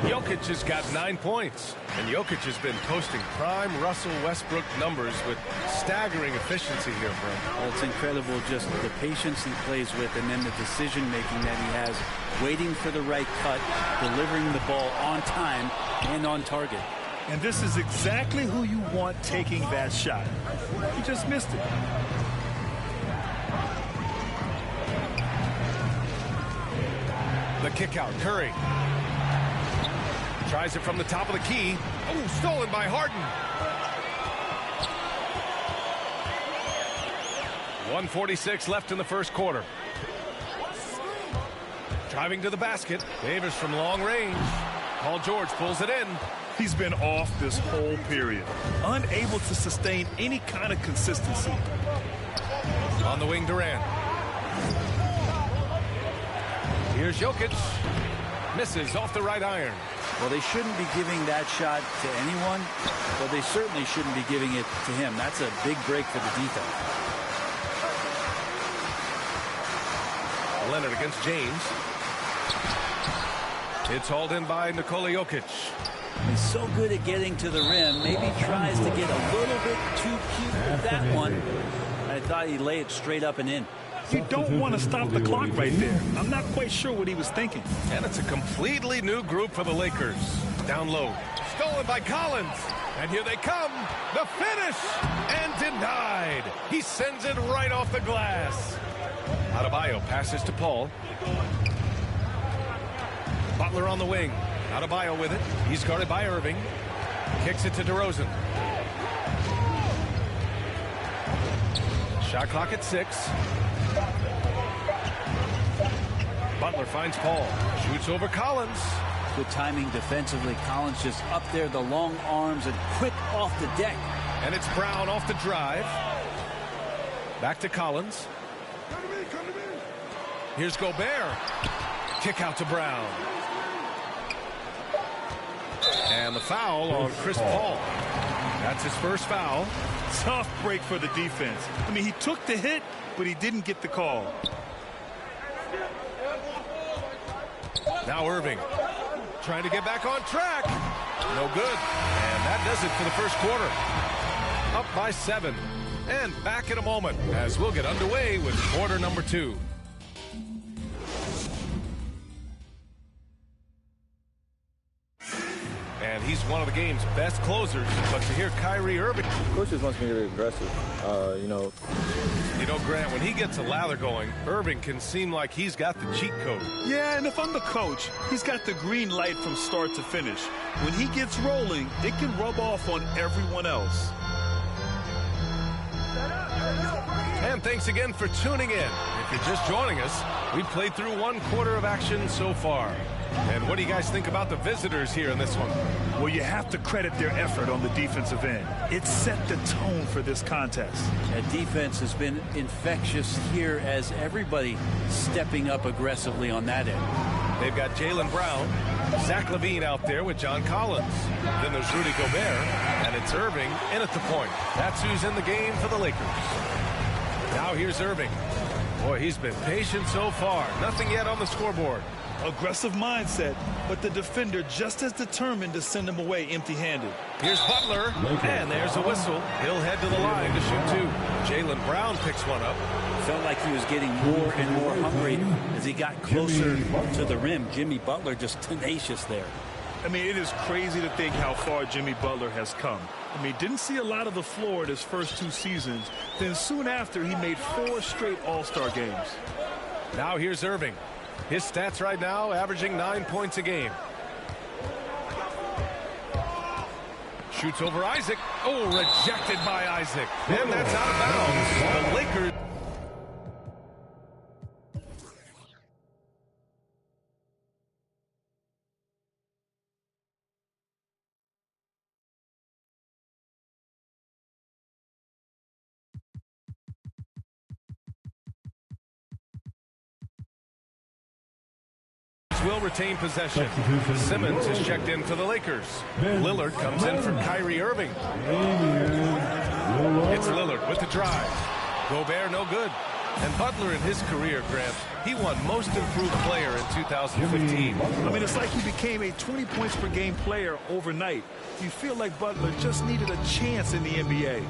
Jokic has got 9 points. And Jokic has been posting prime Russell Westbrook numbers with staggering efficiency here, Brent. Well, it's incredible just the patience he plays with and then the decision-making that he has, waiting for the right cut, delivering the ball on time and on target. And this is exactly who you want taking that shot. He just missed it. The kick out, Curry. Tries it from the top of the key. Oh, stolen by Harden. 1:46 left in the first quarter. Driving to the basket. Davis from long range. Paul George pulls it in. He's been off this whole period. Unable to sustain any kind of consistency. On the wing, Durant. Here's Jokic. Misses off the right iron. Well, they shouldn't be giving that shot to anyone, but they certainly shouldn't be giving it to him. That's a big break for the defense. Leonard against James. It's hauled in by Nikola Jokic. He's so good at getting to the rim. Maybe tries to get a little bit too cute with that one. I thought he'd lay it straight up and in. You don't want to stop the clock right there. I'm not quite sure what he was thinking. And it's a completely new group for the Lakers. Down low. Stolen by Collins. And here they come. The finish. And denied. He sends it right off the glass. Adebayo passes to Paul. Butler on the wing. Adebayo with it. He's guarded by Irving. Kicks it to DeRozan. Shot clock at 6. Butler finds Paul. Shoots over Collins. Good timing defensively. Collins just up there, the long arms, and quick off the deck. And it's Brown off the drive. Back to Collins. Here's Gobert. Kick out to Brown. And the foul on Chris Paul. That's his first foul. Tough break for the defense. I mean, he took the hit, but he didn't get the call. Now Irving trying to get back on track. No good. And that does it for the first quarter. Up by 7. And back in a moment as we'll get underway with quarter number 2. And he's one of the game's best closers. But to hear Kyrie Irving. Coach just wants me to be aggressive. You know, Grant, when he gets a lather going, Irving can seem like he's got the cheat code. Yeah, and if I'm the coach, he's got the green light from start to finish. When he gets rolling, it can rub off on everyone else. And thanks again for tuning in. If you're just joining us, we've played through 1 quarter of action so far. And what do you guys think about the visitors here in this one? Well, you have to credit their effort on the defensive end. It set the tone for this contest. That defense has been infectious here as everybody stepping up aggressively on that end. They've got Jaylen Brown, Zach LaVine out there with John Collins. Then there's Rudy Gobert, and it's Irving in at the point. That's who's in the game for the Lakers. Now here's Irving. Boy, he's been patient so far. Nothing yet on the scoreboard. Aggressive mindset, but the defender just as determined to send him away empty-handed. Here's Butler, and there's a whistle. He'll head to the line to shoot 2. Jaylen Brown picks one up. Felt like he was getting more and more hungry as he got closer to the rim. Jimmy Butler just tenacious there. I mean, it is crazy to think how far Jimmy Butler has come. I mean, didn't see a lot of the floor in his first 2 seasons. Then soon after, he made 4 straight All-Star games. Now here's Irving. His stats right now averaging 9 points a game. Shoots over Isaac. Oh, rejected by Isaac. And that's out of bounds. The Lakers. Will retain possession. Simmons is checked in for the Lakers. Lillard comes in for Kyrie Irving. It's Lillard with the drive. Gobert no good. And Butler in his career, Grant, he won Most Improved Player in 2015. I mean, it's like he became a 20 points per game player overnight. You feel like Butler just needed a chance in the NBA.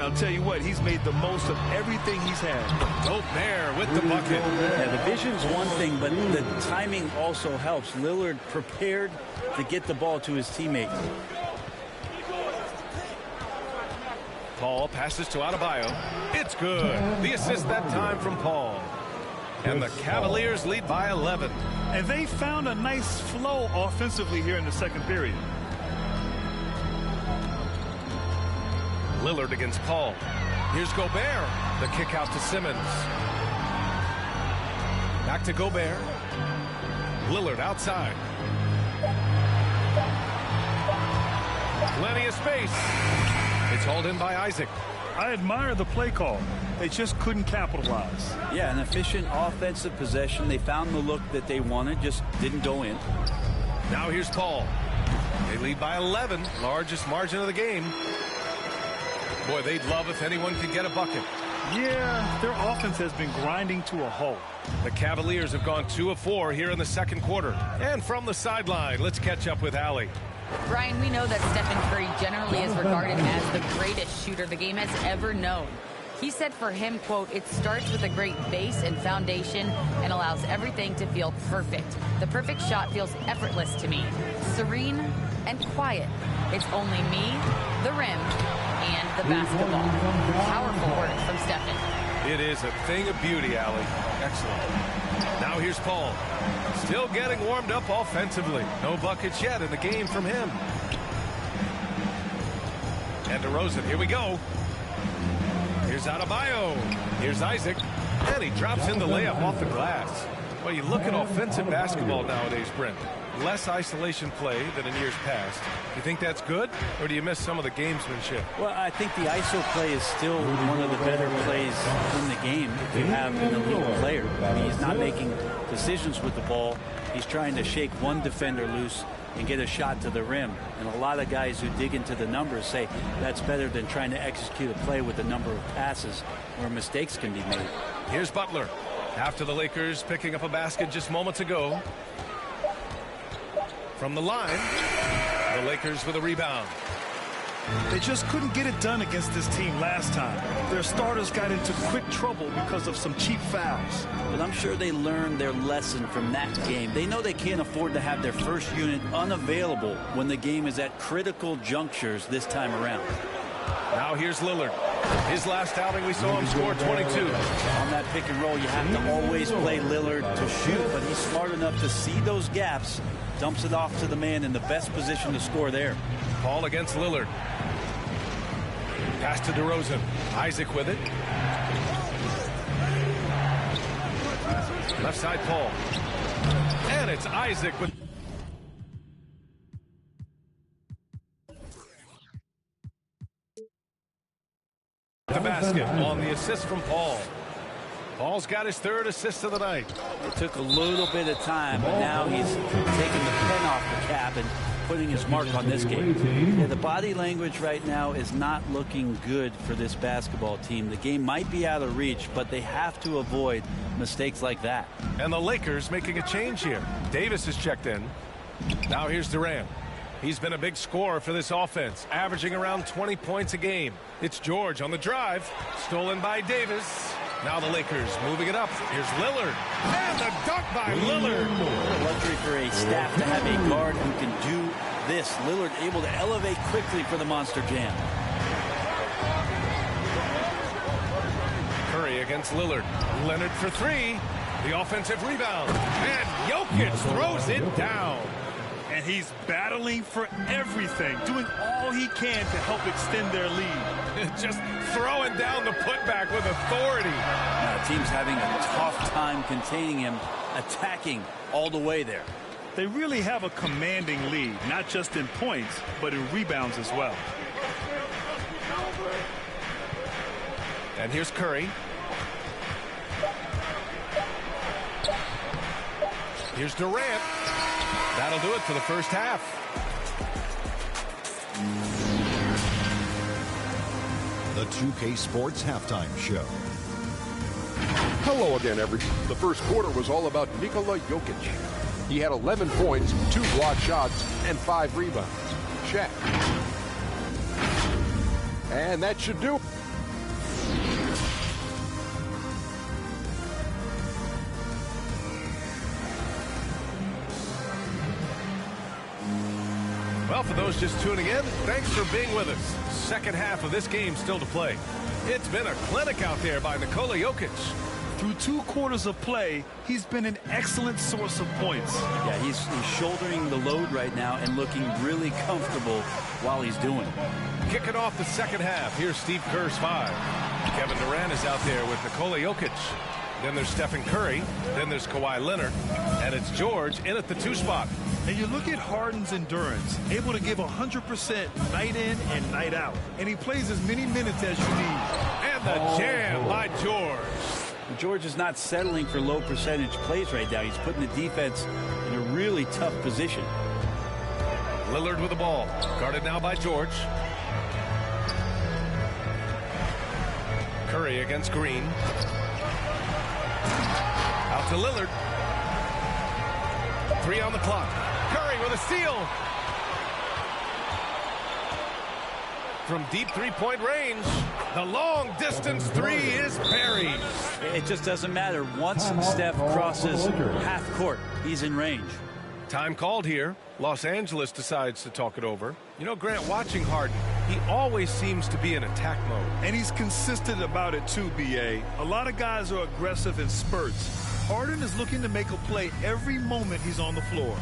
I'll tell you what, he's made the most of everything he's had. Gobert with the bucket. Yeah, the vision's one thing, but the timing also helps. Lillard prepared to get the ball to his teammate. Paul passes to Adebayo. It's good. The assist that time from Paul. And the Cavaliers lead by 11. And they found a nice flow offensively here in the second period. Lillard against Paul. Here's Gobert. The kick out to Simmons. Back to Gobert. Lillard outside. Plenty of space. It's hauled in by Isaac. I admire the play call. They just couldn't capitalize. Yeah, an efficient offensive possession. They found the look that they wanted, just didn't go in. Now here's Paul. They lead by 11, largest margin of the game. Boy, they'd love if anyone could get a bucket. Yeah, their offense has been grinding to a halt. The Cavaliers have gone 2 of 4 here in the second quarter. And from the sideline, let's catch up with Allie. Brian, we know that Stephen Curry generally is regarded as the greatest shooter the game has ever known. He said for him, quote, "It starts with a great base and foundation and allows everything to feel perfect. The perfect shot feels effortless to me, serene and quiet. It's only me, the rim, and the basketball." Powerful words from Stephen. It is a thing of beauty, Allie. Excellent. Now here's Paul. Still getting warmed up offensively. No buckets yet in the game from him. And DeRozan, here we go. Here's Adebayo. Here's Isaac. And he drops in the layup off the glass. Well, you look at offensive basketball nowadays, Brent. Less isolation play than in years past. You think that's good, or do you miss some of the gamesmanship? Well, I think the ISO play is still one of the better plays in the game if you have an elite player. I mean, he's not making decisions with the ball. He's trying to shake one defender loose and get a shot to the rim. And a lot of guys who dig into the numbers say that's better than trying to execute a play with a number of passes where mistakes can be made. Here's Butler. After the Lakers picking up a basket just moments ago. From the line, the Lakers with a rebound. They just couldn't get it done against this team last time. Their starters got into quick trouble because of some cheap fouls. But I'm sure they learned their lesson from that game. They know they can't afford to have their first unit unavailable when the game is at critical junctures this time around. Now here's Lillard. His last outing, we saw him score 22. On that pick and roll, you have to always play Lillard to shoot, but he's smart enough to see those gaps, dumps it off to the man in the best position to score there. Paul against Lillard. Pass to DeRozan. Isaac with it. Left side, Paul. And it's Isaac with... the basket on the assist from Paul. Paul's got his third assist of the night. It took a little bit of time, but now he's taking the pen off the cap and putting his mark on this game. Yeah, the body language right now is not looking good for this basketball team. The game might be out of reach, but they have to avoid mistakes like that. And the Lakers making a change here. Davis is checked in. Now here's Durant. He's been a big scorer for this offense, averaging around 20 points a game. It's George on the drive, stolen by Davis. Now the Lakers moving it up. Here's Lillard. And the dunk by Lillard. What a luxury for a staff to have a guard who can do this. Lillard able to elevate quickly for the monster jam. Curry against Lillard. Leonard for three. The offensive rebound. And Jokic throws it down. And he's battling for everything, doing all he can to help extend their lead. Just throwing down the putback with authority. Now, the team's having a tough time containing him, attacking all the way there. They really have a commanding lead, not just in points, but in rebounds as well. And here's Curry. Here's Durant. That'll do it for the first half. The 2K Sports Halftime Show. Hello again, everyone. The first quarter was all about Nikola Jokic. He had 11 points, 2 blocked shots, and 5 rebounds. Shaq. And that should do it. Well, for those just tuning in, thanks for being with us. Second half of this game still to play. It's been a clinic out there by Nikola Jokic. Through 2 quarters of play, he's been an excellent source of points. Yeah, he's shouldering the load right now and looking really comfortable while he's doing it. Kicking off the second half, here's Steve Kerr's 5. Kevin Durant is out there with Nikola Jokic. Then there's Stephen Curry. Then there's Kawhi Leonard. And it's George in at the 2 spot. And you look at Harden's endurance, able to give 100% night in and night out. And he plays as many minutes as you need. And the jam by George. George is not settling for low percentage plays right now. He's putting the defense in a really tough position. Lillard with the ball. Guarded now by George. Curry against Green. Out to Lillard. 3 on the clock. Curry with a steal. From deep 3-point range. The long distance three is buried. It just doesn't matter. Once Steph crosses half court, he's in range. Time called here. Los Angeles decides to talk it over. You know, Grant, watching Harden, he always seems to be in attack mode. And he's consistent about it too, B.A. A lot of guys are aggressive in spurts. Harden is looking to make a play every moment he's on the floor.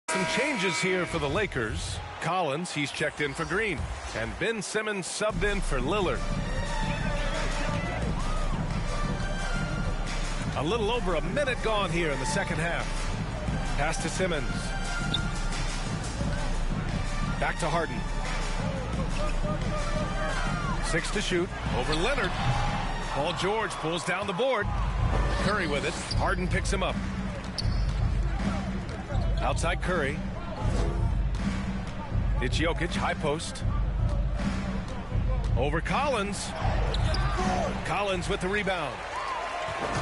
Some changes here for the Lakers. Collins, he's checked in for Green. And Ben Simmons subbed in for Lillard. A little over a minute gone here in the second half. Pass to Simmons. Back to Harden. 6 to shoot. Over Leonard. Paul George pulls down the board. Curry with it. Harden picks him up. Outside Curry. It's Jokic, high post. Over Collins. Collins with the rebound.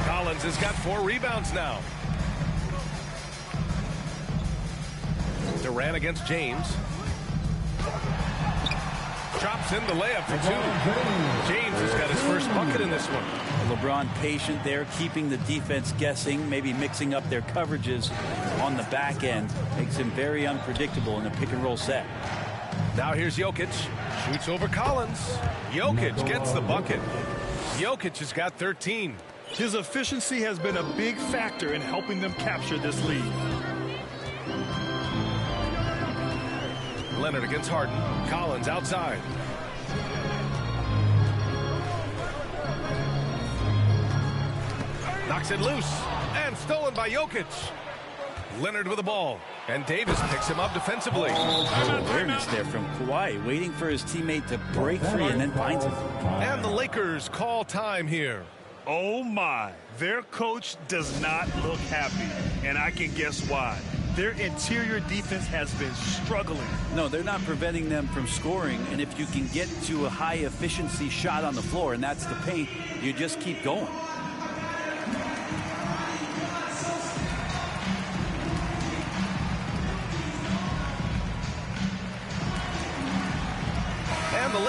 Collins has got 4 rebounds now. Durant against James. Drops in the layup for 2. James has got his first bucket in this one. LeBron patient there, keeping the defense guessing, maybe mixing up their coverages on the back end. Makes him very unpredictable in a pick-and-roll set. Now here's Jokic. Shoots over Collins. Jokic gets the bucket. Jokic has got 13. His efficiency has been a big factor in helping them capture this lead. Leonard against Harden. Collins outside. Knocks it loose. And stolen by Jokic. Leonard with the ball. And Davis picks him up defensively. Awareness there from Kawhi, waiting for his teammate to break free and then finds him. And the Lakers call time here. Oh my, their coach does not look happy. And I can guess why. Their interior defense has been struggling. No, they're not preventing them from scoring. And if you can get to a high efficiency shot on the floor, and that's the paint, you just keep going. And the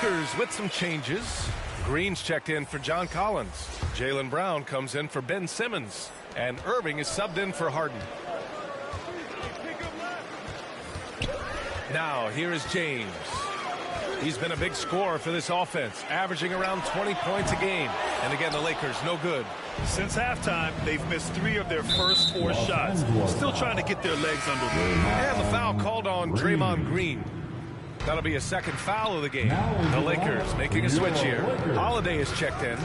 Lakers with some changes. Green's checked in for John Collins. Jaylen Brown comes in for Ben Simmons. And Irving is subbed in for Harden. Now, here is James. He's been a big scorer for this offense, averaging around 20 points a game. And again, the Lakers, no good. Since halftime, they've missed 3 of their first 4 shots. Still trying to get their legs under them. And the foul called on Draymond Green. That'll be a second foul of the game. The Lakers making a switch here. Holiday is checked in.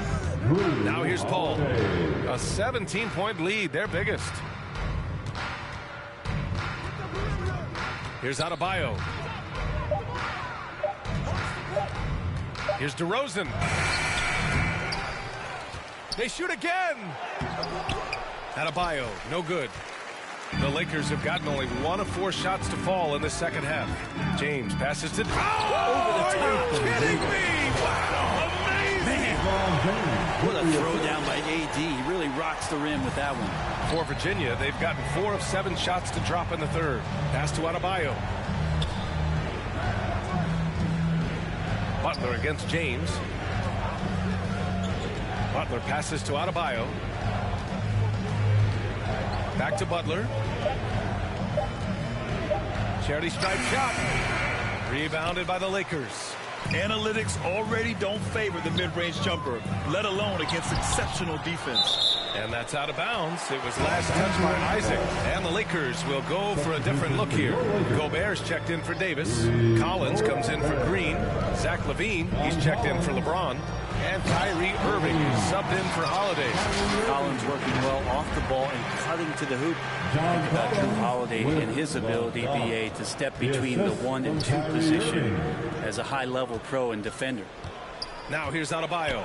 Now here's Paul. A 17-point lead, their biggest. Here's Adebayo. Here's DeRozan. They shoot again. Adebayo, no good. The Lakers have gotten only 1 of 4 shots to fall in the second half. James passes to... Oh, are you kidding me? Wow, amazing. Man, what a throw down by AD. He really rocks the rim with that one. For Virginia, they've gotten 4 of 7 shots to drop in the third. Pass to Adebayo. Butler against James. Butler passes to Adebayo. Back to Butler. Charity stripe shot. Rebounded by the Lakers. Analytics already don't favor the mid-range jumper, let alone against exceptional defense. And that's out of bounds. It was last touched by Isaac. And the Lakers will go for a different look here. Gobert's checked in for Davis. Collins comes in for Green. Zach LaVine, he's checked in for LeBron. And Kyrie Irving is subbed in for Holiday. Collins working well off the ball and cutting to the hoop. Think about Drew Holiday and his ability, BA, to step between the 1 and 2 position as a high-level pro and defender. Now here's Adebayo.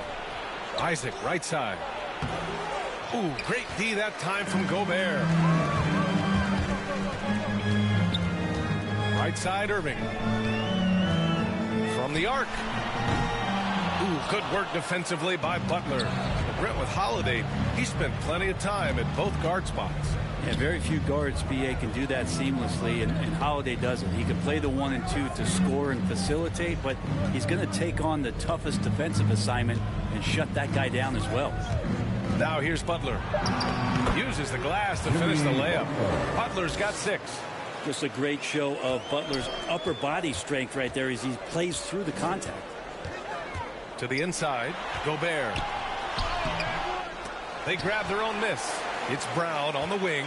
Isaac, right side. Ooh, great D that time from Gobert. Right side, Irving. From the arc. Ooh, good work defensively by Butler. Brent with Holiday, he spent plenty of time at both guard spots. Yeah, very few guards, BA, can do that seamlessly, and Holiday does it. He can play the 1 and 2 to score and facilitate, but he's going to take on the toughest defensive assignment and shut that guy down as well. Now here's Butler. Uses the glass to finish the layup. Butler's got 6. Just a great show of Butler's upper body strength right there as he plays through the contact. To the inside, Gobert. They grab their own miss. It's Brown on the wing.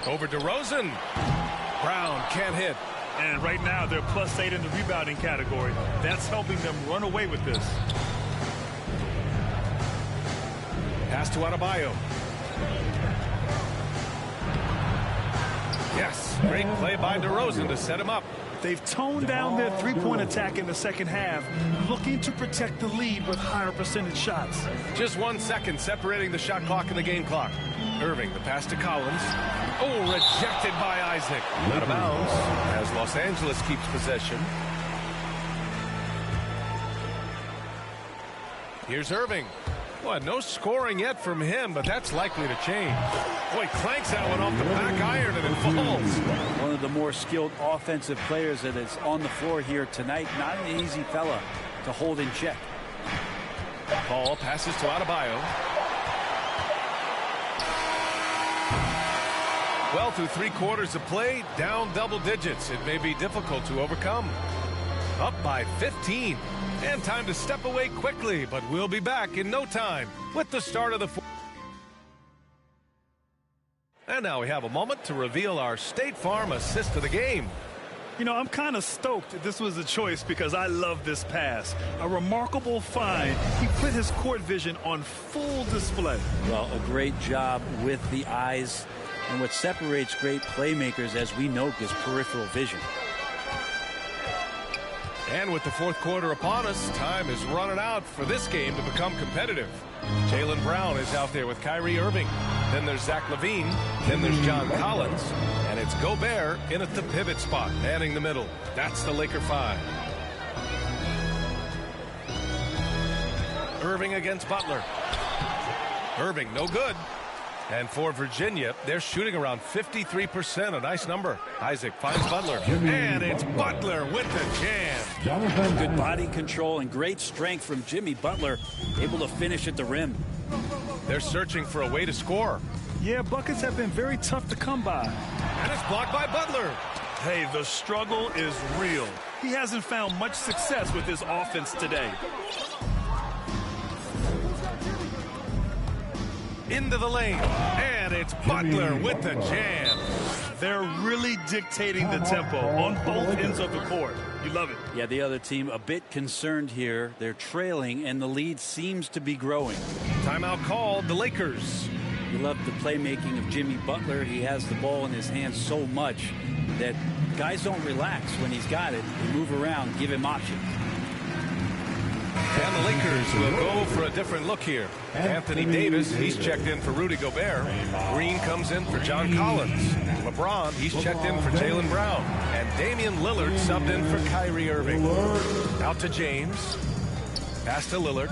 Over to DeRozan. Brown can't hit. And right now, they're +8 in the rebounding category. That's helping them run away with this. Pass to Adebayo. Yes, great play by DeRozan to set him up. They've toned down their three-point attack in the second half, looking to protect the lead with higher percentage shots. Just 1 second separating the shot clock and the game clock. Irving, the pass to Collins. Oh, rejected by Isaac. Out of bounds as Los Angeles keeps possession. Here's Irving. Boy, no scoring yet from him, but that's likely to change. Boy, clanks that one off the back iron and it falls. One of the more skilled offensive players that is on the floor here tonight. Not an easy fella to hold in check. Paul passes to Adebayo. Well, through 3 quarters of play, down double digits. It may be difficult to overcome. Up by 15. And time to step away quickly, but we'll be back in no time with the start of the fourth. And now we have a moment to reveal our State Farm assist of the game. You know, I'm kind of stoked that this was a choice because I love this pass. A remarkable find. He put his court vision on full display. Well, a great job with the eyes. And what separates great playmakers, as we know, is peripheral vision. And with the fourth quarter upon us, time is running out for this game to become competitive. Jaylen Brown is out there with Kyrie Irving. Then there's Zach LaVine. Then there's John Collins. And it's Gobert in at the pivot spot, manning the middle. That's the Laker 5. Irving against Butler. Irving, no good. And for Virginia, they're shooting around 53%, a nice number. Isaac finds Butler, and it's Butler with the jam. Good body control and great strength from Jimmy Butler, able to finish at the rim. They're searching for a way to score. Yeah, buckets have been very tough to come by. And it's blocked by Butler. Hey, the struggle is real. He hasn't found much success with his offense today. Into the lane. And it's Butler with the jam. They're really dictating the tempo on both ends of the court. You love it. Yeah, the other team a bit concerned here. They're trailing, and the lead seems to be growing. Timeout called, the Lakers. You love the playmaking of Jimmy Butler. He has the ball in his hands so much that guys don't relax when he's got it. They move around, give him options. And the Lakers will go for a different look here. Anthony Davis, he's checked in for Rudy Gobert. Green comes in for John Collins. LeBron, he's checked in for Jaylen Brown. And Damian Lillard subbed in for Kyrie Irving. Out to James. Pass to Lillard.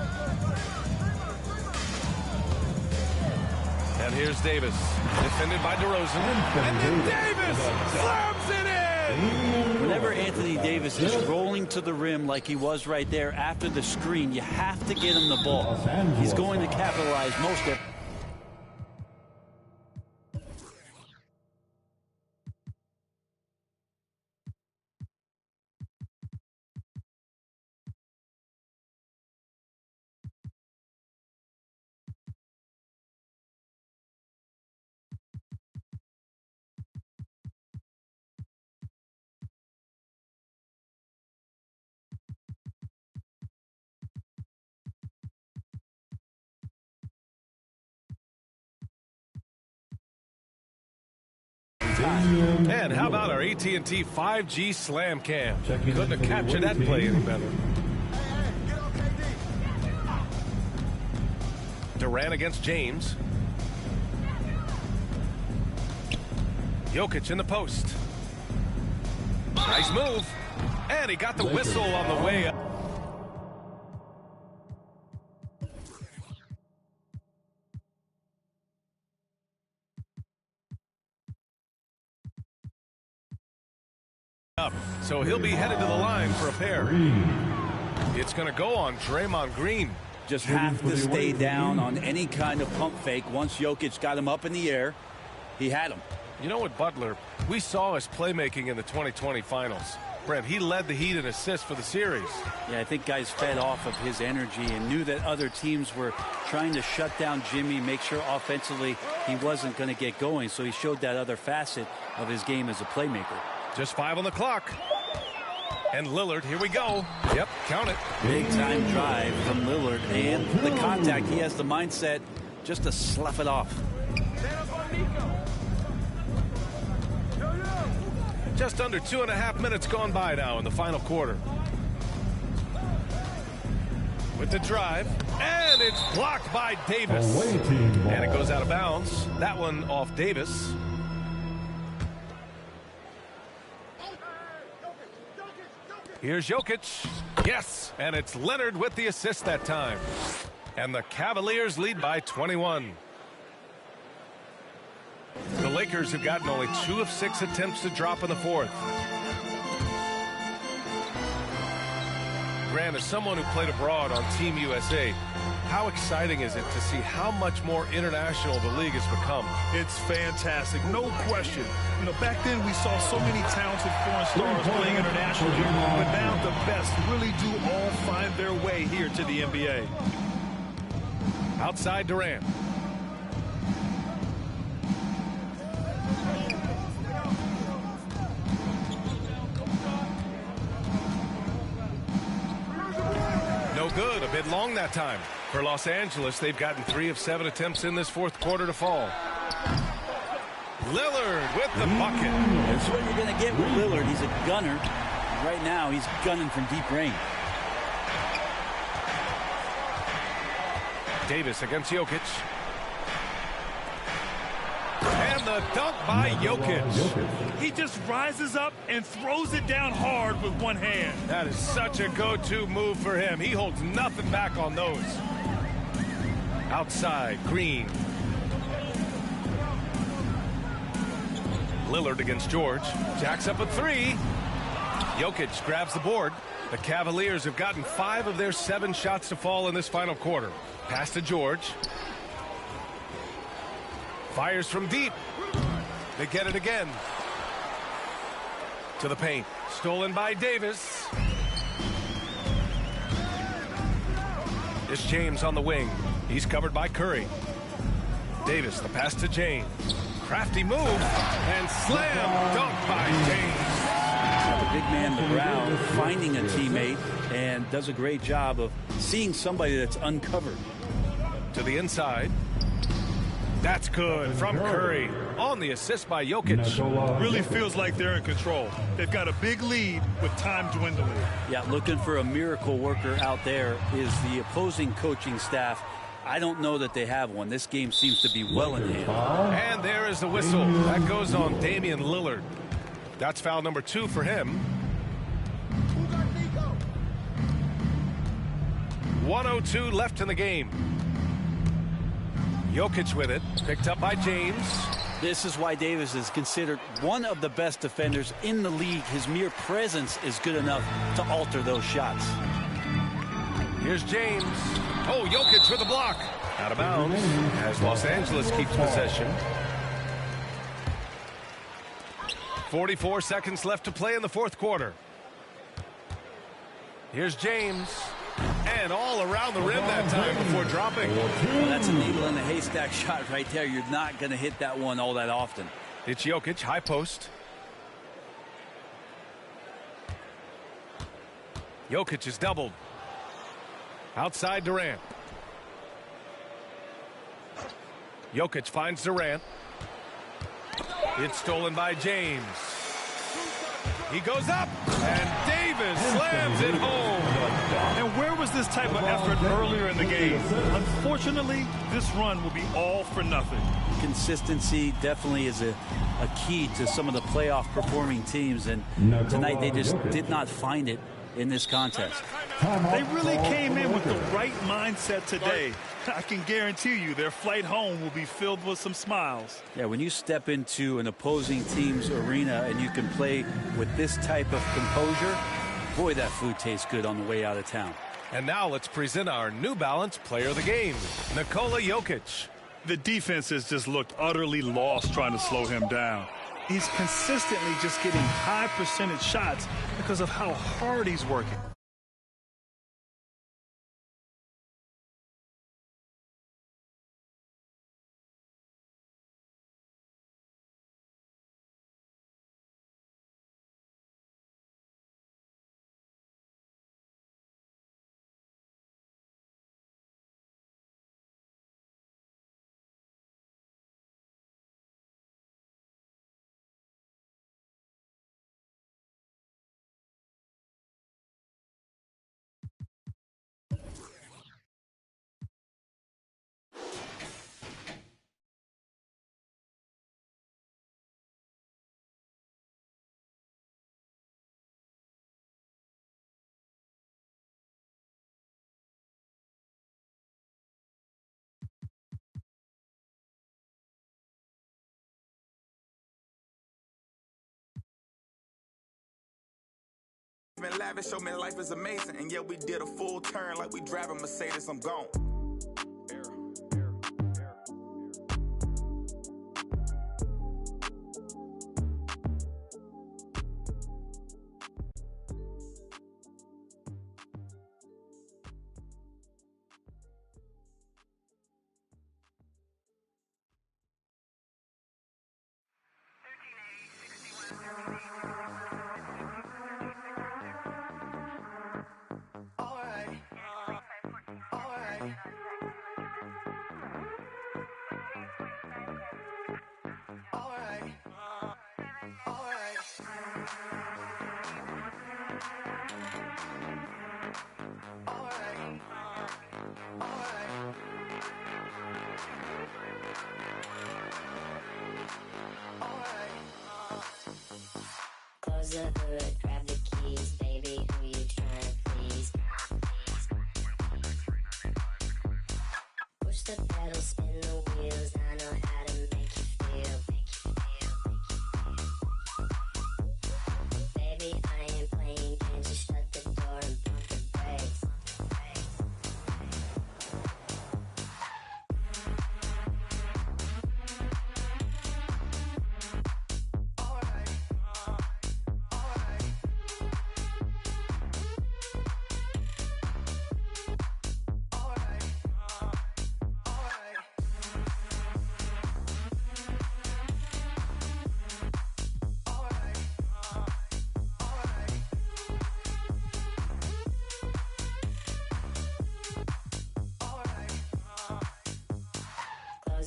And here's Davis. Defended by DeRozan. And then Davis slams it in! Whenever Anthony Davis is rolling to the rim like he was right there after the screen, you have to get him the ball. He's going to capitalize most of it. And how about our AT&T 5G Slam Cam? Couldn't have captured that play any better. Durant against James. Jokic in the post. Nice move. And he got the whistle on the way up. So he'll be headed to the line for a pair. It's going to go on Draymond Green. Just have to stay down on any kind of pump fake. Once Jokic got him up in the air, he had him. You know what, Butler, we saw his playmaking in the 2020 finals. Brent, he led the Heat in assists for the series. Yeah, I think guys fed off of his energy and knew that other teams were trying to shut down Jimmy, make sure offensively he wasn't going to get going. So he showed that other facet of his game as a playmaker. Just 5 on the clock. And Lillard, here we go. Yep, count it. Big time drive from Lillard, and the contact, he has the mindset just to slough it off. Just under 2.5 minutes gone by now in the final quarter. With the drive, and it's blocked by Davis. And it goes out of bounds. That one off Davis. Here's Jokic. Yes, and it's Leonard with the assist that time. And the Cavaliers lead by 21. The Lakers have gotten only 2 of 6 attempts to drop in the fourth. Grant, as someone who played abroad on Team USA, how exciting is it to see how much more international the league has become? It's fantastic, no question. You know, back then we saw so many talented foreign stars playing internationally, but now the best really do all find their way here to the NBA. Outside Durant. No good, a bit long that time. For Los Angeles, they've gotten 3 of 7 attempts in this fourth quarter to fall. Lillard with the bucket. That's what you're going to get with Lillard. He's a gunner. Right now, he's gunning from deep range. Davis against Jokic. And the dunk by Jokic. He just rises up and throws it down hard with one hand. That is such a go-to move for him. He holds nothing back on those. Outside, Green. Lillard against George. Jacks up a 3. Jokic grabs the board. The Cavaliers have gotten 5 of their 7 shots to fall in this final quarter. Pass to George. Fires from deep. They get it again. To the paint. Stolen by Davis. It's James on the wing. He's covered by Curry. Davis, the pass to James. Crafty move. And slam dunk by James. The big man, Brown, finding a teammate and does a great job of seeing somebody that's uncovered. To the inside. That's good from Curry on the assist by Jokic. Really feels like they're in control. They've got a big lead with time dwindling. Yeah, looking for a miracle worker out there is the opposing coaching staff. I don't know that they have one. This game seems to be well in hand. And there is the whistle. That goes on Damian Lillard. That's foul number 2 for him. 1:02 left in the game. Jokic with it, picked up by James. This is why Davis is considered one of the best defenders in the league. His mere presence is good enough to alter those shots. Here's James. Oh, Jokic with a block. Out of bounds as Los Angeles keeps possession. 44 seconds left to play in the fourth quarter. Here's James. And all around the rim that time before dropping. Well, that's a needle in the haystack shot right there. You're not going to hit that one all that often. It's Jokic, high post. Jokic is doubled. Outside Durant. Jokic finds Durant. It's stolen by James. He goes up, and Davis slams it home. And where was this type of effort earlier in the game? Unfortunately, this run will be all for nothing. Consistency definitely is a key to some of the playoff performing teams, and tonight they just did not find it in this contest. They really came in with the right mindset today. I can guarantee you their flight home will be filled with some smiles. Yeah, when you step into an opposing team's arena and you can play with this type of composure, boy, that food tastes good on the way out of town. And now let's present our New Balance player of the game, Nikola Jokic. The defense has just looked utterly lost trying to slow him down. He's consistently just getting high percentage shots because of how hard he's working. Been lavish, show me life is amazing, and yeah, we did a full turn like we driving Mercedes. I'm gone. Close the hood, grab the keys, baby, who you trying to please? Push the pedal, spin the wheels, I know how to make you feel. Baby, I ain't playing games, just shut the door and pump the brakes.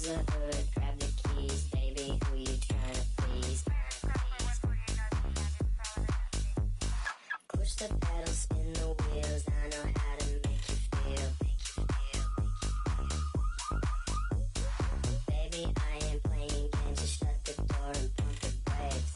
the hood, grab the keys, baby, who you trying to please? Push the pedal, spin the wheels, I know how to make you feel. Baby, I ain't playing games, just shut the door and pump the brakes.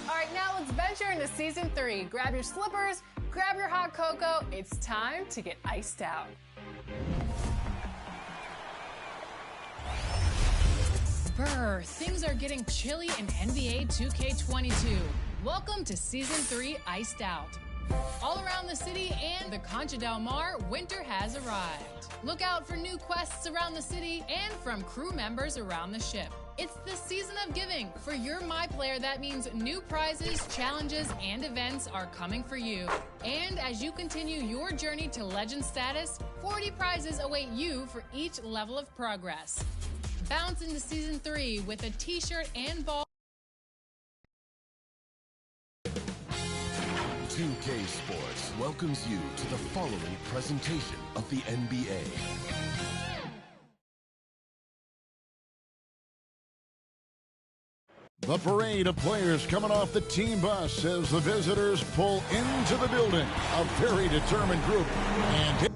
All right, now let's venture into season 3. Grab your slippers, grab your hot cocoa. It's time to get iced out. Brr, things are getting chilly in NBA 2K22. Welcome to season 3 Iced Out. All around the city and the Concha del Mar, winter has arrived. Look out for new quests around the city and from crew members around the ship. It's the season of giving. For your My Player, that means new prizes, challenges, and events are coming for you. And as you continue your journey to legend status, 40 prizes await you for each level of progress. Bounce into season 3 with a t-shirt and ball. 2K Sports welcomes you to the following presentation of the NBA. The parade of players coming off the team bus as the visitors pull into the building. A very determined group. And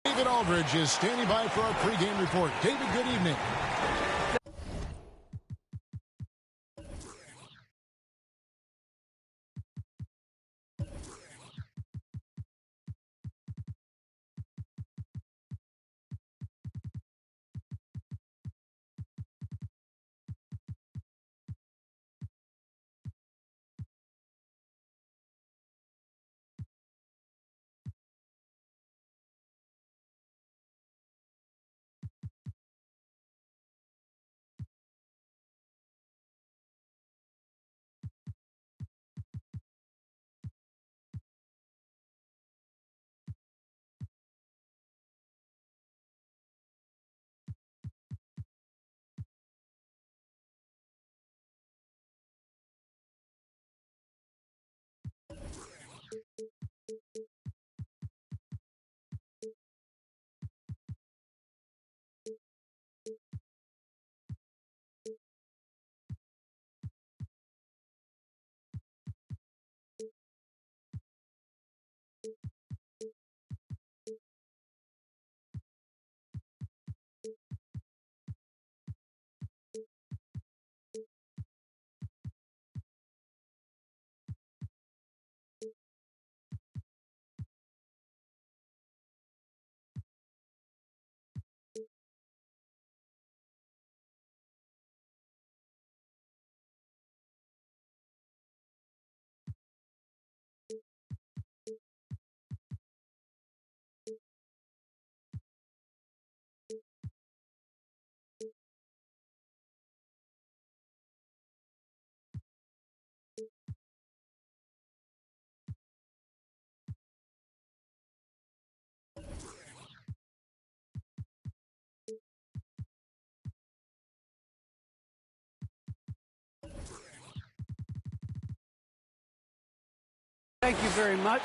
David Aldridge is standing by for our pregame report. David, good evening. Thank you very much.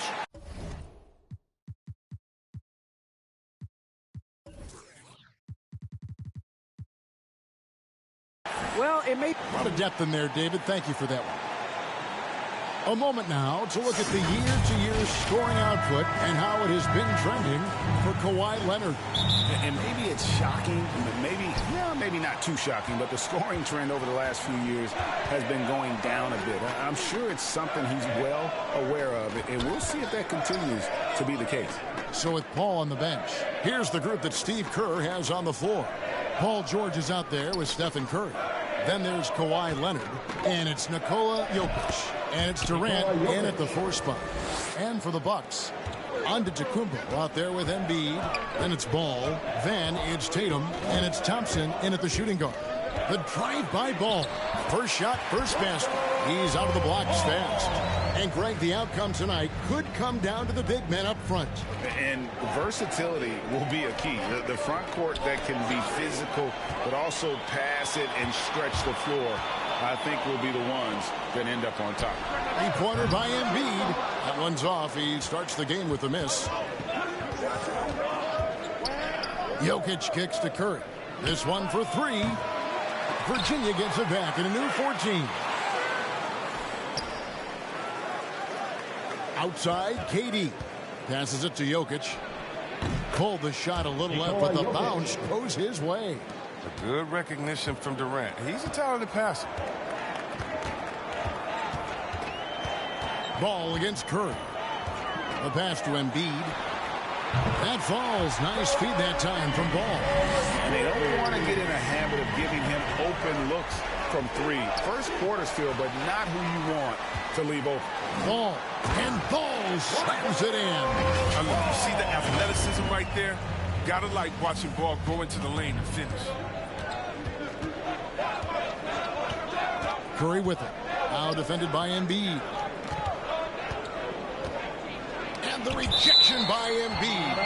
Well, it may... A lot of depth in there, David. Thank you for that one. A moment now to look at the year-to-year scoring output and how it has been trending for Kawhi Leonard. And maybe it's shocking, maybe not too shocking, but the scoring trend over the last few years has been going down a bit. I'm sure it's something he's well aware of, and we'll see if that continues to be the case. So with Paul on the bench, here's the group that Steve Kerr has on the floor. Paul George is out there with Stephen Curry. Then there's Kawhi Leonard, and it's Nikola Jokic, and it's Durant in at the 4 spot. And for the Bucks, Antetokounmpo out there with Embiid, then it's Ball, then it's Tatum, and it's Thompson in at the shooting guard. The drive-by Ball, first shot, first basket. He's out of the blocks fast. And Greg, the outcome tonight could come down to the big men up front. And versatility will be a key. The front court that can be physical, but also pass it and stretch the floor, I think will be the ones that end up on top. 3-pointer by Embiid. That one's off. He starts the game with a miss. Jokic kicks to Curry. This one for 3. Virginia gets it back in a new 14. Outside, KD passes it to Jokic. Pulled the shot a little left, but the bounce goes his way. A good recognition from Durant. He's a talented passer. Ball against Curry. The pass to Embiid. That falls. Nice feed that time from Ball. And they don't want to get in a habit of giving him open looks from 3. First quarter still, but not who you want to leave open. Ball. And Ball slams it in. I love, you see the athleticism right there? Gotta like watching Ball go into the lane and finish. Curry with it. Now defended by Embiid. And the rejection by Embiid.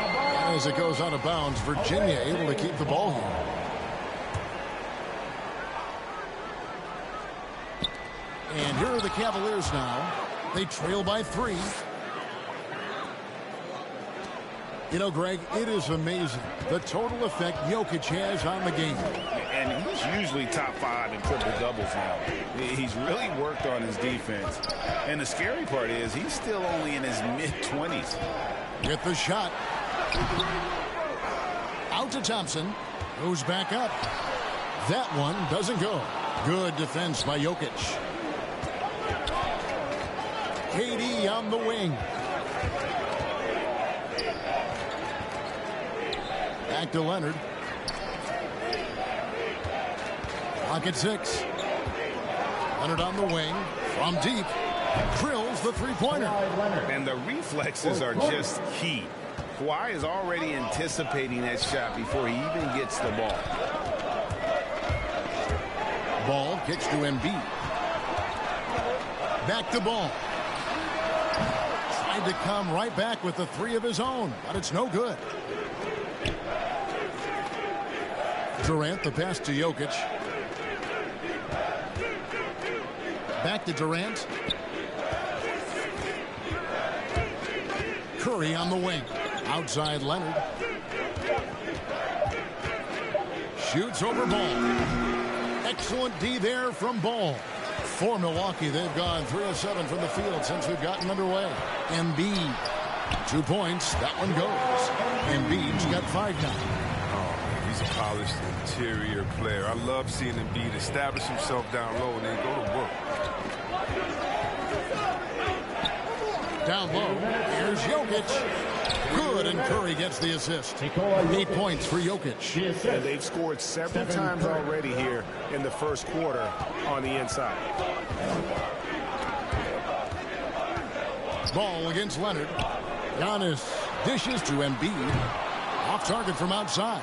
As it goes out of bounds, Virginia able to keep the ball here. And here are the Cavaliers now. They trail by 3. You know, Greg, it is amazing the total effect Jokic has on the game. And he's usually top 5 in triple-doubles now. He's really worked on his defense. And the scary part is he's still only in his mid-20s. Get the shot. Out to Thompson. Goes back up. That one doesn't go. Good defense by Jokic. KD on the wing. Back to Leonard. Clock at 6. Leonard on the wing. From deep. Drills the 3-pointer. And the reflexes are just key. Kawhi is already anticipating that shot before he even gets the ball. Ball kicks to Embiid. Back to Ball. Tried to come right back with the 3 of his own, but it's no good. Durant, the pass to Jokic. Back to Durant. Curry on the wing. Outside Leonard. Shoots over Ball. Excellent D there from Ball. For Milwaukee, they've gone 3 of 7 from the field since we've gotten underway. Embiid. 2 points. That one goes. Embiid's got 5 now. He's a polished interior player. I love seeing Embiid establish himself down low and then go to work. Down low. Here's Jokic. Good, and Curry gets the assist. 8 points for Jokic. And they've scored several times already here in the first quarter on the inside. Ball against Leonard. Giannis dishes to Embiid. Off target from outside.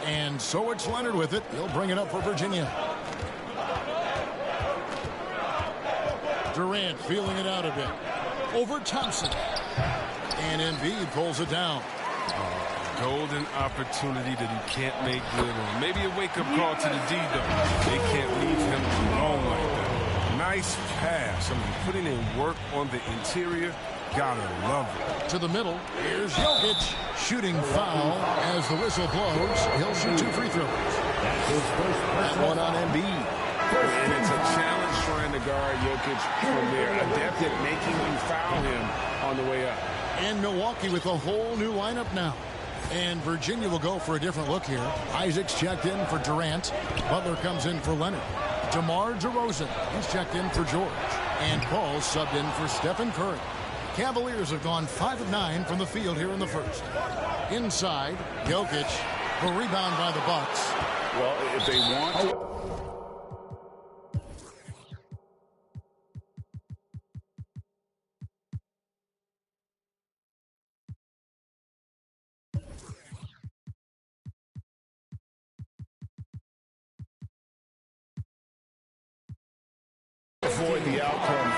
And so it's Leonard with it. He'll bring it up for Virginia. Durant feeling it out a bit. Over Thompson. And Embiid pulls it down. Golden opportunity that he can't make good on. Maybe a wake-up call to the D, though. They can't leave him alone like that. Nice pass. I mean, putting in work on the interior. Gotta love it. To the middle. Here's Jokic. Shooting foul as the whistle blows. He'll shoot 2 free throws. That one on Embiid. And it's a challenge trying to guard Jokic from there. Adept at making you foul him on the way up. And Milwaukee with a whole new lineup now. And Virginia will go for a different look here. Isaac's checked in for Durant. Butler comes in for Leonard. DeMar DeRozan, he's checked in for George. And Paul subbed in for Stephen Curry. Cavaliers have gone 5 of 9 from the field here in the first. Inside, Jokic, the rebound by the Bucks. Well, if they want to... avoid the outcome.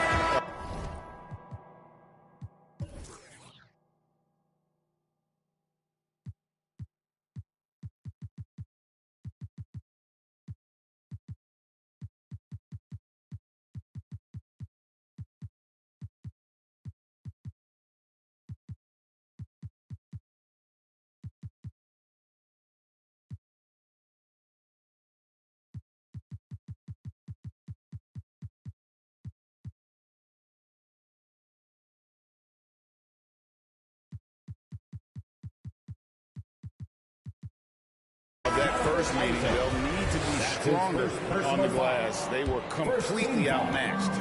That first meeting, they'll need to be stronger on the glass. They were completely outmatched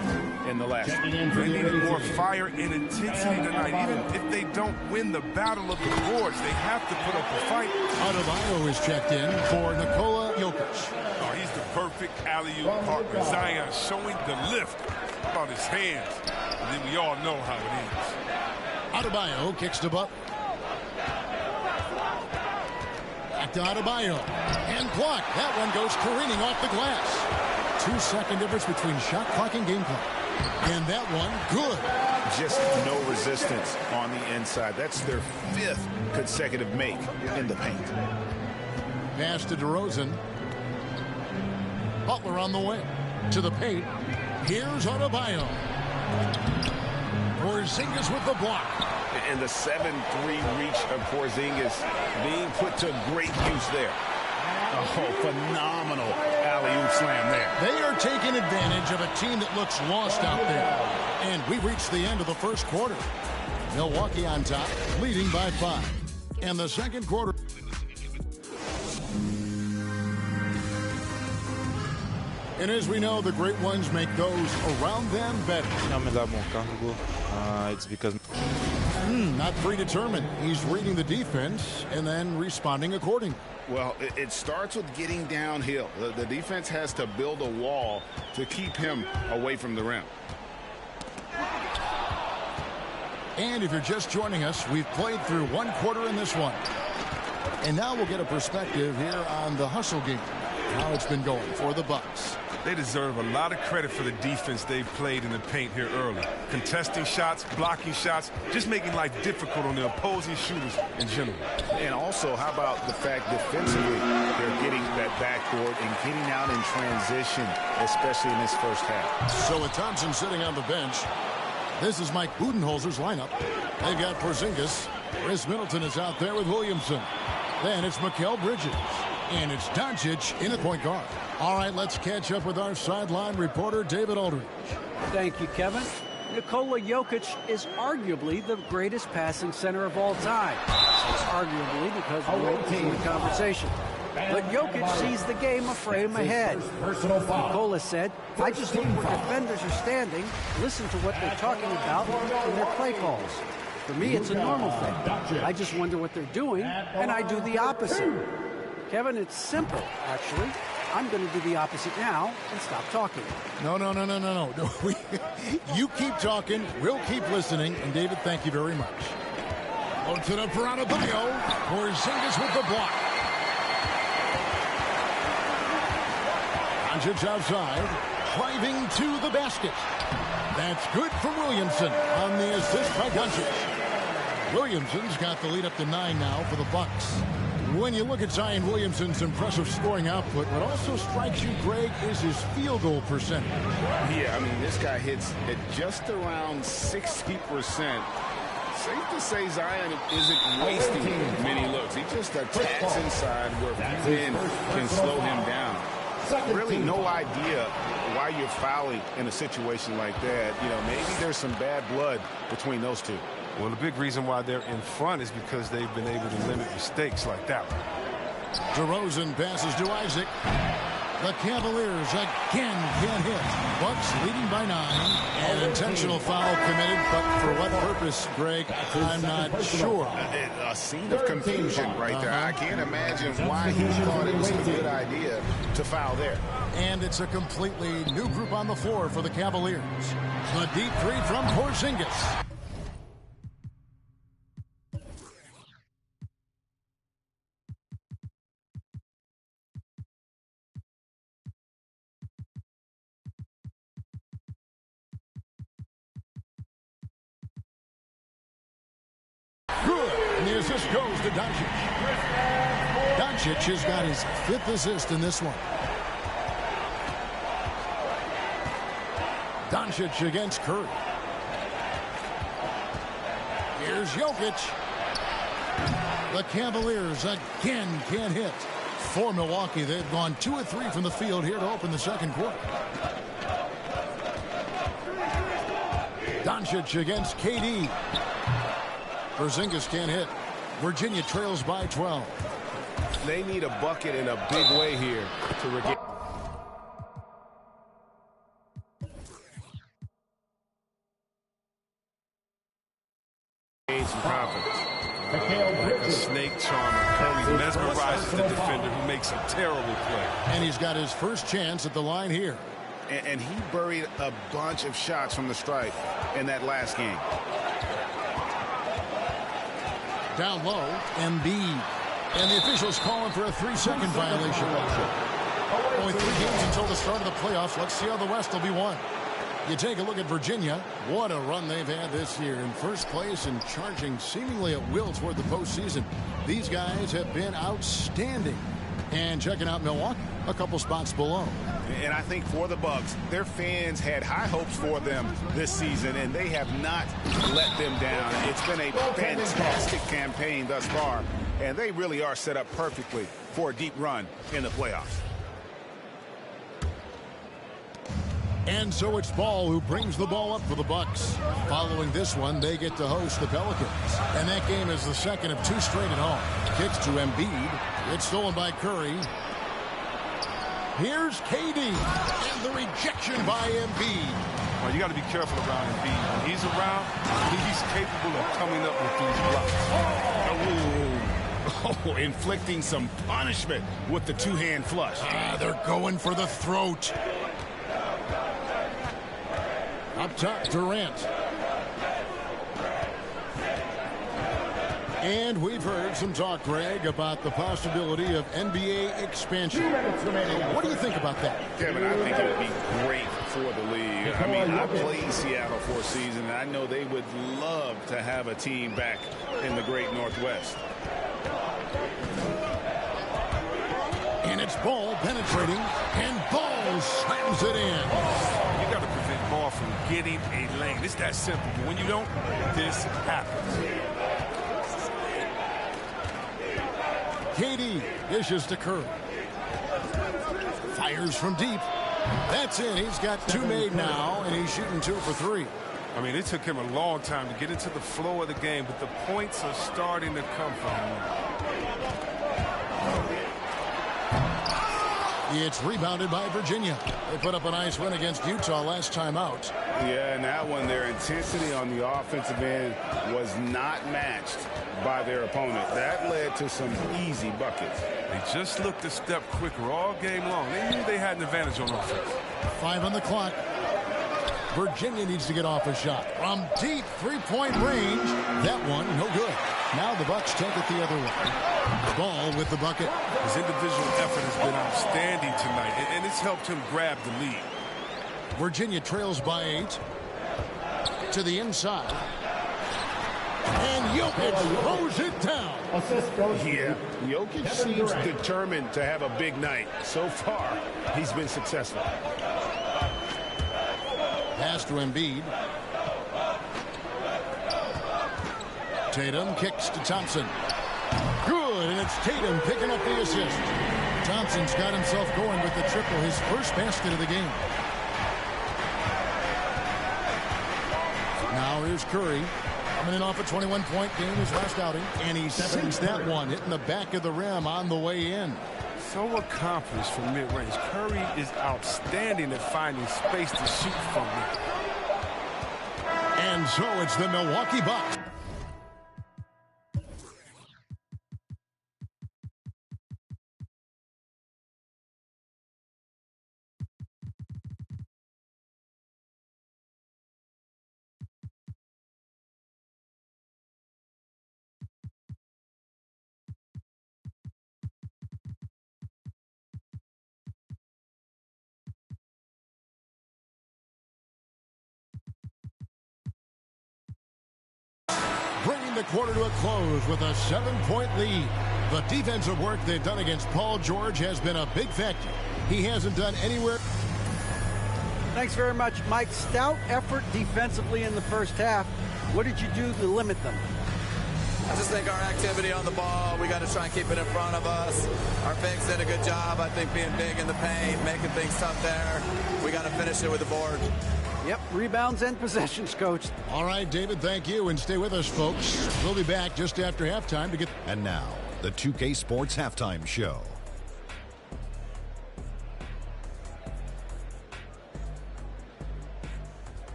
in the last one. They needed more fire and intensity tonight. Even if they don't win the battle of the boards, they have to put up a fight. Adebayo is checked in for Nikola Jokic. Oh, he's the perfect alley-oop partner. Zion showing the lift about his hands. And then we all know how it ends. Adebayo kicks to Butler. Back to Adebayo. And blocked. That one goes careening off the glass. 2-second difference between shot clock and game clock. And that one, good. Just no resistance on the inside. That's their 5th consecutive make in the paint. Pass to DeRozan. Butler on the way. To the paint. Here's Adebayo. Porzingis with the block. And the 7-3 reach of Porzingis being put to great use there. Oh, phenomenal alley-oop slam there. They are taking advantage of a team that looks lost out there. And we've reached the end of the first quarter. Milwaukee on top, leading by 5. And the second quarter. And as we know, the great ones make those around them better. It's because... Not predetermined. He's reading the defense and then responding accordingly. Well, it starts with getting downhill. The defense has to build a wall to keep him away from the rim. And if you're just joining us, we've played through 1 quarter in this one. And now we'll get a perspective here on the hustle game, how it's been going for the Bucks. They deserve a lot of credit for the defense they've played in the paint here early. Contesting shots, blocking shots, just making life difficult on the opposing shooters in general. And also, how about the fact defensively, they're getting that backboard and getting out in transition, especially in this first half. So with Thompson sitting on the bench, this is Mike Budenholzer's lineup. They've got Porzingis. Chris Middleton is out there with Williamson. Then it's Mikal Bridges. And it's Doncic in at point guard. All right, let's catch up with our sideline reporter, David Aldridge. Thank you, Kevin. Nikola Jokic is arguably the greatest passing center of all time. Arguably because Wilt is in the conversation. But Jokic sees the game a frame ahead. Nikola said, I just look where defenders are standing, listen to what they're talking about in their play calls. For me, it's a normal thing. I just wonder what they're doing, and I do the opposite. Kevin, it's simple, actually. I'm going to do the opposite now and stop talking. No. You keep talking, we'll keep listening, and David, thank you very much. Open up for Adebayo. Porzingis with the block. Doncic outside, driving to the basket. That's good for Williamson on the assist by Doncic. Williamson's got the lead up to 9 now for the Bucks. When you look at Zion Williamson's impressive scoring output, what also strikes you, Greg, is his field goal percentage. Yeah, I mean, this guy hits at just around 60%. Safe to say Zion isn't wasting many looks. He just attacks inside where few men can slow him down. Really no idea why you're fouling in a situation like that. You know, maybe there's some bad blood between those two. Well, the big reason why they're in front is because they've been able to limit mistakes like that one. DeRozan passes to Isaac. The Cavaliers again can't hit. Bucks leading by 9. An intentional foul committed, but for what purpose, Greg, I'm not sure. A scene of confusion right there. I can't imagine why he thought it was a good idea to foul there. And it's a completely new group on the floor for the Cavaliers. The deep three from Porzingis. Good. And the assist goes to Doncic. Doncic has got his 5th assist in this one. Doncic against Curry. Here's Jokic. The Cavaliers again can't hit. For Milwaukee, they've gone 2 of 3 from the field here to open the second quarter. Doncic against KD. Porzingis can't hit. Virginia trails by 12. They need a bucket in a big way here to regain some confidence. Like a snake charmer, Curry mesmerizes the defender who makes a terrible play. And he's got his first chance at the line here. And he buried a bunch of shots from the stripe in that last game. Down low, Embiid. And the officials calling for a 3-second violation. Only 3 games until the start of the playoffs. Let's see how the West will be won. You take a look at Virginia. What a run they've had this year. In first place and charging seemingly at will toward the postseason. These guys have been outstanding. And checking out Milwaukee, a couple spots below. And I think for the Bucks, their fans had high hopes for them this season, and they have not let them down. It's been a fantastic campaign thus far, and they really are set up perfectly for a deep run in the playoffs. And so it's Ball who brings the ball up for the Bucks. Following this one, they get to host the Pelicans. And that game is the second of 2 straight at home. Kicks to Embiid. It's stolen by Curry. Here's KD. And the rejection by Embiid. Well, you got to be careful around Embiid. When he's around, he's capable of coming up with these blocks. Oh, inflicting some punishment with the 2-hand flush. They're going for the throat. Up top, Durant. And we've heard some talk, Greg, about the possibility of NBA expansion. What do you think about that? Kevin, I think it would be great for the league. I mean, I played Seattle for a season, and I know they would love to have a team back in the great Northwest. And it's Ball penetrating, and Ball slams it in. You got to prevent Ball from getting a lane. It's that simple. But when you don't, this happens. KD dishes to Curry. Fires from deep. That's in. He's got 2 made now, and he's shooting 2 for 3. I mean, it took him a long time to get into the flow of the game, but the points are starting to come for him. It's rebounded by Virginia. They put up a nice win against Utah last time out. Yeah, and that one, their intensity on the offensive end was not matched by their opponent. That led to some easy buckets. They just looked a step quicker all game long. They knew they had an advantage on offense. 5 on the clock. Virginia needs to get off a shot. From deep 3-point range. That one, no good. Now the Bucks take it the other way. Ball with the bucket. His individual effort has been outstanding tonight, and it's helped him grab the lead. Virginia trails by 8. To the inside. And Jokic throws it down. Yeah, Jokic seems determined to have a big night. So far, he's been successful. Pass to Embiid. Tatum kicks to Thompson. Good, and it's Tatum picking up the assist. Thompson's got himself going with the triple, his first basket of the game. Now here's Curry. Coming in off a 21-point game his last outing. And he sinks that one, hitting the back of the rim on the way in. So accomplished from mid-range. Curry is outstanding at finding space to shoot from there. And so it's the Milwaukee Bucks. Bringing the quarter to a close with a 7-point lead. The defensive work they've done against Paul George has been a big factor. He hasn't done anywhere. Thanks very much, Mike. Stout effort defensively in the first half. What did you do to limit them? I just think our activity on the ball, we got to try and keep it in front of us. Our bigs did a good job, I think, being big in the paint, making things tough there. We got to finish it with the board. Yep, rebounds and possessions, Coach. All right, David, thank you, and stay with us, folks. We'll be back just after halftime to get... And now, the 2K Sports Halftime Show.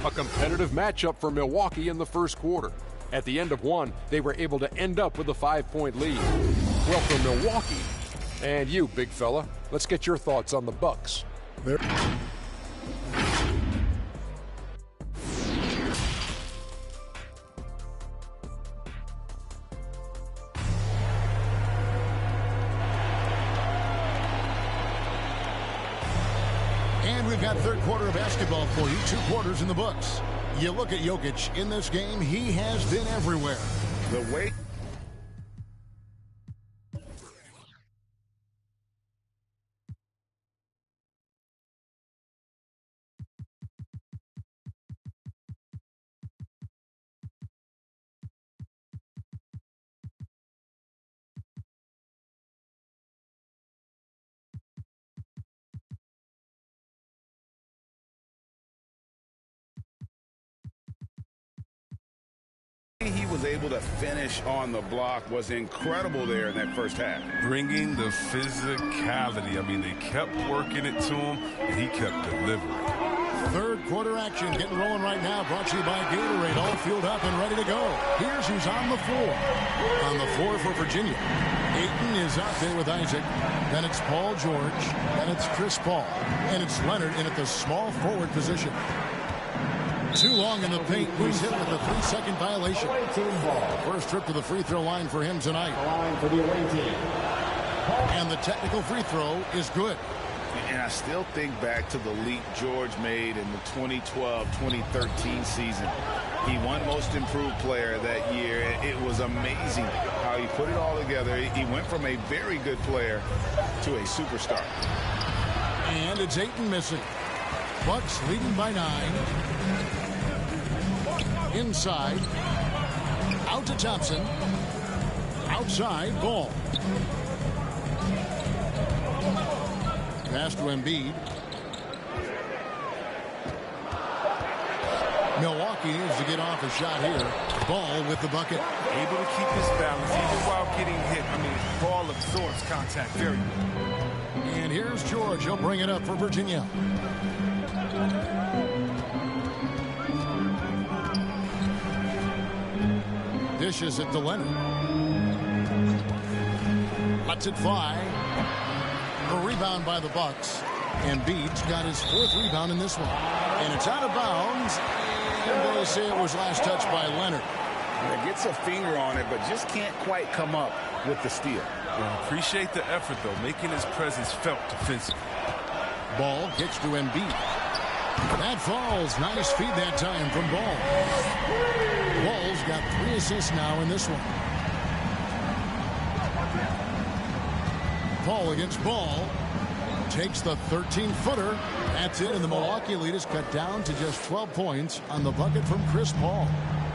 A competitive matchup for Milwaukee in the first quarter. At the end of one, they were able to end up with a 5-point lead. Well, for Milwaukee, and you, big fella, let's get your thoughts on the Bucks. And we've got third quarter of basketball for you. 2 quarters in the books. You look at Jokic in this game, he has been everywhere. The way... he was able to finish on the block was incredible there in that first half. Bringing the physicality. I mean, they kept working it to him, and he kept delivering. Third quarter action getting rolling right now. Brought to you by Gatorade. All fueled up and ready to go. Here's who's on the floor. On the floor for Virginia, Ayton is out there with Isaac. Then it's Paul George. Then it's Chris Paul. And it's Leonard in at the small forward position. Too long in the paint. He's hit with a 3-second violation. First trip to the free throw line for him tonight. And the technical free throw is good. And I still think back to the leap George made in the 2012-2013 season. He won Most Improved Player that year. It was amazing how he put it all together. He went from a very good player to a superstar. And it's Ayton missing. Bucks leading by 9. Inside. Out to Thompson. Outside, Ball. Pass to Embiid. Milwaukee needs to get off a shot here. Ball with the bucket. Able to keep his balance even while getting hit. I mean, Ball absorbs contact very well. And here's George. He'll bring it up for Virginia. Dishes it to Leonard. Lets it fly. The rebound by the Bucks. Embiid's got his 4th rebound in this one. And it's out of bounds. And they say it was last touched by Leonard. Gets a finger on it, but just can't quite come up with the steal. Well, appreciate the effort, though, making his presence felt defensively. Ball kicks to Embiid. That falls. Nice feed that time from Ball. Ball's got 3 assists now in this one. Ball against Ball. Takes the 13-footer. That's it, and the Milwaukee lead is cut down to just 12 points on the bucket from Chris Paul.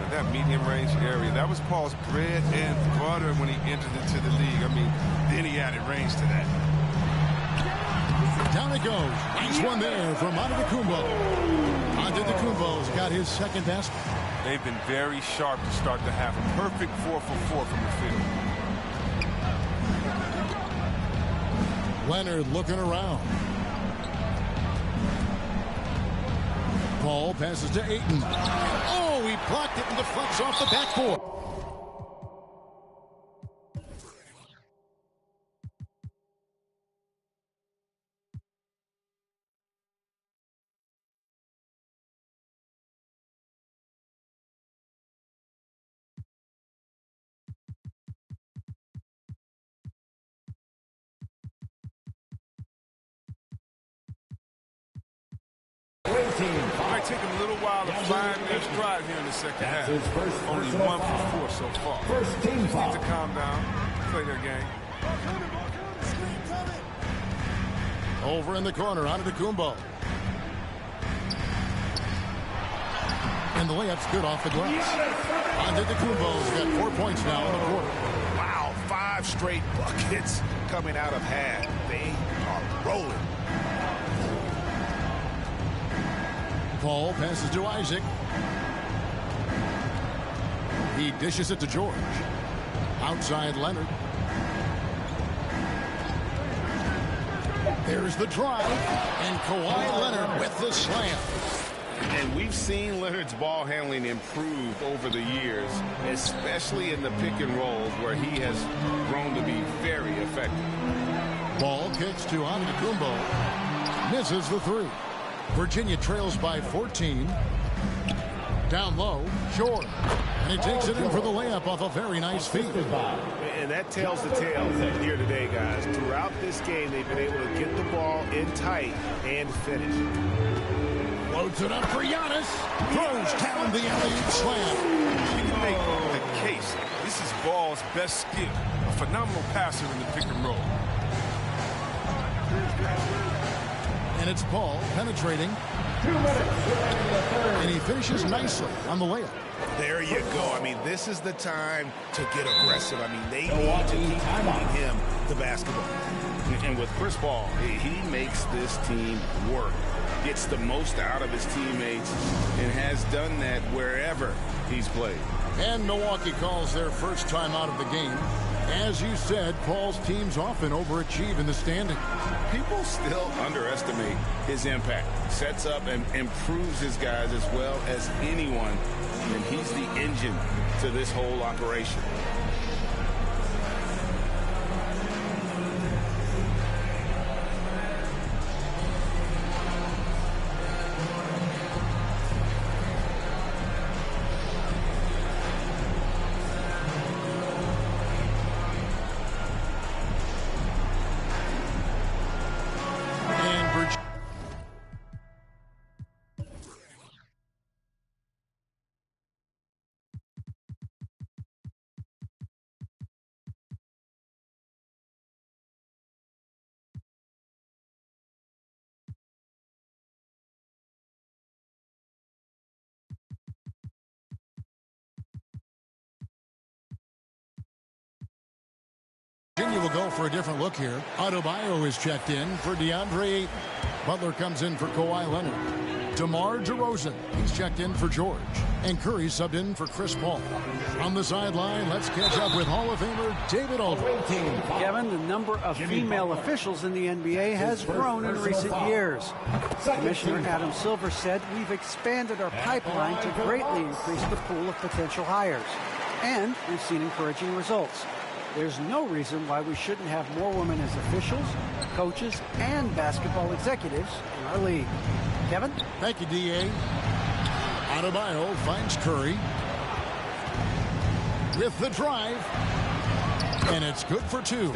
That medium-range area, that was Paul's bread and butter when he entered into the league. I mean, then he added range to that. Down it goes. Nice one there from Antetokounmpo. Antetokounmpo's got his second basket. They've been very sharp to start the half. A perfect 4 for 4 from the field. Leonard looking around. Paul passes to Ayton. Oh, he blocked it and deflects off the backboard. It might take him a little while to find their stride here in the second half. Only 1 for 4 so far. Just need to calm down, play their game. Over in the corner, Antetokounmpo. And the layup's good off the glass. Antetokounmpo's got 4 points now in the quarter. Wow, 5 straight buckets coming out of half. They are rolling. Paul passes to Isaac. He dishes it to George. Outside Leonard. There's the drive. And Kawhi Leonard with the slam. And we've seen Leonard's ball handling improve over the years, especially in the pick and rolls where he has grown to be very effective. Ball kicks to Antetokounmpo. Misses the 3. Virginia trails by 14. Down low, George. And he takes it in for the layup off a very nice feed. And that tells the tale here today, guys. Throughout this game, they've been able to get the ball in tight and finish. Loads it up for Giannis. Throws down the alley-oop slam. You can make the case. This is Ball's best skill. A phenomenal passer in the pick and roll. And it's Paul penetrating. And he finishes nicely on the layup. There you go. I mean, this is the time to get aggressive. I mean, they need to keep feeding him the basketball. And with Chris Paul, he makes this team work. Gets the most out of his teammates and has done that wherever he's played. And Milwaukee calls their first time out of the game. As you said, Paul's teams often overachieve in the standings. People still underestimate his impact. Sets up and improves his guys as well as anyone. And he's the engine to this whole operation. Virginia will go for a different look here. Adebayo is checked in for DeAndre Ayton. Butler comes in for Kawhi Leonard. DeMar DeRozan, he's checked in for George. And Curry subbed in for Chris Paul. On the sideline, let's catch up with Hall of Famer David Aldridge. Kevin, the number of female officials in the NBA has grown in recent years. Commissioner Adam Silver said, "We've expanded our pipeline to greatly increase the pool of potential hires. And we've seen encouraging results. There's no reason why we shouldn't have more women as officials, coaches, and basketball executives in our league." Kevin? Thank you, D.A. Adebayo finds Curry. With the drive. And it's good for 2.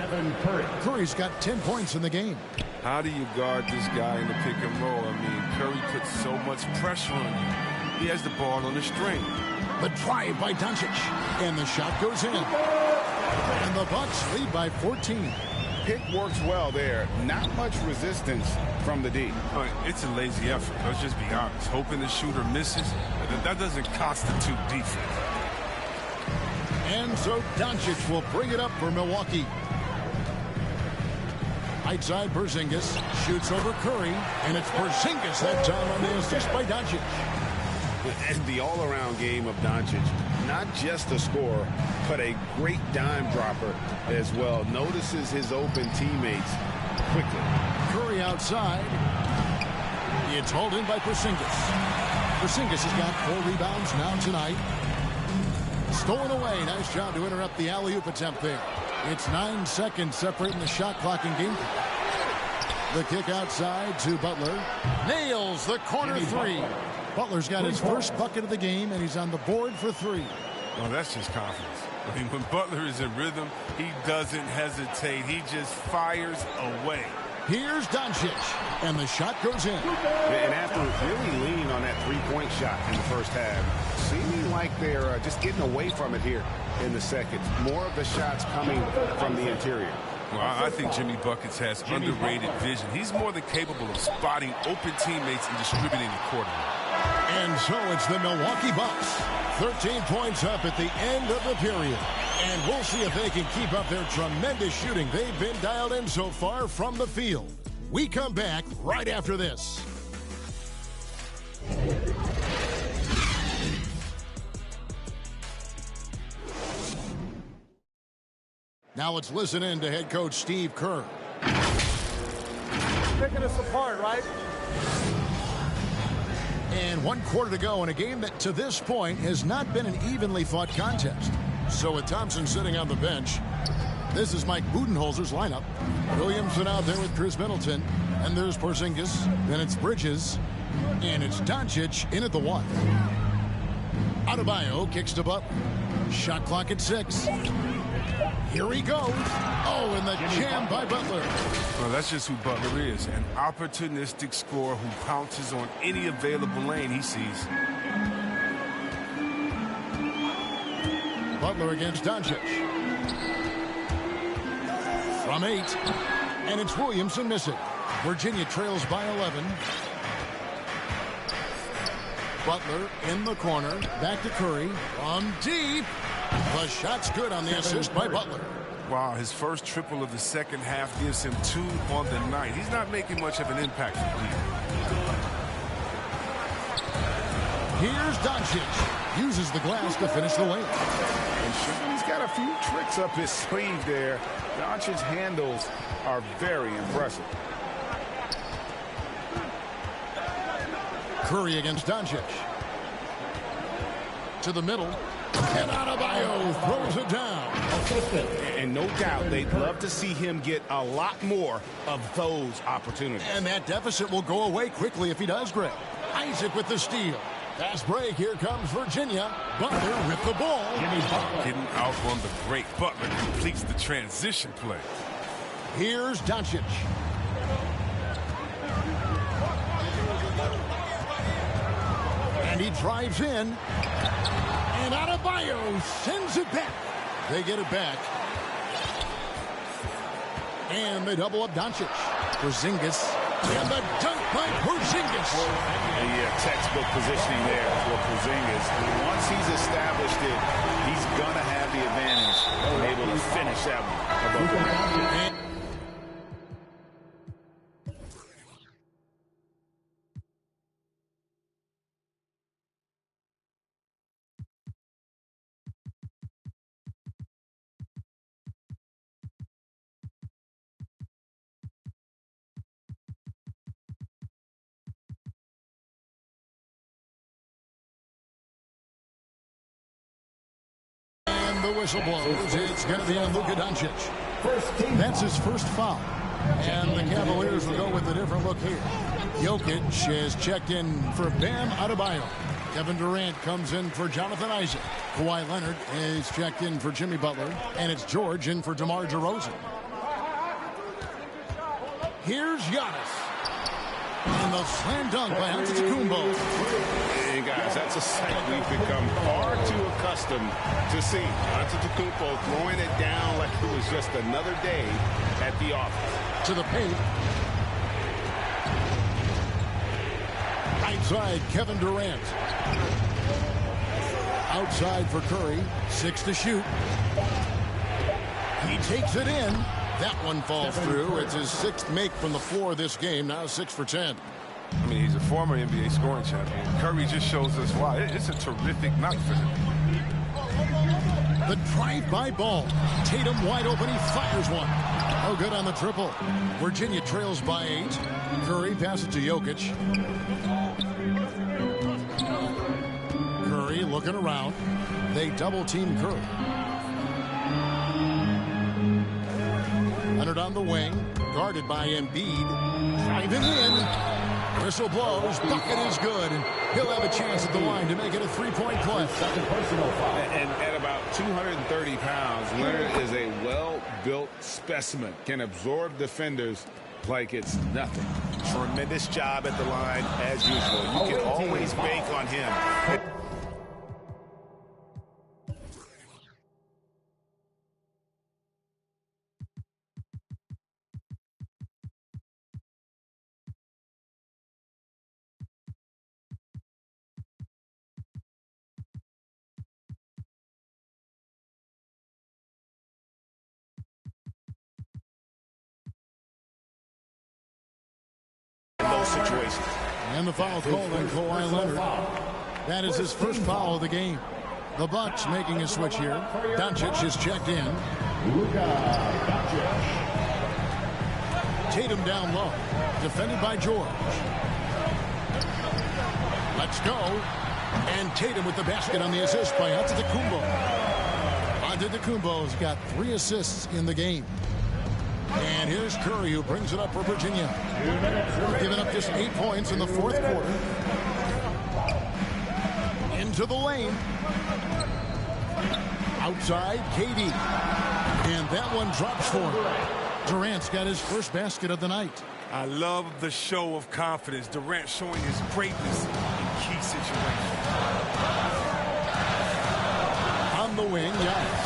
Curry's got 10 points in the game. How do you guard this guy in the pick and roll? I mean, Curry puts so much pressure on you. He has the ball on the string. The drive by Doncic. And the shot goes in. And the Bucks lead by 14. Pick works well there. Not much resistance from the D. It's a lazy effort. Let's just be honest. Hoping the shooter misses, that doesn't constitute defense. And so Doncic will bring it up for Milwaukee. Right side, Porzingis shoots over Curry, and it's Porzingis that time on the assist by Doncic. And the all-around game of Doncic, not just a scorer, but a great dime dropper as well. Notices his open teammates quickly. Curry outside. It's hauled in by Porzingis. Porzingis has got 4 rebounds now tonight. Stolen away. Nice job to interrupt the alley-oop attempt there. It's 9 seconds separating the shot clock and game. The kick outside to Butler. Nails the corner 3. Butler's got his first bucket of the game, and he's on the board for 3. Well, that's just confidence. I mean, when Butler is in rhythm, he doesn't hesitate. He just fires away. Here's Doncic, and the shot goes in. And after really leaning on that three-point shot in the first half, seeming like they're just getting away from it here in the second. More of the shots coming from the interior. Well, I think Jimmy Buckets has underrated vision. He's more than capable of spotting open teammates and distributing accordingly. And so it's the Milwaukee Bucks. 13 points up at the end of the period. And we'll see if they can keep up their tremendous shooting they've been dialed in so far from the field. We come back right after this. Now let's listen in to head coach Steve Kerr. Picking us apart, right? And 1 quarter to go in a game that to this point has not been an evenly fought contest. So with Thompson sitting on the bench, this is Mike Budenholzer's lineup. Williamson out there with Chris Middleton. And there's Porzingis. Then it's Bridges. And it's Doncic in at the 1. Adebayo kicks to Butler. Shot clock at 6. Here he goes. Oh, and the jam by Butler. Well, that's just who Butler is. An opportunistic scorer who pounces on any available lane he sees. Butler against Doncic. From 8. And it's Williamson missing. Virginia trails by 11. Butler in the corner. Back to Curry. From deep. The shot's good on the assist by Butler. Wow, his first triple of the second half gives him 2 on the night. He's not making much of an impact from here. Here's Doncic. Uses the glass to finish the lane. And he's got a few tricks up his sleeve there. Doncic's handles are very impressive. Curry against Doncic. To the middle. And Adebayo throws it down. And no doubt they'd love to see him get a lot more of those opportunities. And that deficit will go away quickly if he does, Greg. Isaac with the steal. Fast break. Here comes Virginia. Butler with the ball. Getting out on the break. Butler completes the transition play. Here's Doncic. And he drives in. And Adebayo sends it back. They get it back. And they double up Doncic. Porzingis. And the dunk by Porzingis. The textbook positioning there for Porzingis. Once he's established it, he's going to have the advantage. Able to finish that one. The whistle blows. It's going to be on Luka Doncic. That's his first foul. And the Cavaliers will go with a different look here. Jokic is checked in for Bam Adebayo. Kevin Durant comes in for Jonathan Isaac. Kawhi Leonard is checked in for Jimmy Butler. And it's George in for DeMar DeRozan. Here's Giannis. And the slam dunk by Antetokounmpo. Hey, guys, that's a sight we've become far too accustomed to see. Antetokounmpo throwing it down like it was just another day at the office. To the paint. Right side, Kevin Durant. Outside for Curry. 6 to shoot. He takes it in. That one falls through. It's his 6th make from the floor this game. Now 6 for 10. I mean, he's a former NBA scoring champion. Curry just shows us why. It's a terrific night for him. The drive-by ball. Tatum wide open. He fires one. Oh, good on the triple. Virginia trails by 8. Curry passes to Jokic. Curry looking around. They double-team Curry. Leonard on the wing. Guarded by Embiid. Driving in. Whistle blows. Bucket is good. And he'll have a chance at the line to make it a 3-point play. And at about 230 pounds, Leonard is a well-built specimen. Can absorb defenders like it's nothing. Tremendous job at the line as usual. You can always bank on him. Situations. And the foul called on Kawhi Leonard. That is his first foul of the game. The Bucks making a switch here. Doncic is checked in. Tatum down low. Defended by George. Let's go. And Tatum with the basket on the assist by Antetokounmpo. Antetokounmpo's got 3 assists in the game. And here's Curry, who brings it up for Virginia. Giving up just 8 points in the 4th quarter. Into the lane. Outside, KD. And that one drops for him. Durant's got his first basket of the night. I love the show of confidence. Durant showing his greatness in key situations. On the wing, Giannis.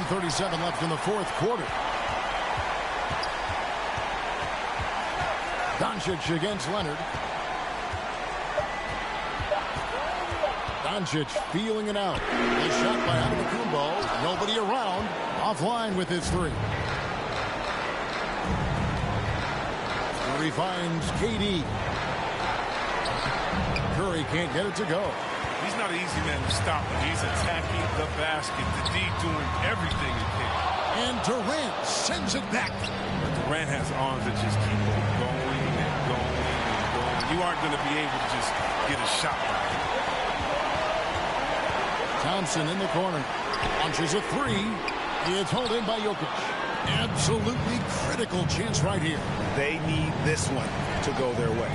1:37 left in the 4th quarter. Doncic against Leonard. Doncic feeling it out. A shot by Antetokounmpo. Nobody around. Offline with his 3. Curry finds KD. Curry can't get it to go. He's not an easy man to stop, but he's attacking the basket. The D doing everything he can. And Durant sends it back. Durant has arms that just keep on going and going and going. You aren't going to be able to just get a shot by him. Thompson in the corner. Launches a 3. It's hauled in by Jokic. Absolutely critical chance right here. They need this one to go their way.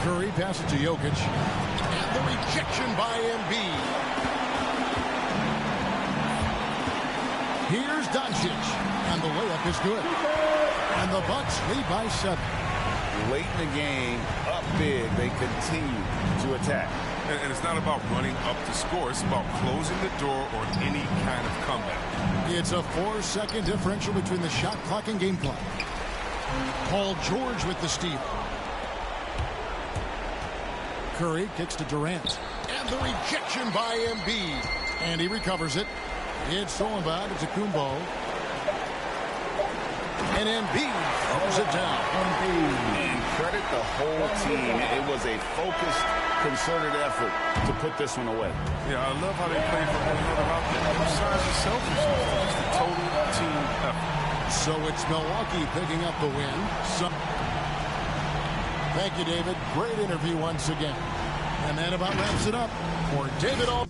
Curry passes to Jokic. And the rejection by Embiid. Here's Doncic. And the layup is good. And the Bucks lead by 7. Late in the game, up big, they continue to attack. And it's not about running up to score. It's about closing the door on any kind of comeback. It's a 4-second differential between the shot clock and game clock. Paul George with the steal. Curry kicks to Durant. And the rejection by Embiid. And he recovers it. It's stolen by Antetokounmpo. And Embiid throws it down. And credit the whole team. It was a focused, concerted effort to put this one away. Yeah, I love how they play for one another out there. No signs of selfishness. Just a total team effort. So it's Milwaukee picking up the win. Thank you, David. Great interview once again. And that about wraps it up for David All.